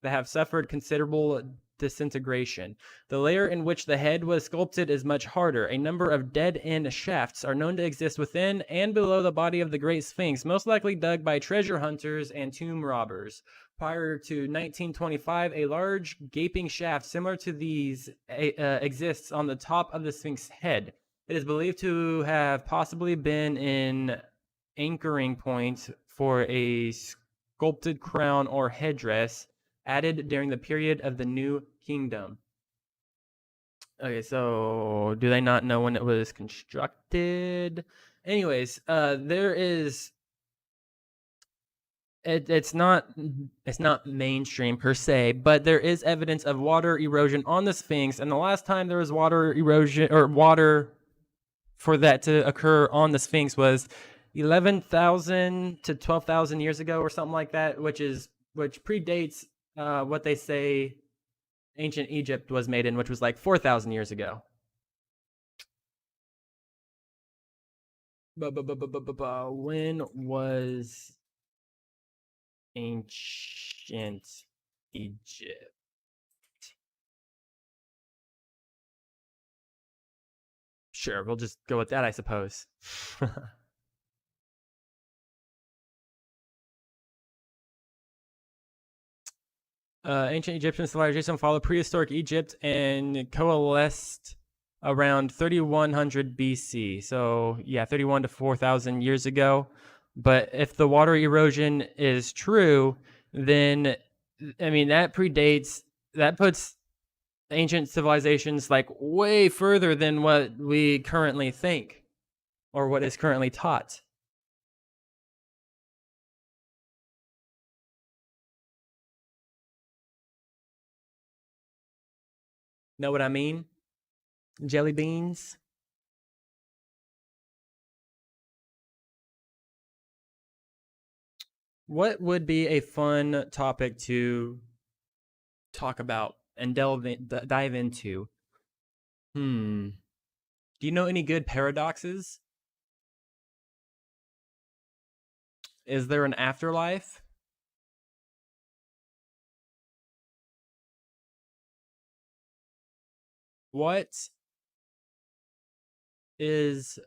have suffered considerable disintegration. The layer in which the head was sculpted is much harder. A number of dead-end shafts are known to exist within and below the body of the Great Sphinx, most likely dug by treasure hunters and tomb robbers. Prior to 1925, a large gaping shaft similar to these exists on the top of the Sphinx head. It is believed to have possibly been an anchoring point for a sculpted crown or headdress added during the period of the New Kingdom. Okay, so do they not know when it was constructed? Anyways, there is it's not mainstream per se, but there is evidence of water erosion on the Sphinx, and the last time there was water erosion or water for that to occur on the Sphinx was 11,000 to 12,000 years ago or something like that, which predates what they say ancient Egypt was made in, which was like 4,000 years ago. When was ancient Egypt? Sure, we'll just go with that, I suppose. Ancient Egyptian civilization followed prehistoric Egypt and coalesced around 3100 BC. So, yeah, 31 to 4,000 years ago. But if the water erosion is true, then, I mean, that puts ancient civilizations like way further than what we currently think or what is currently taught. Know what I mean? Jelly beans. What would be a fun topic to talk about and dive into? Do you know any good paradoxes? Is there an afterlife? What is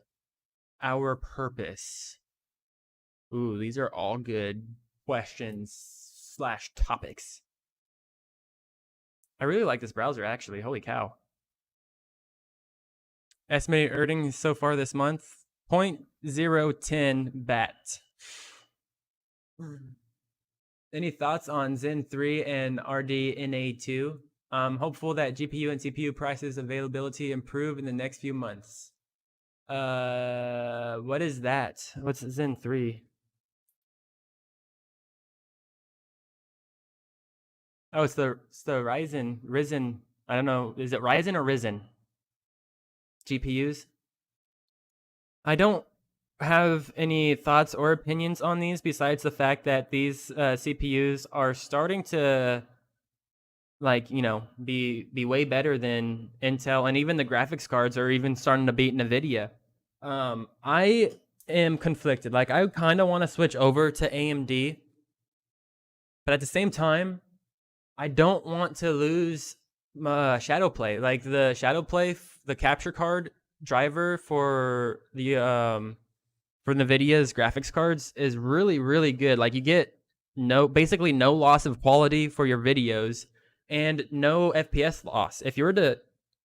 our purpose? Ooh, these are all good questions / topics. I really like this browser, actually. Holy cow. Estimated earnings so far this month, 0.010 BAT. Any thoughts on Zen 3 and RDNA2? I'm hopeful that GPU and CPU prices availability improve in the next few months. What is that? What's Zen 3? Oh, it's the Ryzen Risen. I don't know. Is it Ryzen or Risen GPUs? I don't have any thoughts or opinions on these besides the fact that these CPUs are starting to be way better than Intel, and even the graphics cards are even starting to beat Nvidia. I am conflicted. Like, I kind of want to switch over to AMD, but at the same time, I don't want to lose shadow play. Like, the shadow play, the capture card driver for Nvidia's graphics cards is really, really good. Like, you get basically no loss of quality for your videos and no FPS loss. If you were to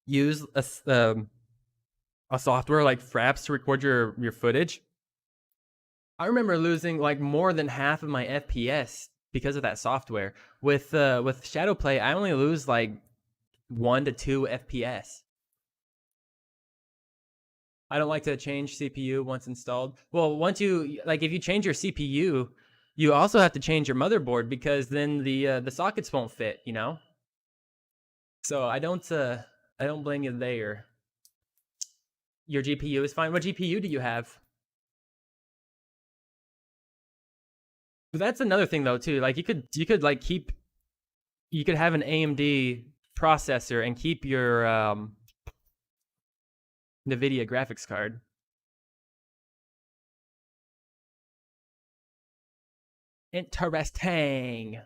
use a software like Fraps to record your footage, I remember losing like more than half of my FPS because of that software. With Shadowplay, I only lose like 1 to 2 FPS. I don't like to change CPU once installed. Well, once if you change your CPU, you also have to change your motherboard because then the sockets won't fit, you know? So I don't blame you there. Your GPU is fine. What GPU do you have? But that's another thing though too. Like, you could have an AMD processor and keep your NVIDIA graphics card. Interesting.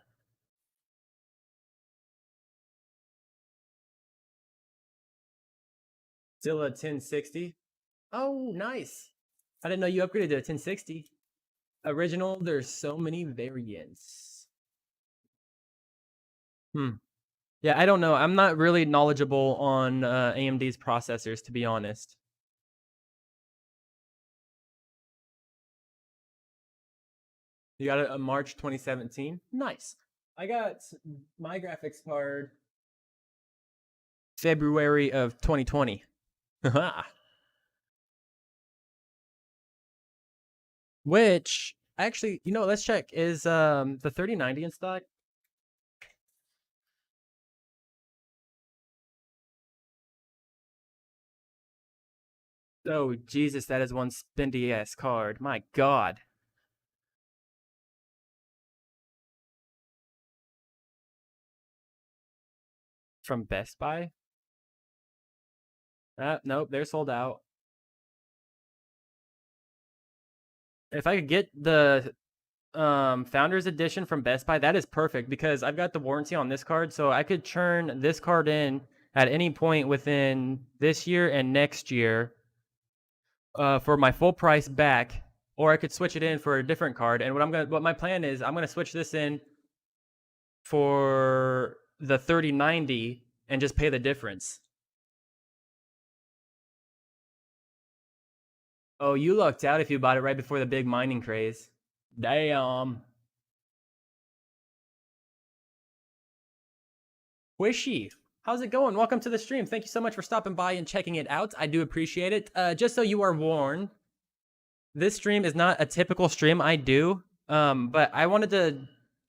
Still a 1060. Oh, nice. I didn't know you upgraded to a 1060. Original, there's so many variants. Hmm. Yeah, I don't know. I'm not really knowledgeable on AMD's processors, to be honest. You got it a March 2017? Nice. I got my graphics card February of 2020. Which actually, let's check. Is the 3090 in stock? Oh, Jesus, that is one spendy ass card. My God. From Best Buy? Nope, they're sold out. If I could get the Founders Edition from Best Buy, that is perfect because I've got the warranty on this card, so I could churn this card in at any point within this year and next year for my full price back, or I could switch it in for a different card. And what my plan is, I'm gonna switch this in for the 3090 and just pay the difference. Oh, you lucked out if you bought it right before the big mining craze. Damn. Wishy, how's it going? Welcome to the stream. Thank you so much for stopping by and checking it out. I do appreciate it. Just so you are warned, this stream is not a typical stream I do, but I wanted to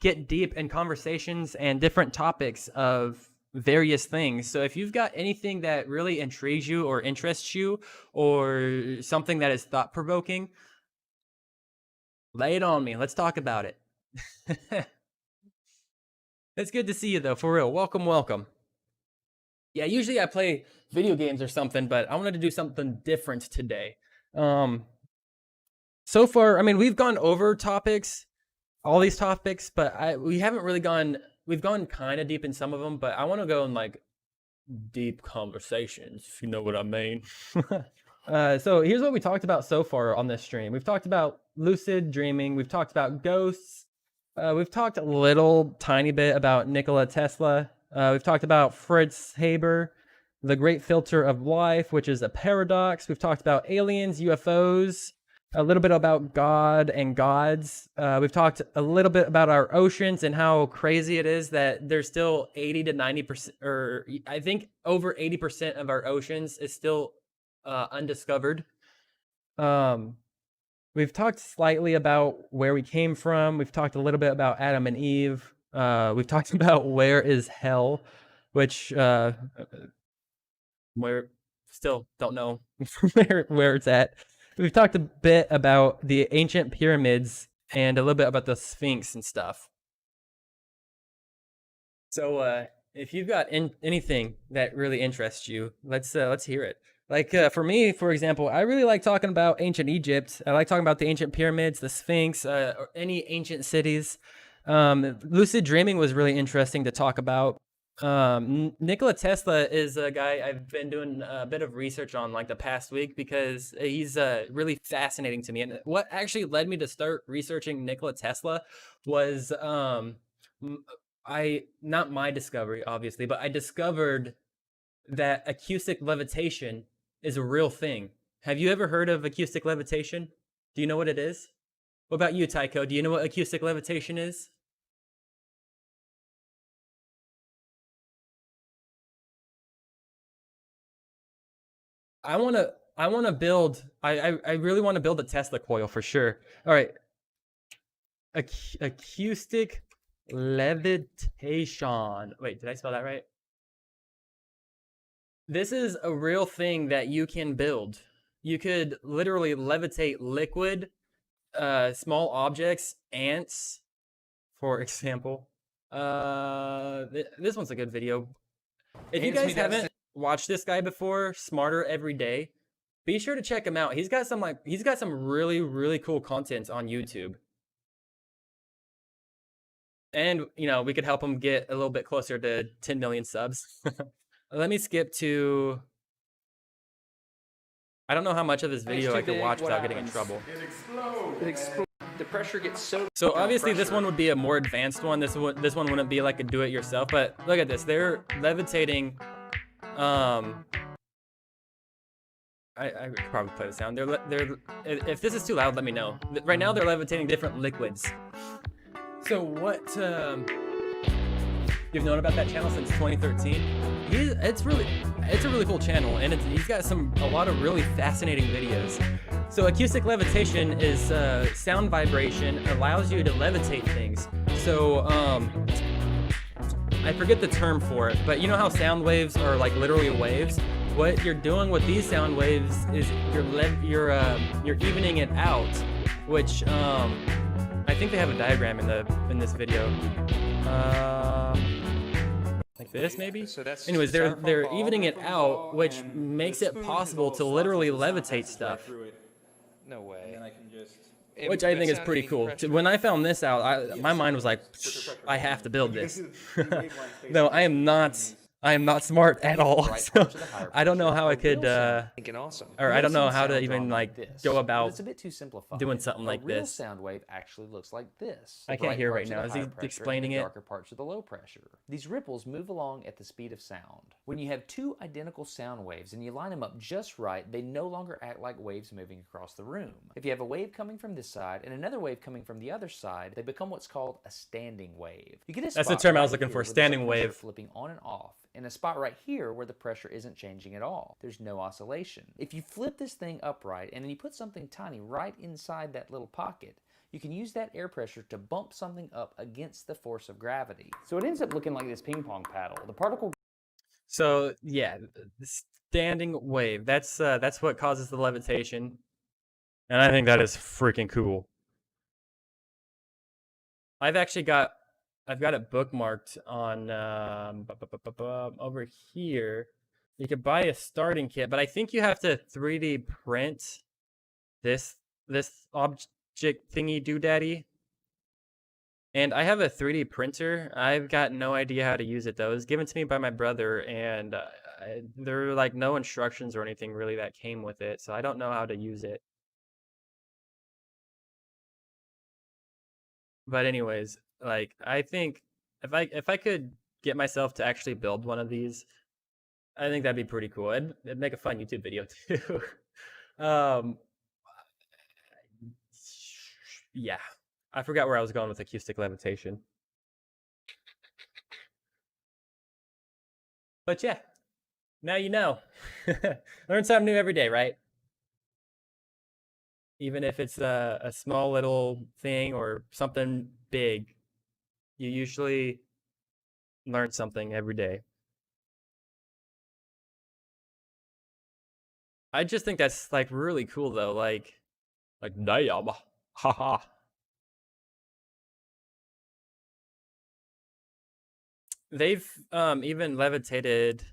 get deep in conversations and different topics of various things. So if you've got anything that really intrigues you or interests you or something that is thought-provoking, lay it on me. Let's talk about it. It's good to see you, though, for real. Welcome, welcome. Yeah, usually I play video games or something, but I wanted to do something different today. So far, I mean, we've gone over all these topics, but we've gone kind of deep in some of them, but I want to go in like deep conversations, if you know what I mean. So here's what we talked about so far on this stream. We've talked about lucid dreaming. We've talked about ghosts. We've talked a little tiny bit about Nikola Tesla. We've talked about Fritz Haber, the great filter of life, which is a paradox. We've talked about aliens, UFOs, a little bit about God and gods. We've talked a little bit about our oceans and how crazy it is that there's still 80 to 90%, or I think over 80% of our oceans is still undiscovered. We've talked slightly about where we came from. We've talked a little bit about Adam and Eve. We've talked about where is hell, which where still don't know where it's at. We've talked a bit about the ancient pyramids and a little bit about the Sphinx and stuff. So if you've got anything that really interests you, let's hear it. Like for me, for example, I really like talking about ancient Egypt. I like talking about the ancient pyramids, the Sphinx, or any ancient cities. Lucid dreaming was really interesting to talk about. Nikola Tesla is a guy I've been doing a bit of research on like the past week because he's really fascinating to me. And what actually led me to start researching Nikola Tesla was I not my discovery obviously, but I discovered that acoustic levitation is a real thing. Have you ever heard of acoustic levitation? Do you know what it is? What about you, Tycho? Do you know what acoustic levitation is? I want to build I really want to build a Tesla coil for sure. All right. Acoustic levitation. Wait, did I spell that right? This is a real thing that you can build. You could literally levitate liquid, small objects, ants, for example. This one's a good video. If you guys haven't watched this guy before, Smarter Every Day, be sure to check him out. He's got some really cool content on YouTube. And we could help him get a little bit closer to 10 million subs. Let me skip to. I don't know how much of this video I could watch without getting in trouble. It explodes. The pressure gets so obviously this one would be a more advanced one. This one wouldn't be like a do-it-yourself. But look at this. They're levitating. I could probably play the sound. They're. If this is too loud, let me know. Right now they're levitating different liquids. So what? You've known about that channel since 2013. It's a really cool channel, and he's got a lot of really fascinating videos. So acoustic levitation is sound vibration allows you to levitate things. So I forget the term for it, but you know how sound waves are like literally waves. What you're doing with these sound waves is you're evening it out, which I think they have a diagram in this video. Like this maybe? Anyways, they're evening it out, which makes it possible to literally levitate stuff. No way. Which I think is pretty cool. When I found this out, my mind was like, I have to build this. No, I am not smart at all. So I don't know how I could, or I don't know how to even like go about it's a bit too simplified. doing something like a real this. sound wave actually looks like this. I can't hear right now. Is he explaining it? Darker parts of the low pressure. These ripples move along at the speed of sound. When you have two identical sound waves and you line them up just right, they no longer act like waves moving across the room. If you have a wave coming from this side and another wave coming from the other side, they become what's called a standing wave. You get a That's the term I was looking for, standing wave. Flipping on and off. In a spot right here where the pressure isn't changing at all. There's no oscillation. If you flip this thing upright and then you put something tiny right inside that little pocket, you can use that air pressure to bump something up against the force of gravity. So it ends up looking like this ping pong paddle. The particle. So yeah, the standing wave. That's what causes the levitation, and I think that is freaking cool. I've got it bookmarked on over here. You could buy a starting kit, but I think you have to 3D print this object thingy doodaddy. And I have a 3D printer. I've got no idea how to use it though. It was given to me by my brother, and there were like no instructions or anything really that came with it, so I don't know how to use it. But anyways, like I think if I could get myself to actually build one of these, I think that'd be pretty cool. It'd make a fun YouTube video too. Yeah, I forgot where I was going with acoustic levitation. But yeah, now you know. Learn something new every day, right? Even if it's a small little thing or something big. You usually learn something every day. I just think that's like really cool though. Like damn, haha. They've even levitated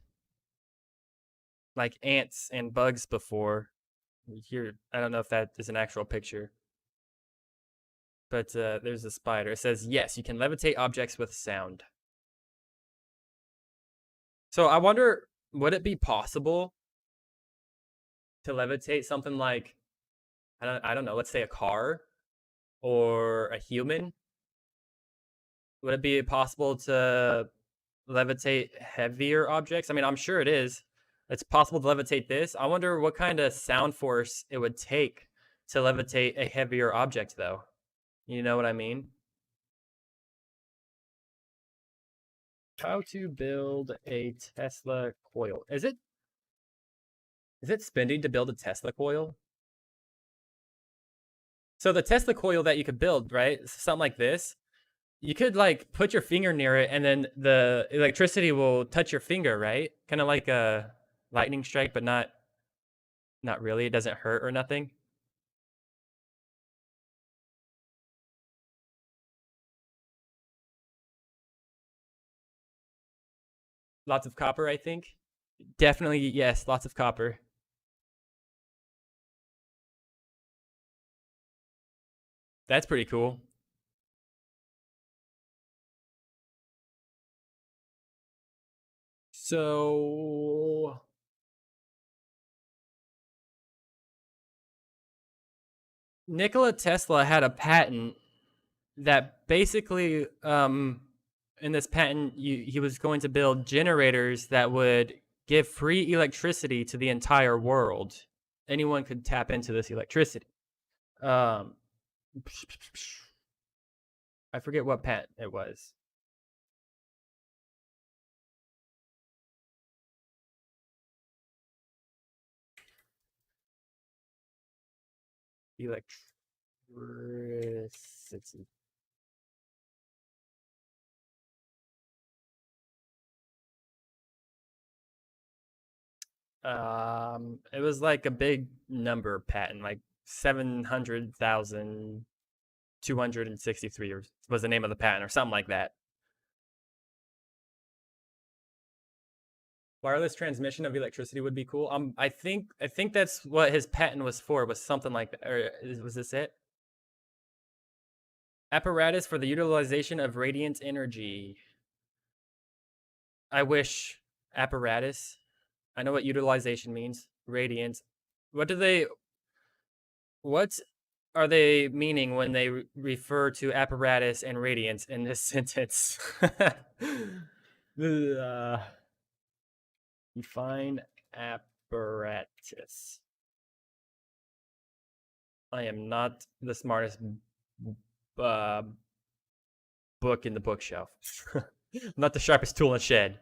like ants and bugs before. Here, I don't know if that is an actual picture, but there's a spider. It says yes, you can levitate objects with sound. So I wonder, would it be possible to levitate something like I don't know, let's say a car or a human? Would it be possible to levitate heavier objects? I mean, I'm sure it is. It's possible to levitate this. I wonder what kind of sound force it would take to levitate a heavier object, though. You know what I mean? How to build a Tesla coil. Is it spending to build a Tesla coil? So the Tesla coil that you could build, right? Something like this. You could like put your finger near it and then the electricity will touch your finger, right? Kind of like a lightning strike, but not really. It doesn't hurt or nothing. Lots of copper, I think. Definitely, yes, lots of copper. That's pretty cool. So Nikola Tesla had a patent that basically in this patent he was going to build generators that would give free electricity to the entire world. Anyone could tap into this electricity. um I forget what patent it was. Electricity. It was like a big number patent, like 700,263 was the name of the patent or something like that. Wireless transmission of electricity would be cool. I think that's what his patent was for, was something like that. Or was this it? Apparatus for the utilization of radiant energy. I wish apparatus. I know what utilization means. Radiant. What do they what are they meaning when they refer to apparatus and radiance in this sentence? uh, define apparatus. I am not the smartest uh, book in the bookshelf. Not the sharpest tool in the shed.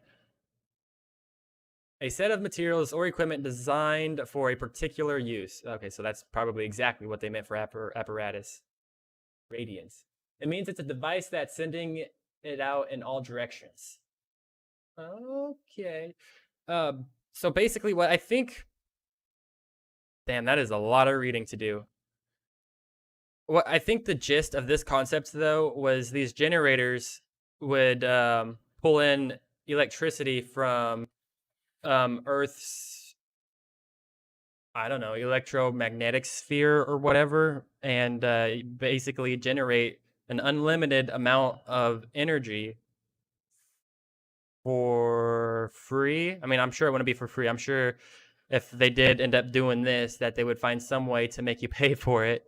A set of materials or equipment designed for a particular use. Okay, so that's probably exactly what they meant for apparatus. Radiance. It means it's a device that's sending it out in all directions. Okay. So basically, what I think. Damn, that is a lot of reading to do. What I think the gist of this concept, though, was these generators would pull in electricity from Earth's, I don't know, electromagnetic sphere or whatever, and basically generate an unlimited amount of energy for free. I mean, I'm sure it wouldn't be for free. I'm sure if they did end up doing this, that they would find some way to make you pay for it.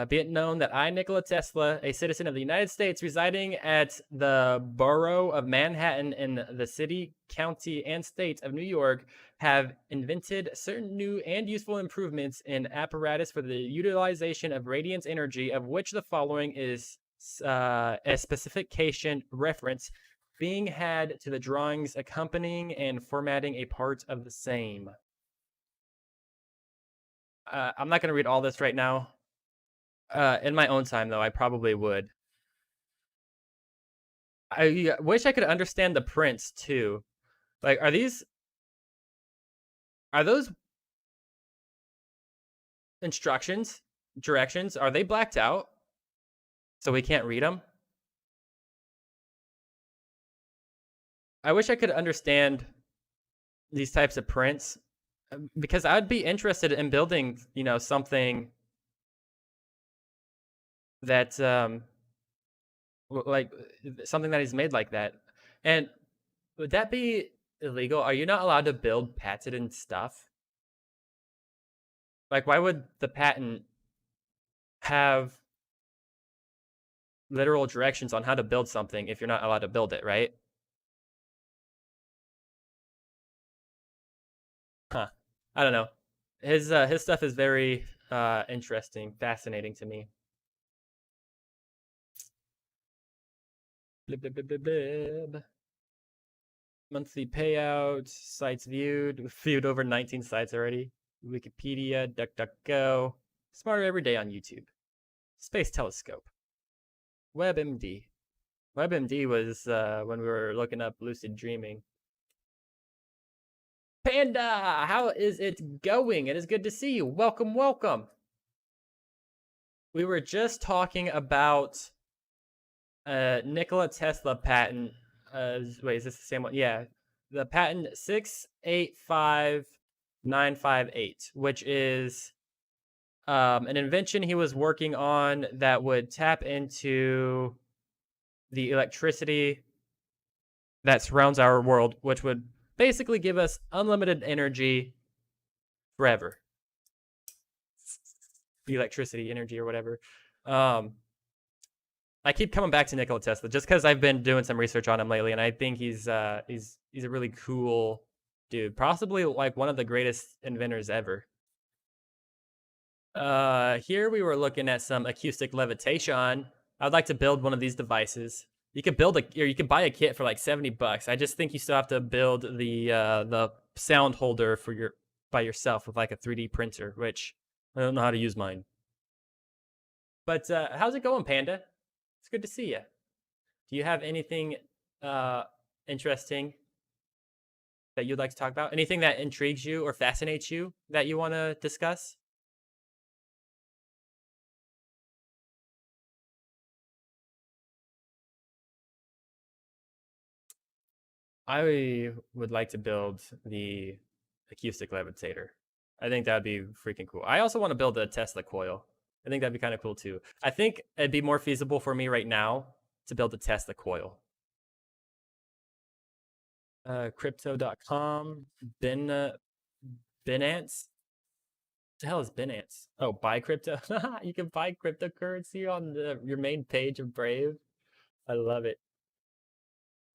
Be it known that I, Nikola Tesla, a citizen of the United States residing at the borough of Manhattan in the city, county, and state of New York, have invented certain new and useful improvements in apparatus for the utilization of radiant energy, of which the following is a specification reference being had to the drawings accompanying and formatting a part of the same. I'm not going to read all this right now. In my own time, though, I probably would. I wish I could understand the prints too. Like, are those instructions, directions? Are they blacked out so we can't read them? I wish I could understand these types of prints because I'd be interested in building, something that like something that is made like that. And would that be illegal? Are you not allowed to build patented stuff? Like, why would the patent have literal directions on how to build something if you're not allowed to build it, right? Huh. I don't know. His stuff is very interesting, fascinating to me. Blib, blib, blib, blib, blib. Monthly payout, sites viewed over 19 sites already. Wikipedia, DuckDuckGo, Smarter Every Day on YouTube, Space Telescope, WebMD. WebMD was when we were looking up lucid dreaming. Panda, how is it going? It is good to see you. Welcome, welcome. We were just talking about Nikola Tesla patent. Wait, is this the same one? Yeah, the patent 685958, which is an invention he was working on that would tap into the electricity that surrounds our world, which would basically give us unlimited energy forever. Electricity, energy, or whatever. I keep coming back to Nikola Tesla just because I've been doing some research on him lately, and I think he's a really cool dude, possibly like one of the greatest inventors ever. Here we were looking at some acoustic levitation. I'd like to build one of these devices. You could you could buy a kit for like $70. I just think you still have to build the sound holder by yourself with like a 3D printer, which I don't know how to use mine. But how's it going, Panda? It's good to see you. Do you have anything interesting that you'd like to talk about? Anything that intrigues you or fascinates you that you want to discuss? I would like to build the acoustic levitator. I think that'd be freaking cool. I also want to build a Tesla coil. I think that'd be kind of cool too. I think it'd be more feasible for me right now to build a Tesla coil. Crypto.com, Binance. What the hell is Binance? Oh, buy crypto. You can buy cryptocurrency on your main page of Brave. I love it.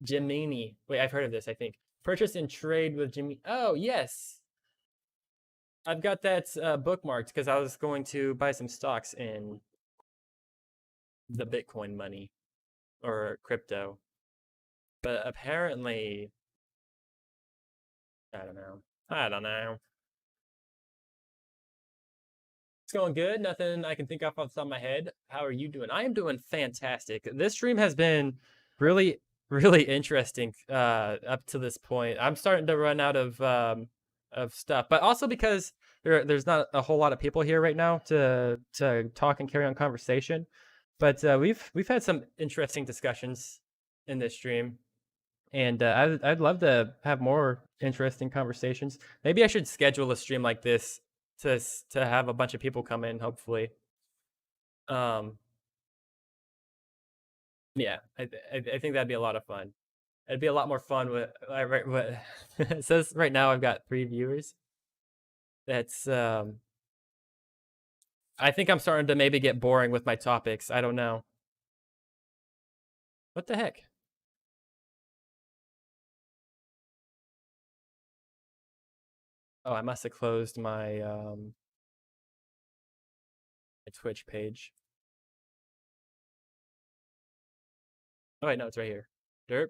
Gemini. Wait, I've heard of this, I think. Purchase and trade with Gemini. Oh, yes. I've got that bookmarked because I was going to buy some stocks in the Bitcoin money or crypto. But apparently, I don't know. I don't know. It's going good. Nothing I can think of off the top of my head. How are you doing? I am doing fantastic. This stream has been really, really interesting up to this point. I'm starting to run out of stuff, but also because there's not a whole lot of people here right now to talk and carry on conversation. But we've had some interesting discussions in this stream, and I'd love to have more interesting conversations. Maybe I should schedule a stream like this to have a bunch of people come in. Hopefully, um, yeah, I think that'd be a lot of fun. It'd be a lot more fun with what it says right now. I've got 3 viewers. That's I think I'm starting to maybe get boring with my topics. I don't know. What the heck? Oh, I must have closed my Twitch page. Oh wait, no, it's right here. Derp.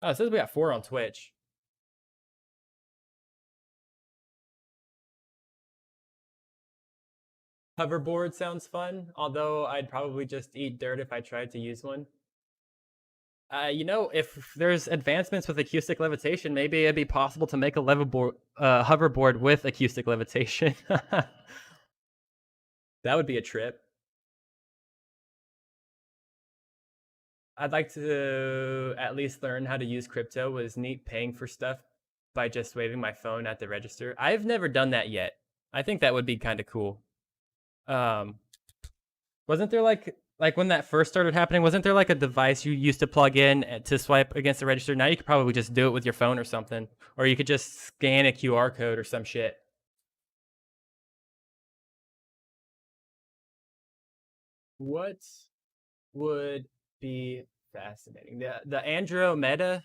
Oh, it says we got 4 on Twitch. Hoverboard sounds fun, although I'd probably just eat dirt if I tried to use one. If there's advancements with acoustic levitation, maybe it'd be possible to make a hoverboard with acoustic levitation. That would be a trip. I'd like to at least learn how to use crypto. It was neat paying for stuff by just waving my phone at the register. I've never done that yet. I think that would be kind of cool. Um, wasn't there like when that first started happening? Wasn't there like a device you used to plug in to swipe against the register? Now you could probably just do it with your phone or something, or you could just scan a QR code or some shit. What would be fascinating? The Andromeda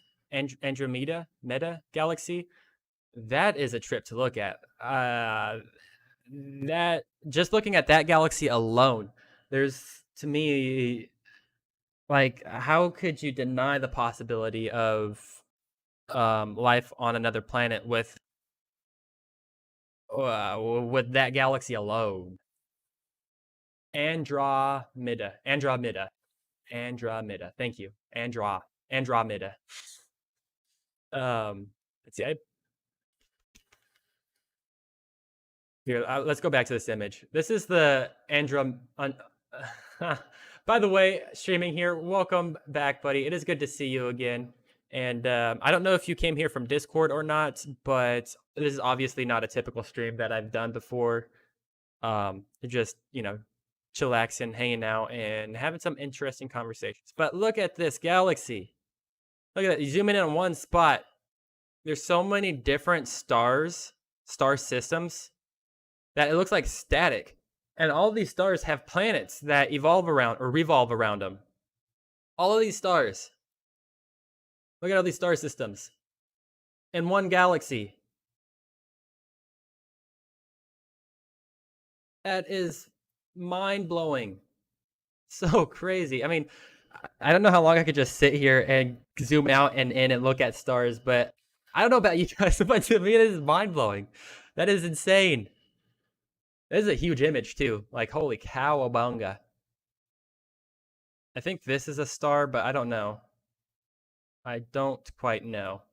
Meta galaxy. That is a trip to look at. That just looking at that galaxy alone, there's to me like how could you deny the possibility of life on another planet with that galaxy alone? Andromeda. Thank you, Andromeda. Let's see. Here, let's go back to this image. This is the Androm. By the way, streaming here, welcome back, buddy. It is good to see you again. And I don't know if you came here from Discord or not, but this is obviously not a typical stream that I've done before. Just, chillaxing, hanging out, and having some interesting conversations. But look at this galaxy. Look at that. You zoom in on one spot. There's so many different star systems that it looks like static. And all of these stars have planets that evolve around or revolve around them. All of these stars. Look at all these star systems in one galaxy. That is mind-blowing. So crazy. I mean, I don't know how long I could just sit here and zoom out and in and look at stars, but I don't know about you guys, but to me, it is mind-blowing. That is insane. This is a huge image too. Like, holy cowabunga. I think this is a star, but I don't know. I don't quite know.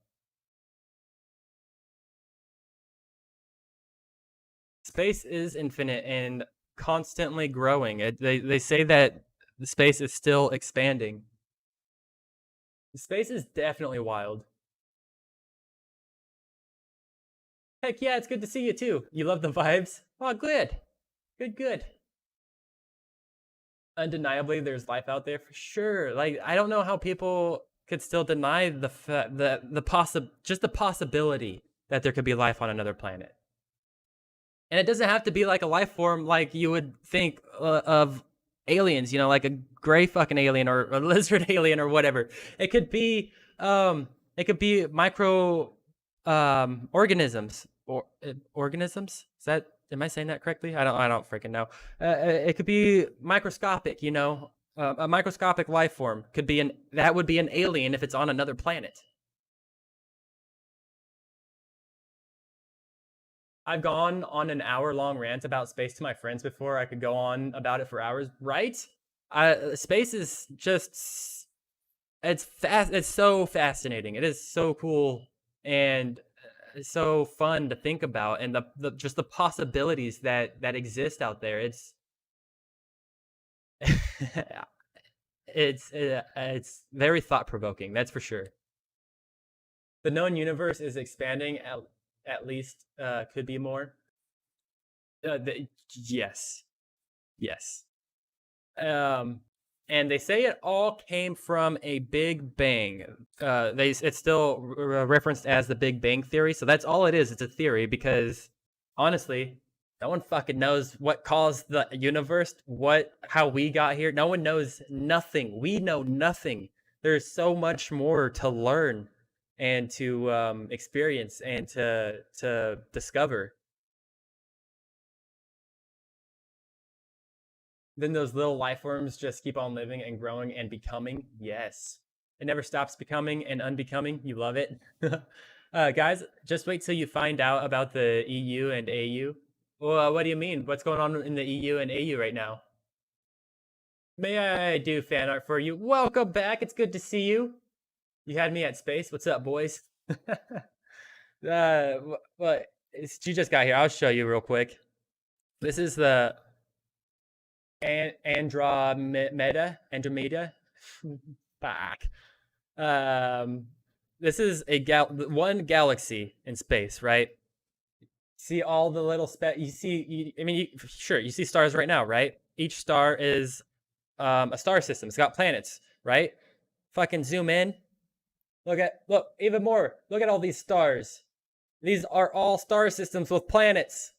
Space is infinite and constantly growing. They say that the space is still expanding. Space is definitely wild. Heck yeah, it's good to see you too. You love the vibes? Oh, good. Good. Undeniably, there's life out there for sure. Like, I don't know how people could still deny the possibility that there could be life on another planet. And it doesn't have to be like a life form like you would think of aliens, like a gray fucking alien or a lizard alien or whatever. It could be micro organisms or organisms. Am I saying that correctly? I don't freaking know. It could be microscopic, a microscopic life form that would be an alien if it's on another planet. I've gone on an hour-long rant about space to my friends before. I could go on about it for hours, right? Space is just, it's so fascinating. It is so cool and so fun to think about, and just the possibilities that exist out there. It's very thought-provoking, that's for sure. The known universe is expanding at least could be more. Yes. And they say it all came from a Big Bang. It's still referenced as the Big Bang Theory, so that's all it is. It's a theory because, honestly, no one fucking knows what caused the universe, how we got here. No one knows nothing. We know nothing. There's so much more to learn and to experience and to discover. Then those little life forms just keep on living and growing and becoming. Yes. It never stops becoming and unbecoming. You love it. Guys, just wait till you find out about the EU and AU. Well, what do you mean? What's going on in the EU and AU right now? May I do fan art for you? Welcome back. It's good to see you. You had me at space. What's up, boys? What? You just got here. I'll show you real quick. This is the Andromeda. Fuck. Um, this is one galaxy in space, right? See all the little you see. I mean, sure, you see stars right now, right? Each star is a star system. It's got planets, right? Fucking zoom in. Look even more. Look at all these stars. These are all star systems with planets.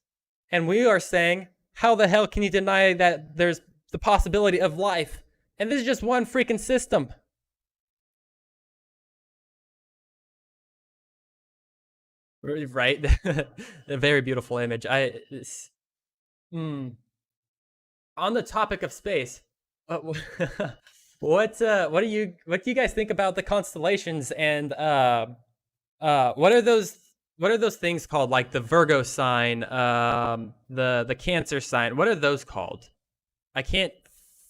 And we are saying, how the hell can you deny that there's the possibility of life? And this is just one freaking system. Right? A very beautiful image. On the topic of space, what do you guys think about the constellations and what are those things called, like the Virgo sign, the Cancer sign? What are those called? I can't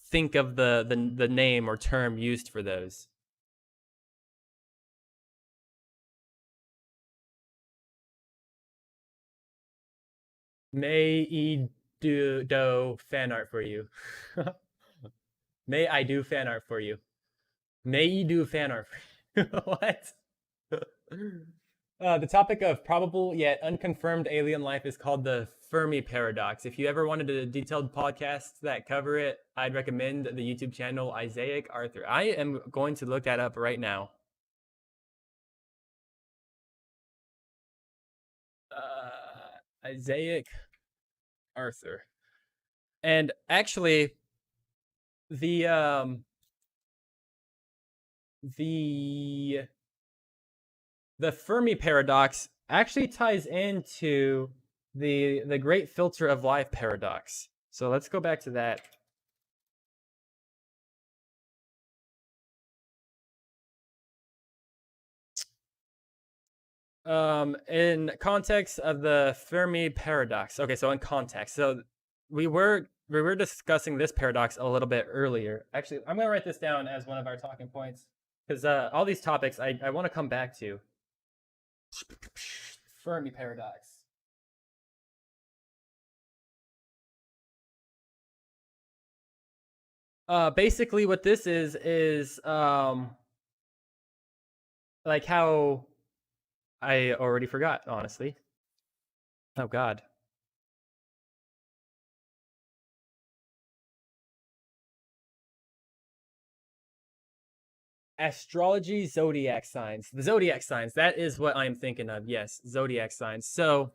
think of the name or term used for those. May I do fan art for you. May I do fan art for you. May you do fan art for you. What? The topic of probable yet unconfirmed alien life is called the Fermi paradox. If you ever wanted a detailed podcast that cover it, I'd recommend the YouTube channel Isaac Arthur. I am going to look that up right now. Isaac Arthur. And actually, the Fermi paradox actually ties into the great filter of life paradox. So let's go back to that. In context of the Fermi paradox. Okay, so in context. So we were discussing this paradox a little bit earlier. Actually, I'm going to write this down as one of our talking points, because all these topics I want to come back to. Fermi paradox. Basically what this is like how I already forgot, honestly. Oh God. Astrology, zodiac signs. The zodiac signs, that is what I'm thinking of. Yes, zodiac signs. So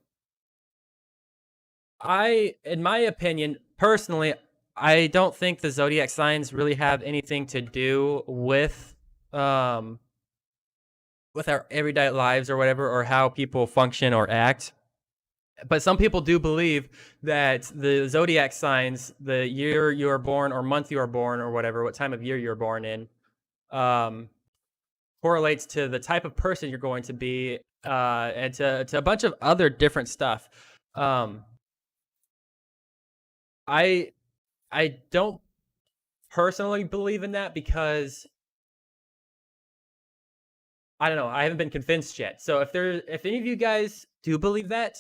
in my opinion, personally, I don't think the zodiac signs really have anything to do with our everyday lives or whatever, or how people function or act. But some people do believe that the zodiac signs, the year you are born or month you are born or whatever, what time of year you're born in, correlates to the type of person you're going to be, and to a bunch of other different stuff. I don't personally believe in that because I don't know. I haven't been convinced yet. So if any of you guys do believe that,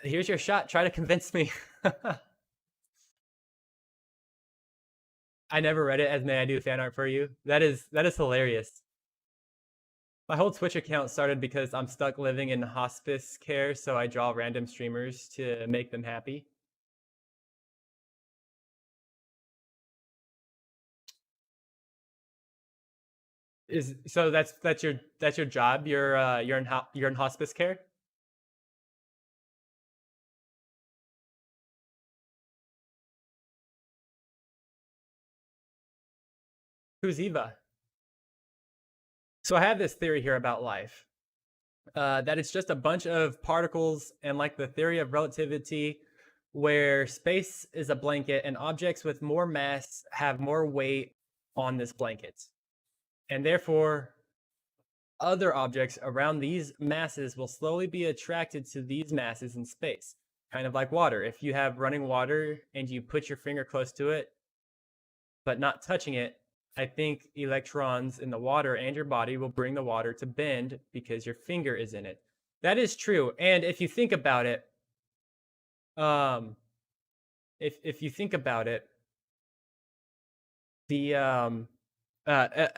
here's your shot. Try to convince me. I never read it as May I Do fan art for you. That is hilarious. My whole Twitch account started because I'm stuck living in hospice care, so I draw random streamers to make them happy. So that's your job? You're in hospice care? Who's Eva? So I have this theory here about life, that it's just a bunch of particles, and like the theory of relativity, where space is a blanket and objects with more mass have more weight on this blanket. And therefore, other objects around these masses will slowly be attracted to these masses in space. Kind of like water. If you have running water and you put your finger close to it, but not touching it, I think electrons in the water and your body will bring the water to bend because your finger is in it. That is true. And if you think about it, um, if you think about it, the uh, uh, uh,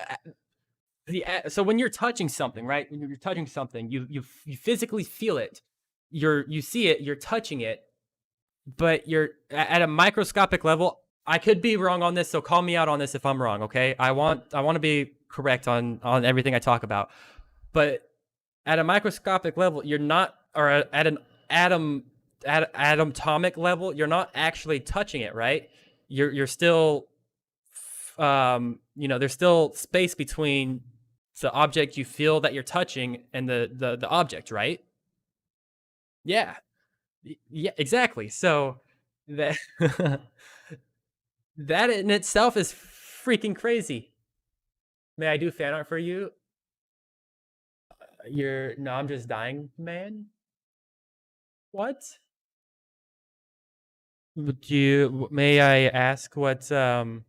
so when you're touching something, right? When you're touching something, you physically feel it. You see it. You're touching it, but you're at a microscopic level. I could be wrong on this, so call me out on this if I'm wrong. Okay, I want to be correct on everything I talk about, but at a microscopic level, you're not, or at an atomic level, you're not actually touching it, right? You're still, there's still space between the object you feel that you're touching and the object, right? Yeah, yeah, exactly. So that that in itself is freaking crazy. May I do fan art for you? You're no, I'm just dying, man. What? Would you? May I ask what's going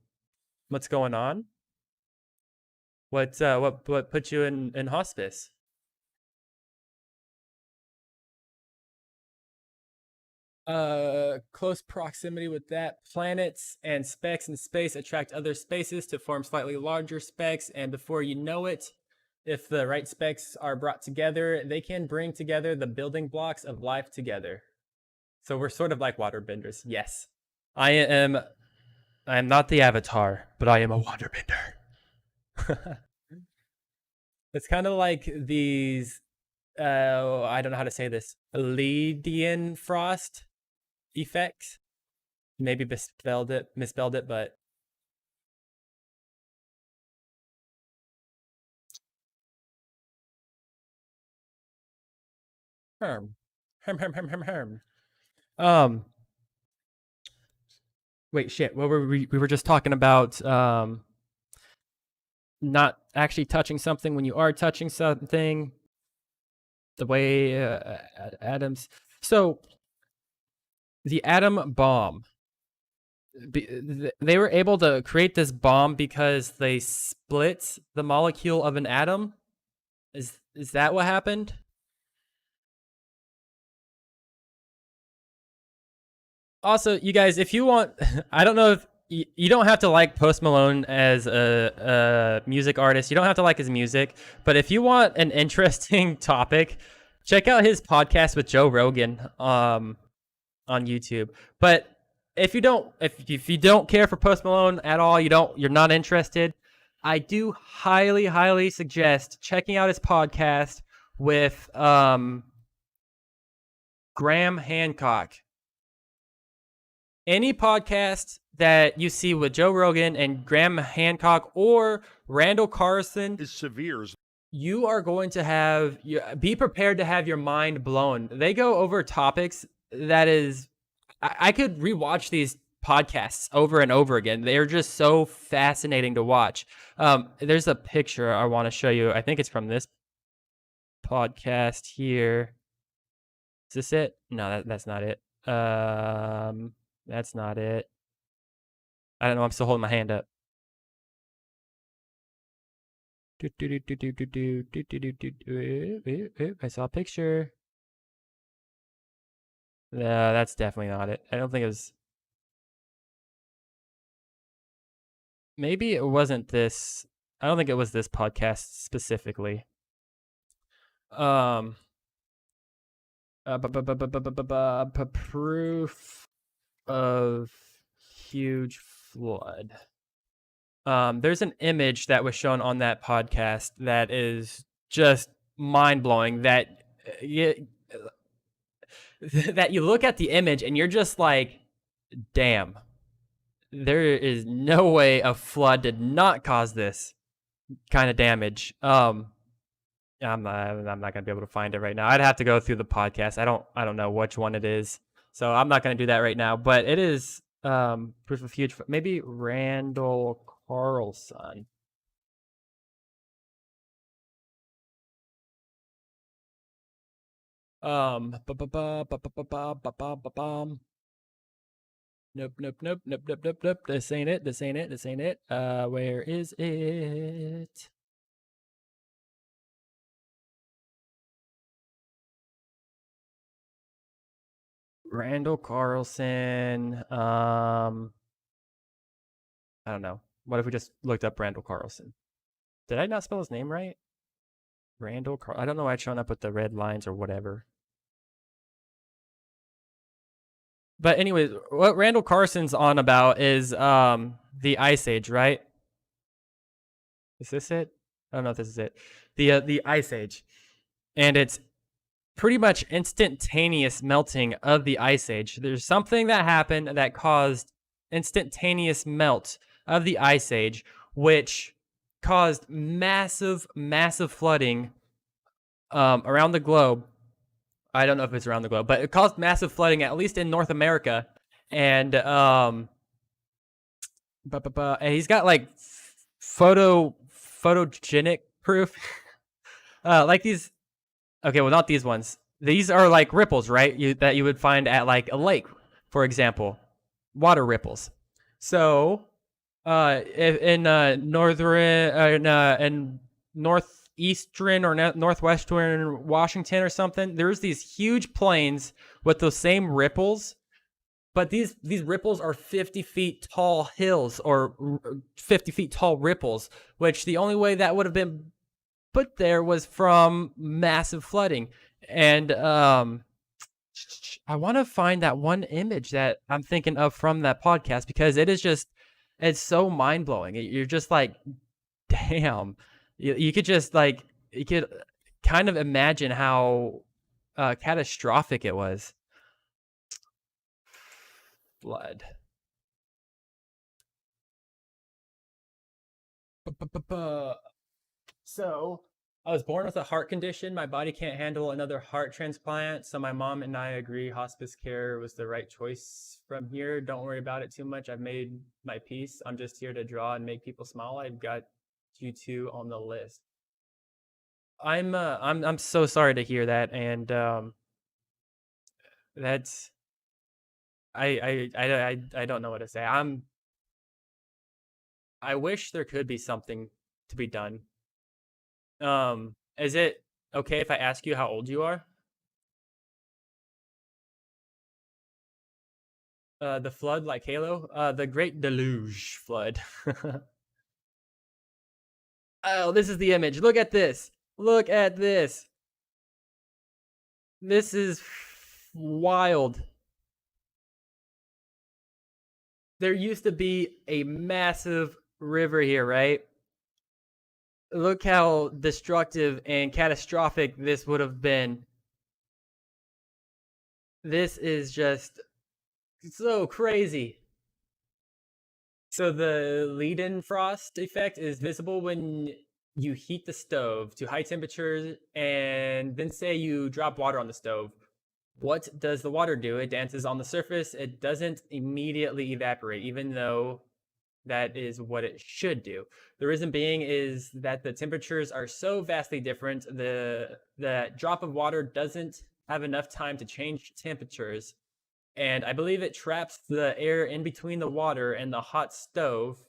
on? What put you in hospice? Close proximity with that. Planets and specks in space attract other spaces to form slightly larger specks, and before you know it, if the right specks are brought together, they can bring together the building blocks of life together. So we're sort of like waterbenders. Yes. I am not the avatar, but I am a waterbender. It's kind of like these I don't know how to say this. Leidian frost effects. Maybe misspelled it, but herm. Herm. Um wait, shit. What were we were just talking about not actually touching something when you are touching something, the way atoms. So, the atom bomb, they were able to create this bomb because they split the molecule of an atom. Is that what happened? Also, you guys, if you want, I don't know if you don't have to like Post Malone as a music artist. You don't have to like his music, but if you want an interesting topic, check out his podcast with Joe Rogan on YouTube. But if you don't care for Post Malone at all, you're not interested, I do highly suggest checking out his podcast with Graham Hancock. Any podcast that you see with Joe Rogan and Graham Hancock or Randall Carlson is severe. you are going to be prepared to have your mind blown. They go over topics that is, I could rewatch these podcasts over and over again. They're just so fascinating to watch. There's a picture I want to show you. I think it's from this podcast here. Is this it? No, that's not it. That's not it. I don't know. I'm still holding my hand up. I saw a picture. No, that's definitely not it. I don't think it was. Maybe it wasn't this. I don't think it was this podcast specifically. Um, proof of huge flood. There's an image that was shown on that podcast that is just mind blowing. That you look at the image and you're just like, damn, there is no way a flood did not cause this kind of damage. I'm not gonna be able to find it right now. I'd have to go through the podcast. I don't know which one it is, so I'm not gonna do that right now. But it is proof of huge. Maybe Randall Carlson. Nope, nope, nope, nope, nope, nope, nope. This ain't it. This ain't it. This ain't it. Where is it? Randall Carlson. I don't know. What if we just looked up Randall Carlson? Did I not spell his name right? Randall Carl. I don't know why it's showing up with the red lines or whatever. But anyways, what Randall Carson's on about is the Ice Age, right? Is this it? I don't know if this is it. The Ice Age, and it's pretty much instantaneous melting of the Ice Age. There's something that happened that caused instantaneous melt of the Ice Age, which caused massive, massive flooding around the globe. I don't know if it's around the globe, but it caused massive flooding, at least in North America. And and he's got like photogenic proof, like these. Okay, well, not these ones. These are like ripples, right? That you would find at like a lake, for example, water ripples. So, in northern in northeastern or northwestern Washington or something, there's these huge plains with those same ripples, but these ripples are 50 feet tall hills or 50 feet tall ripples, which the only way that would have been put there was from massive flooding. And I want to find that one image that I'm thinking of from that podcast, because it is just, it's so mind blowing. You're just like, damn. You could just like, you could kind of imagine how catastrophic it was. Flood. So I was born with a heart condition. My body can't handle another heart transplant. So my mom and I agree hospice care was the right choice from here. Don't worry about it too much. I've made my peace. I'm just here to draw and make people smile. I've got you two on the list. I'm so sorry to hear that, and that's I don't know what to say. I wish there could be something to be done. Is it okay if I ask you how old you are? The flood, like Halo, the Great Deluge flood. Oh, this is the image. Look at this. Look at this. This is wild. There used to be a massive river here, right? Look how destructive and catastrophic this would have been. This is just so crazy. So the lead-in frost effect is visible when you heat the stove to high temperatures and then say you drop water on the stove. What does the water do? It dances on the surface. It doesn't immediately evaporate, even though that is what it should do. The reason being is that the temperatures are so vastly different. The drop of water doesn't have enough time to change temperatures, and I believe it traps the air in between the water and the hot stove.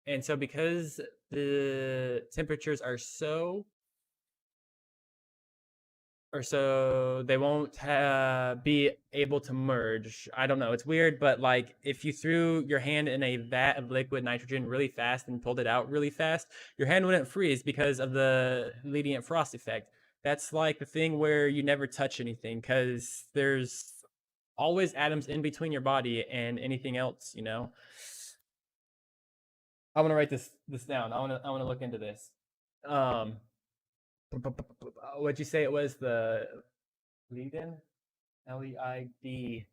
And so because the temperatures are so they won't be able to merge. I don't know. It's weird, but like if you threw your hand in a vat of liquid nitrogen really fast and pulled it out really fast, your hand wouldn't freeze because of the lenient frost effect. That's like the thing where you never touch anything because there's always atoms in between your body and anything else, you know? I want to write this down. I want to look into this. Um, what'd you say it was? The lead-in? Leid.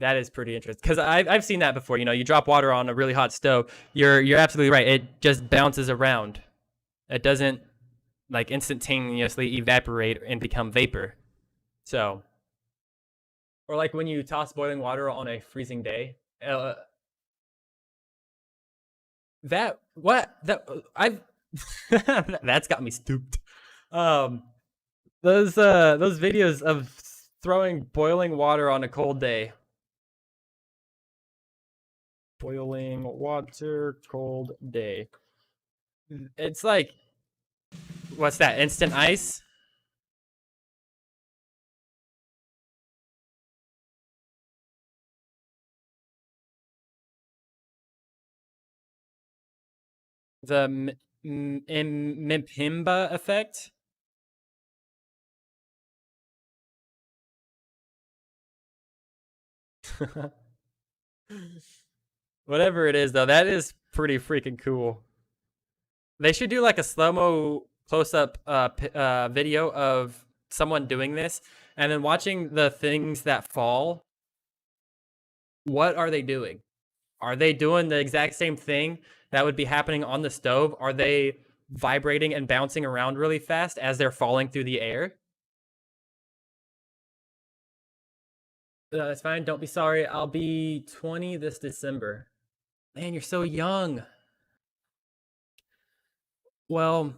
That is pretty interesting because I've seen that before. You know, you drop water on a really hot stove. You're absolutely right. It just bounces around. It doesn't like instantaneously evaporate and become vapor. So, or like when you toss boiling water on a freezing day. That what that I've that's got me stooped. Um, those videos of throwing boiling water on a cold day. Boiling water, cold day. It's like, what's that? Instant ice? The Mimpimba effect? Whatever it is, though, that is pretty freaking cool. They should do like a slow mo close up video of someone doing this, and then watching the things that fall. What are they doing? Are they doing the exact same thing that would be happening on the stove? Are they vibrating and bouncing around really fast as they're falling through the air? That's fine. Don't be sorry. I'll be 20 this December. Man, you're so young. Well,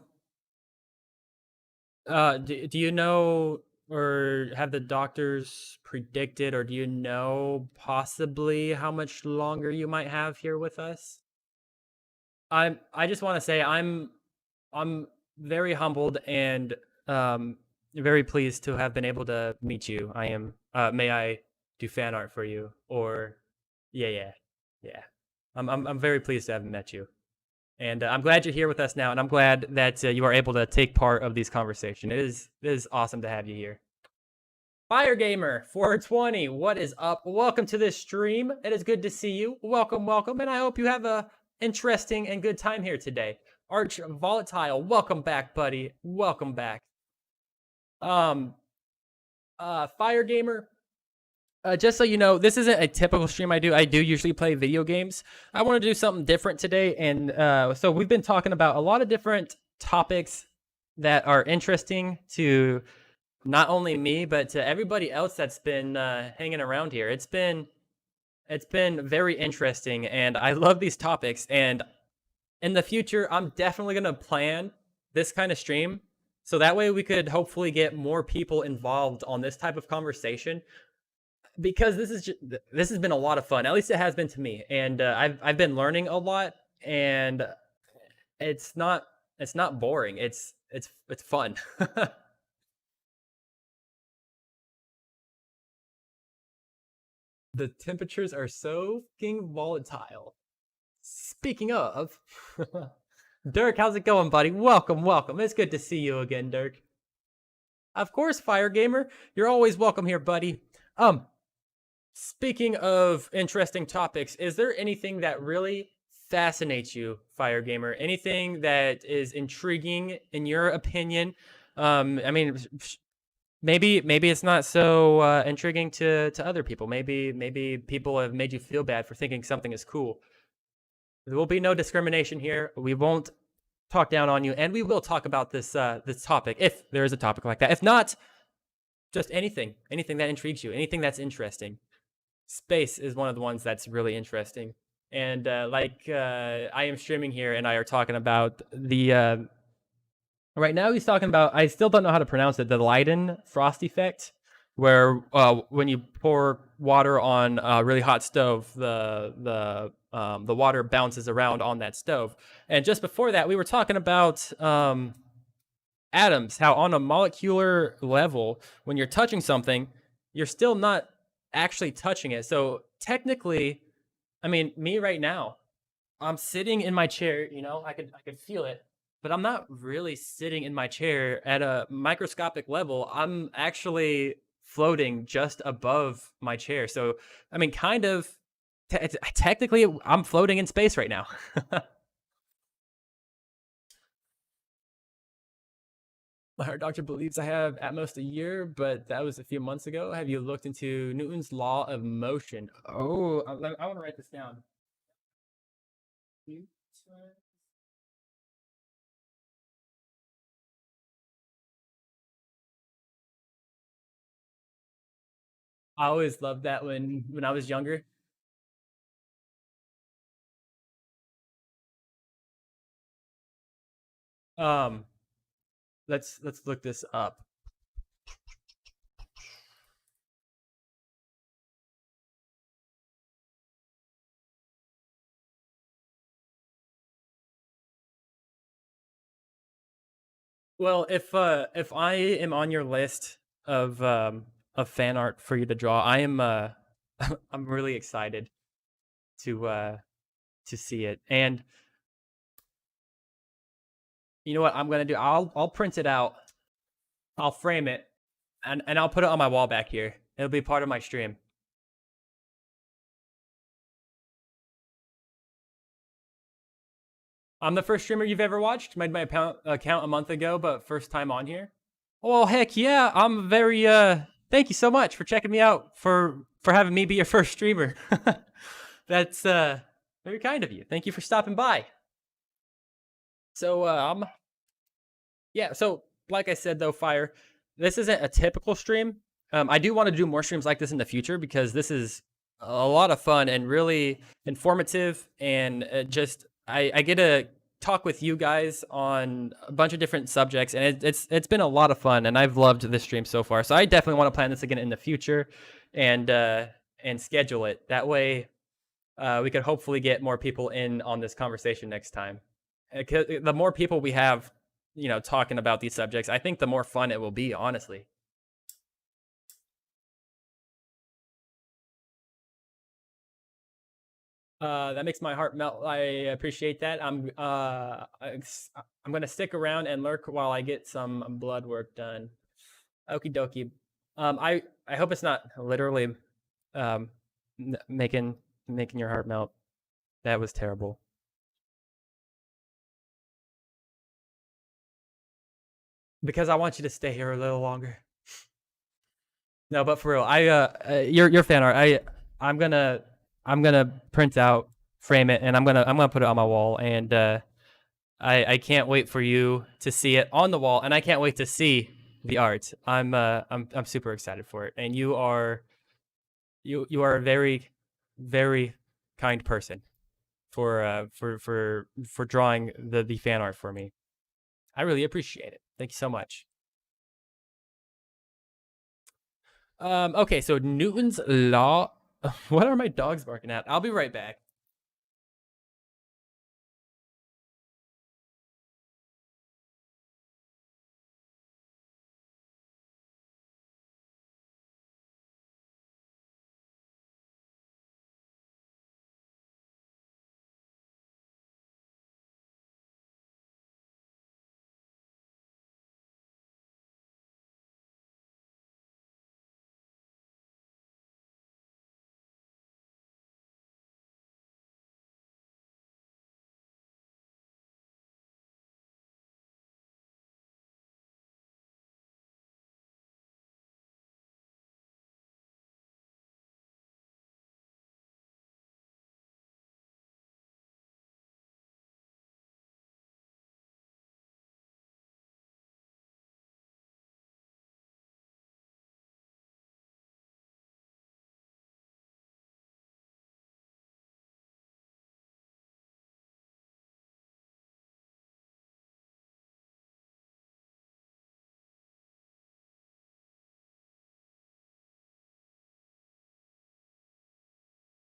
do you know, or have the doctors predicted, or do you know possibly how much longer you might have here with us? I just want to say I'm very humbled and very pleased to have been able to meet you. I am. May I do fan art for you? Or, yeah, yeah, yeah. I'm very pleased to have met you, and I'm glad you're here with us now. And I'm glad that you are able to take part of these conversations. It is awesome to have you here. Fire Gamer 420, what is up? Welcome to this stream. It is good to see you. Welcome, welcome, and I hope you have a interesting and good time here today. Arch Volatile, welcome back, buddy. Welcome back. Um, Fire Gamer. Just so you know, this isn't a typical stream I do. I do usually play video games. I want to do something different today, and so we've been talking about a lot of different topics that are interesting to not only me but to everybody else that's been hanging around here. It's been very interesting, and I love these topics. And in the future, I'm definitely gonna plan this kind of stream so that way we could hopefully get more people involved on this type of conversation, because this has been a lot of fun. At least it has been to me, and I've been learning a lot, and it's not boring. It's fun. The temperatures are so fucking volatile. Speaking of, Dirk, how's it going, buddy? Welcome, welcome. It's good to see you again, Dirk. Of course, Fire Gamer, you're always welcome here, buddy. Speaking of interesting topics, is there anything that really fascinates you, Fire Gamer? Anything that is intriguing in your opinion? I mean, maybe it's not so intriguing to other people. Maybe people have made you feel bad for thinking something is cool. There will be no discrimination here. We won't talk down on you, and we will talk about this topic if there is a topic like that. If not, just anything that intrigues you, anything that's interesting. Space is one of the ones that's really interesting, and I am streaming here, and I are talking about the right now he's talking about, I still don't know how to pronounce it, the Leiden frost effect, where when you pour water on a really hot stove, the water bounces around on that stove. And just before that, we were talking about atoms, how on a molecular level, when you're touching something, you're still not actually touching it. So technically, I mean, me right now, I'm sitting in my chair, I could feel it, but I'm not really sitting in my chair at a microscopic level. I'm actually floating just above my chair. So, I mean, kind of technically I'm floating in space right now. My heart doctor believes I have at most a year, but that was a few months ago. Have you looked into Newton's law of motion? Oh, I want to write this down. I always loved that when I was younger. Um, let's look this up. Well, if I am on your list of fan art for you to draw, I am I'm really excited to see it. And you know what I'm gonna do? I'll print it out. I'll frame it, and I'll put it on my wall back here. It'll be part of my stream. I'm the first streamer you've ever watched. Made my account a month ago, but first time on here. Well, heck yeah! I'm very Thank you so much for checking me out for having me be your first streamer. That's very kind of you. Thank you for stopping by. So yeah. So like I said though, Fire, this isn't a typical stream. I do want to do more streams like this in the future because this is a lot of fun and really informative, and just I get to talk with you guys on a bunch of different subjects, and it's been a lot of fun, and I've loved this stream so far. So I definitely want to plan this again in the future, and schedule it that way. We could hopefully get more people in on this conversation next time. The more people we have, talking about these subjects, I think the more fun it will be, honestly. That makes my heart melt. I appreciate that. I'm gonna stick around and lurk while I get some blood work done. Okie dokie. I hope it's not literally making your heart melt. That was terrible. Because I want you to stay here a little longer. No, but for real, your fan art. I'm gonna print out, frame it, and I'm gonna put it on my wall. And I can't wait for you to see it on the wall, and I can't wait to see the art. I'm super excited for it. And you are a very very kind person for drawing the fan art for me. I really appreciate it. Thank you so much. Okay, so Newton's law. What are my dogs barking at? I'll be right back.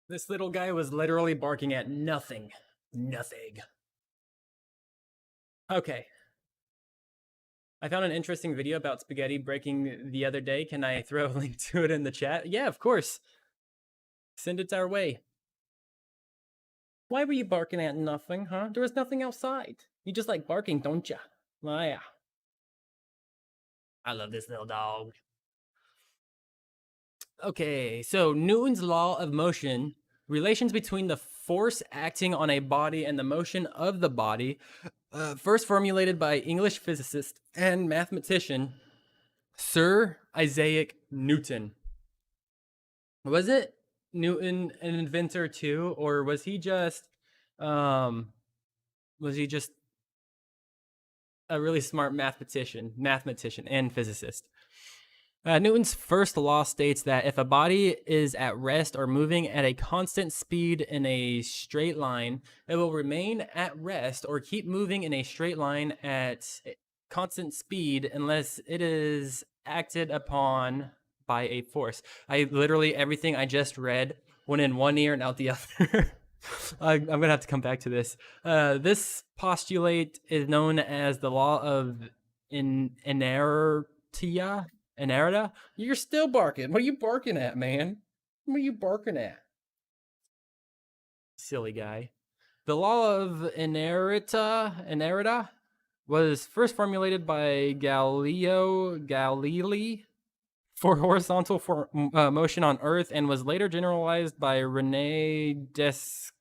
This little guy was literally barking at nothing. Nothing. Okay. I found an interesting video about spaghetti breaking the other day. Can I throw a link to it in the chat? Yeah, of course. Send it our way. Why were you barking at nothing, huh? There was nothing outside. You just like barking, don't ya? Oh, yeah. I love this little dog. Okay, so Newton's law of motion, relations between the force acting on a body and the motion of the body, first formulated by English physicist and mathematician Sir Isaac Newton. Was it Newton an inventor too, or was he just a really smart mathematician and physicist? Newton's first law states that if a body is at rest or moving at a constant speed in a straight line, it will remain at rest or keep moving in a straight line at constant speed unless it is acted upon by a force. I literally, everything I just read went in one ear and out the other. I'm going to have to come back to this. This postulate is known as the law of inertia. Inertia? You're still barking. What are you barking at, man? What are you barking at? Silly guy. The law of inertia was first formulated by Galileo Galilei for horizontal motion on Earth and was later generalized by Rene Descartes.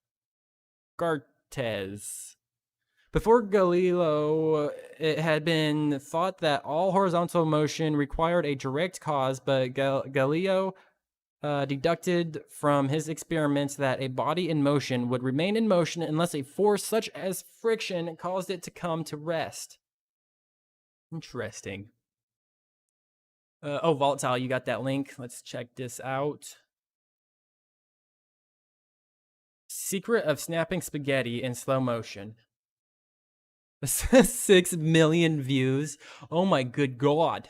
Before Galileo, it had been thought that all horizontal motion required a direct cause, but Galileo deducted from his experiments that a body in motion would remain in motion unless a force such as friction caused it to come to rest. Interesting. Oh, Volatile, you got that link. Let's check this out. Secret of snapping spaghetti in slow motion. 6 million views. Oh my good God.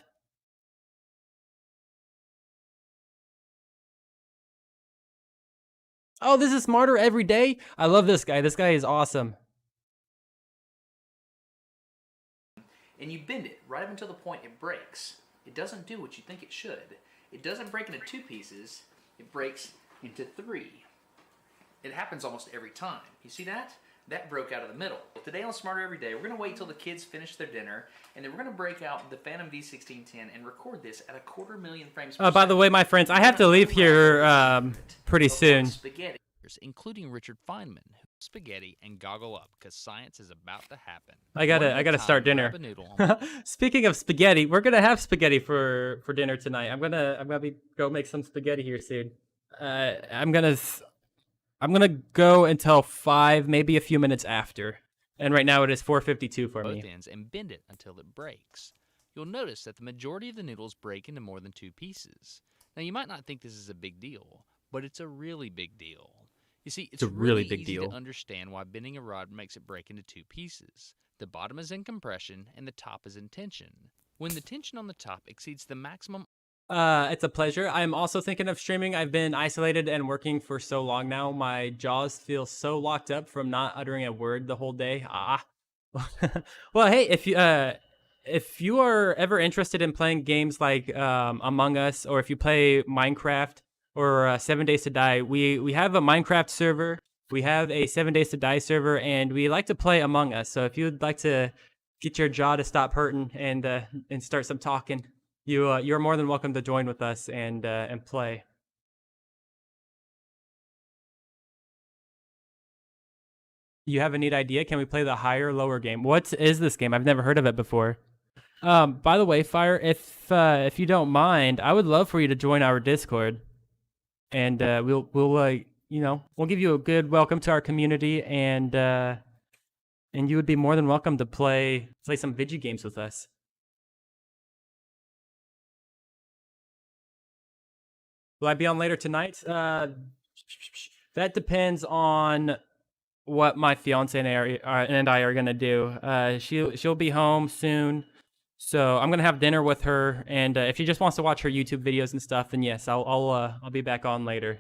Oh, this is Smarter Every Day. I love this guy. This guy is awesome. And you bend it right up until the point it breaks. It doesn't do what you think it should. It doesn't break into 2 pieces. It breaks into 3. It happens almost every time. You see that? That broke out of the middle. Today on Smarter Every Day, we're going to wait till the kids finish their dinner, and then we're going to break out the Phantom V1610 and record this at 250,000 frames per second. By the way, my friends, I have to leave here pretty soon. Spaghetti, including Richard Feynman, spaghetti and goggle up because science is about to happen. I gotta start dinner. Speaking of spaghetti, we're gonna have spaghetti for dinner tonight. I'm gonna go make some spaghetti here soon. I'm gonna go until 5, maybe a few minutes after. And right now it is 4:52 for me. Both ends and bend it until it breaks. You'll notice that the majority of the noodles break into more than 2 pieces. Now you might not think this is a big deal, but it's a really big deal. You see, it's a really big deal to understand why bending a rod makes it break into 2 pieces. The bottom is in compression and the top is in tension. When the tension on the top exceeds the maximum... It's a pleasure. I'm also thinking of streaming. I've been isolated and working for so long now. My jaws feel so locked up from not uttering a word the whole day. Well, hey, if you are ever interested in playing games like Among Us, or if you play Minecraft, or 7 Days to Die, we have a Minecraft server, we have a 7 Days to Die server, and we like to play Among Us. So if you'd like to get your jaw to stop hurting and start some talking, you're more than welcome to join with us and play. You have a neat idea? Can we play the higher lower game? What is this game? I've never heard of it before. By the way, Fire, if you don't mind, I would love for you to join our Discord. And we'll give you a good welcome to our community, and you would be more than welcome to play some video games with us. Will I be on later tonight? That depends on what my fiance and I are gonna do. She'll be home soon, so I'm gonna have dinner with her. And if she just wants to watch her YouTube videos and stuff, then yes, I'll be back on later.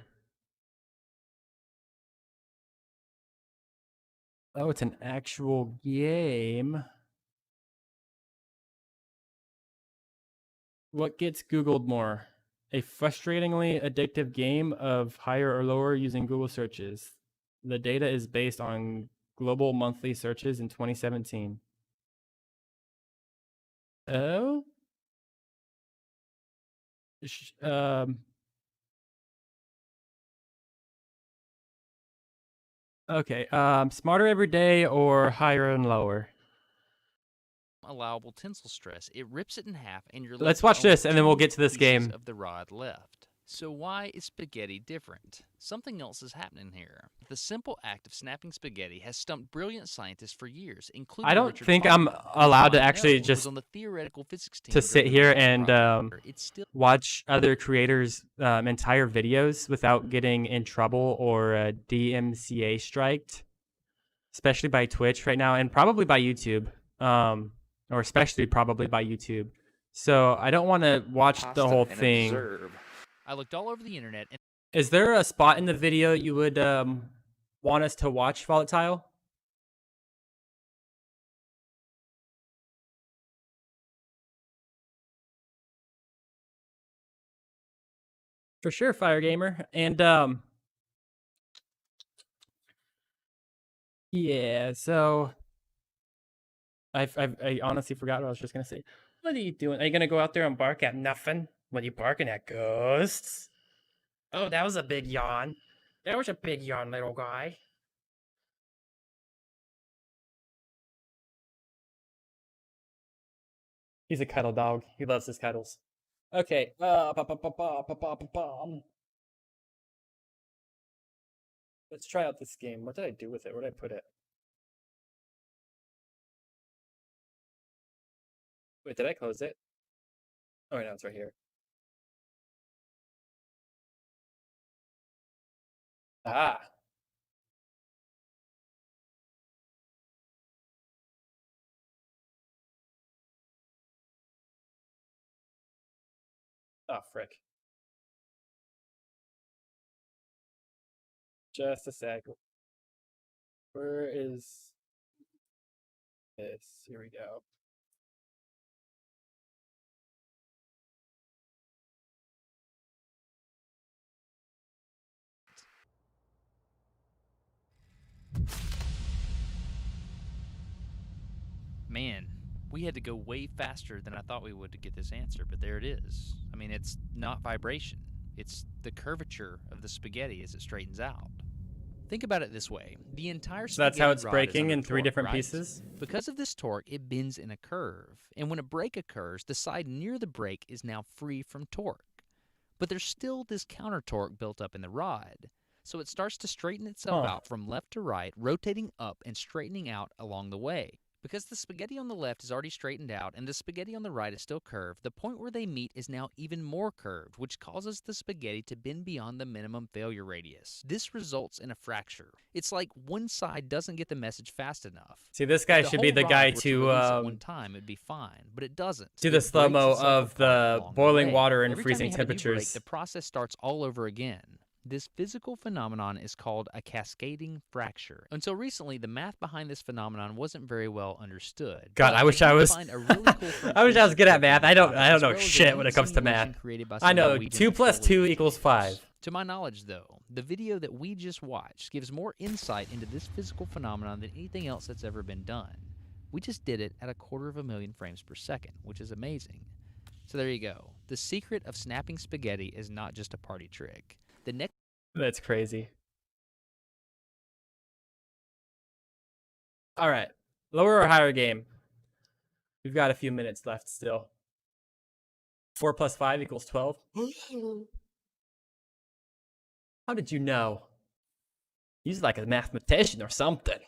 Oh, it's an actual game. What gets Googled more? A frustratingly addictive game of higher or lower using Google searches. The data is based on global monthly searches in 2017. Oh? Okay, Smarter Every Day or higher and lower? Allowable tensile stress. It rips it in half, and you're Let's watch this, and then we'll get to this game. Of the rod left. So why is spaghetti different? Something else is happening here. The simple act of snapping spaghetti has stumped brilliant scientists for years, including I don't Richard think I'm Feynman, allowed who to I actually know was just on the theoretical physics team to of the sit here Manhattan and Project. It's still watch other creators' entire videos without getting in trouble or DMCA striked, especially by Twitch right now, and probably by YouTube, or especially probably by YouTube. So I don't want to watch the whole thing. I looked all over the internet and Is there a spot in the video you would want us to watch, Volatile? For sure, Fire Gamer. And yeah, so I honestly forgot what I was just gonna say. What are you doing? Are you gonna go out there and bark at nothing? What are you barking at, ghosts? Oh, that was a big yawn. That was a big yawn, little guy. He's a cuddle dog. He loves his cuddles. Okay. Let's try out this game. What did I do with it? Where did I put it? Wait, did I close it? Oh, no, it's right here. Ah. Oh, frick. Just a sec. Where is this? Here we go. man, we had to go way faster than I thought we would to get this answer, but there it is. I mean, it's not vibration. It's the curvature of the spaghetti as it straightens out. Think about it this way. The entire So spaghetti that's how it's rod is breaking under in three torque, different right? pieces? Because of this torque, it bends in a curve. And when a break occurs, the side near the break is now free from torque. But there's still this counter torque built up in the rod. So it starts to straighten itself out from left to right, rotating up and straightening out along the way. Because the spaghetti on the left is already straightened out and the spaghetti on the right is still curved, the point where they meet is now even more curved, which causes the spaghetti to bend beyond the minimum failure radius. This results in a fracture. It's like one side doesn't get the message fast enough. See, this If guy the should be whole the rod guy were to release at one time, it'd be fine, but it doesn't. do It the breaks slow-mo itself of apart the along boiling way. water and Every time freezing you have a new break, temperatures. the process starts all over again. This physical phenomenon is called a cascading fracture. Until recently, the math behind this phenomenon wasn't very well understood. God, But I wish I did was. find a really cool French I wish I was research good at paper on math. the I don't topic, as know well as a shit neat when it comes to math. simulation created by I some know Norwegian 2 plus 2 equals astrolegisers. 5. To my knowledge, though, the video that we just watched gives more insight into this physical phenomenon than anything else that's ever been done. We just did it at 250,000 frames per second, which is amazing. So there you go. The secret of snapping spaghetti is not just a party trick. The next That's crazy. All right, lower or higher game. We've got a few minutes left still. 4 plus 5 equals 12. How did you know? He's like a mathematician or something.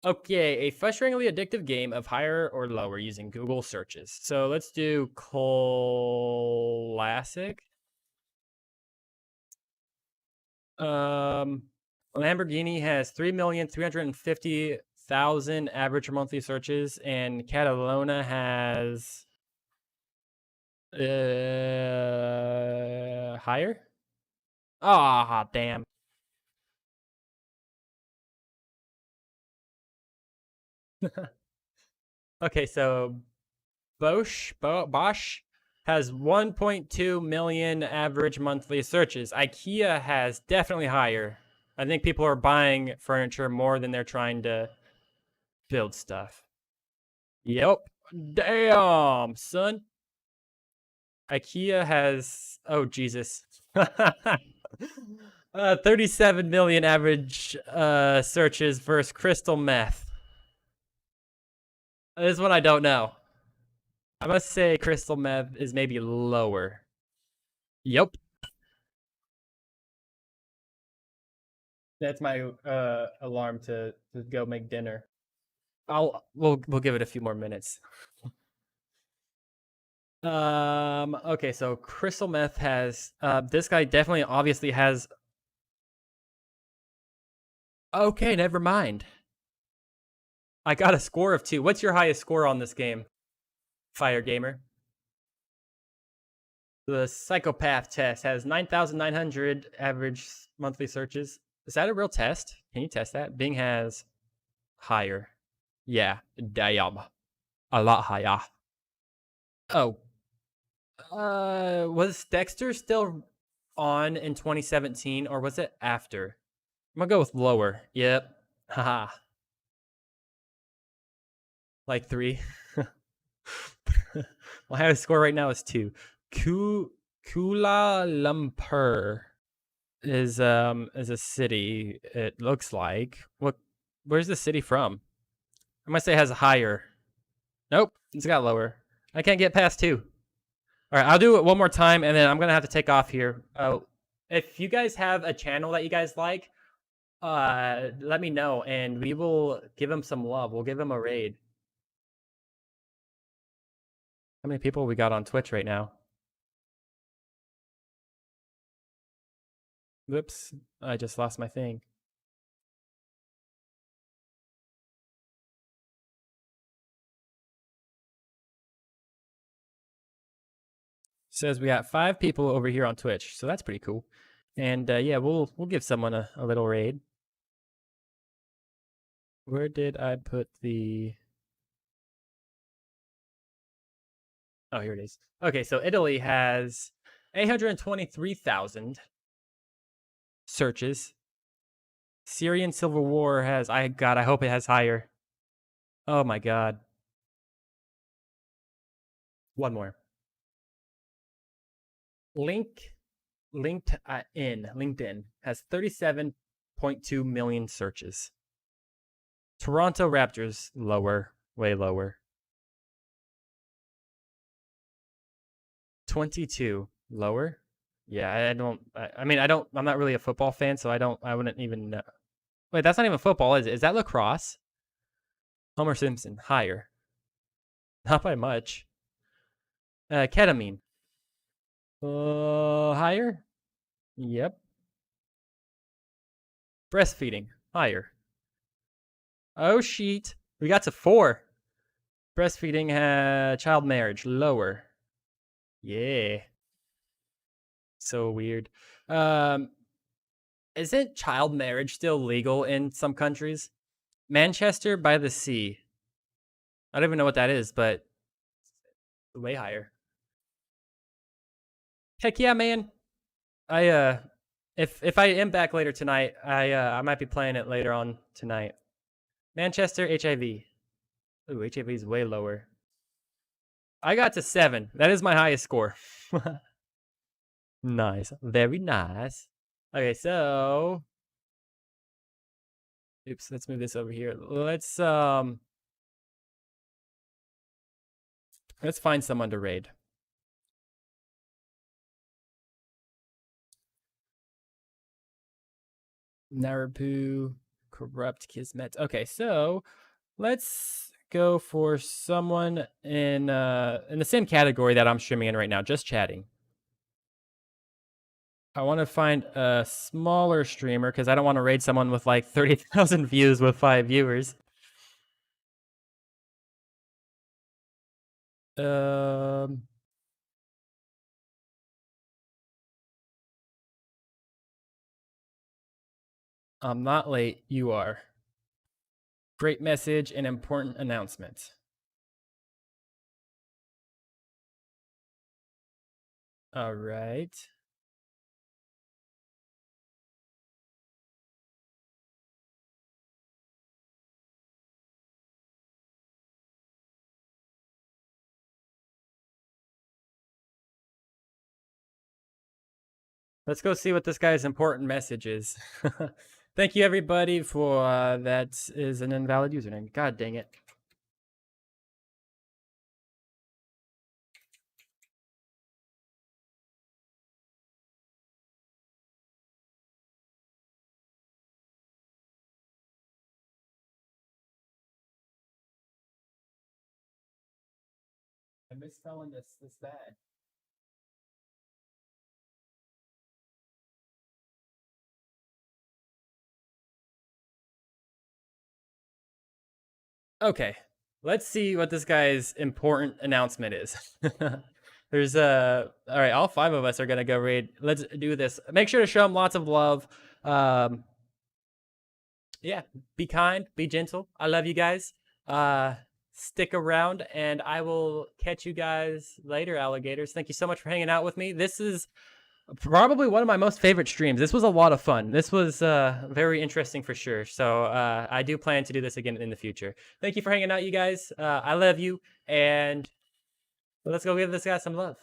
Okay, a frustratingly addictive game of higher or lower using Google searches. So let's do classic. Lamborghini has 3,350,000 average monthly searches, and Catalona has higher. Ah, damn. Okay, so Bosch has 1.2 million average monthly searches. IKEA has definitely higher. I think people are buying furniture more than they're trying to build stuff. Yep. Damn, son. IKEA has, oh Jesus. 37 million average searches versus crystal meth. This one I don't know. I must say crystal meth is maybe lower. Yep. That's my alarm to go make dinner. We'll give it a few more minutes. Okay, so crystal meth has this guy definitely obviously has. Okay, never mind. I got a score of 2. What's your highest score on this game, Fire Gamer? The psychopath test has 9,900 average monthly searches. Is that a real test? Can you test that? Bing has higher. Yeah, damn. A lot higher. Oh. Was Dexter still on in 2017 or was it after? I'm gonna go with lower. Yep. Haha. Like 3. My highest score right now is 2. Kuala Lumpur is a city. It looks like. Where's the city from? I might say it has a higher. Nope, it's got lower. I can't get past 2. All right, I'll do it one more time, and then I'm gonna have to take off here. If you guys have a channel that you guys like, let me know, and we will give him some love. We'll give him a raid. How many people we got on Twitch right now? Whoops, I just lost my thing. Says we got 5 people over here on Twitch, so that's pretty cool. And yeah, we'll give someone a little raid. Where did I put the? Oh, here it is. Okay, so Italy has 823,000 searches. Syrian Civil War has, I hope it has higher. Oh my God. One more. LinkedIn has 37.2 million searches. Toronto Raptors, lower, way lower. 22, lower. Yeah, I'm not really a football fan, so I wouldn't even know. Wait, that's not even football, is it? Is that lacrosse? Homer Simpson, higher. Not by much. Ketamine. Higher? Yep. Breastfeeding, higher. Oh, sheet. We got to 4. Breastfeeding, child marriage, lower. Yeah. So weird. Isn't child marriage still legal in some countries? Manchester by the Sea. I don't even know what that is, but way higher. Heck yeah, man. I if I am back later tonight, I might be playing it later on tonight. Manchester HIV. Ooh, HIV is way lower. I got to 7. That is my highest score. Nice. Very nice. Okay, so oops, let's move this over here. Let's find someone to raid. Narapu, corrupt Kismet. Okay, so let's go for someone in the same category that I'm streaming in right now, just chatting. I want to find a smaller streamer because I don't want to raid someone with like 30,000 views with 5 viewers. I'm not late. You are. Great message and important announcement. All right. Let's go see what this guy's important message is. Thank you, everybody, for that is an invalid username. God dang it. I miss spelling this bad. Okay, let's see what this guy's important announcement is. There's all right, all 5 of us are gonna go raid. Let's do this. Make sure to show him lots of love. Yeah, be kind, be gentle. I love you guys. Stick around, and I will catch you guys later, alligators. Thank you so much for hanging out with me. This is probably one of my most favorite streams. This was a lot of fun. This was very interesting for sure. So I do plan to do this again in the future. Thank you for hanging out, you guys. I love you, and let's go give this guy some love.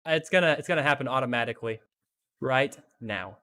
It's gonna happen automatically right now.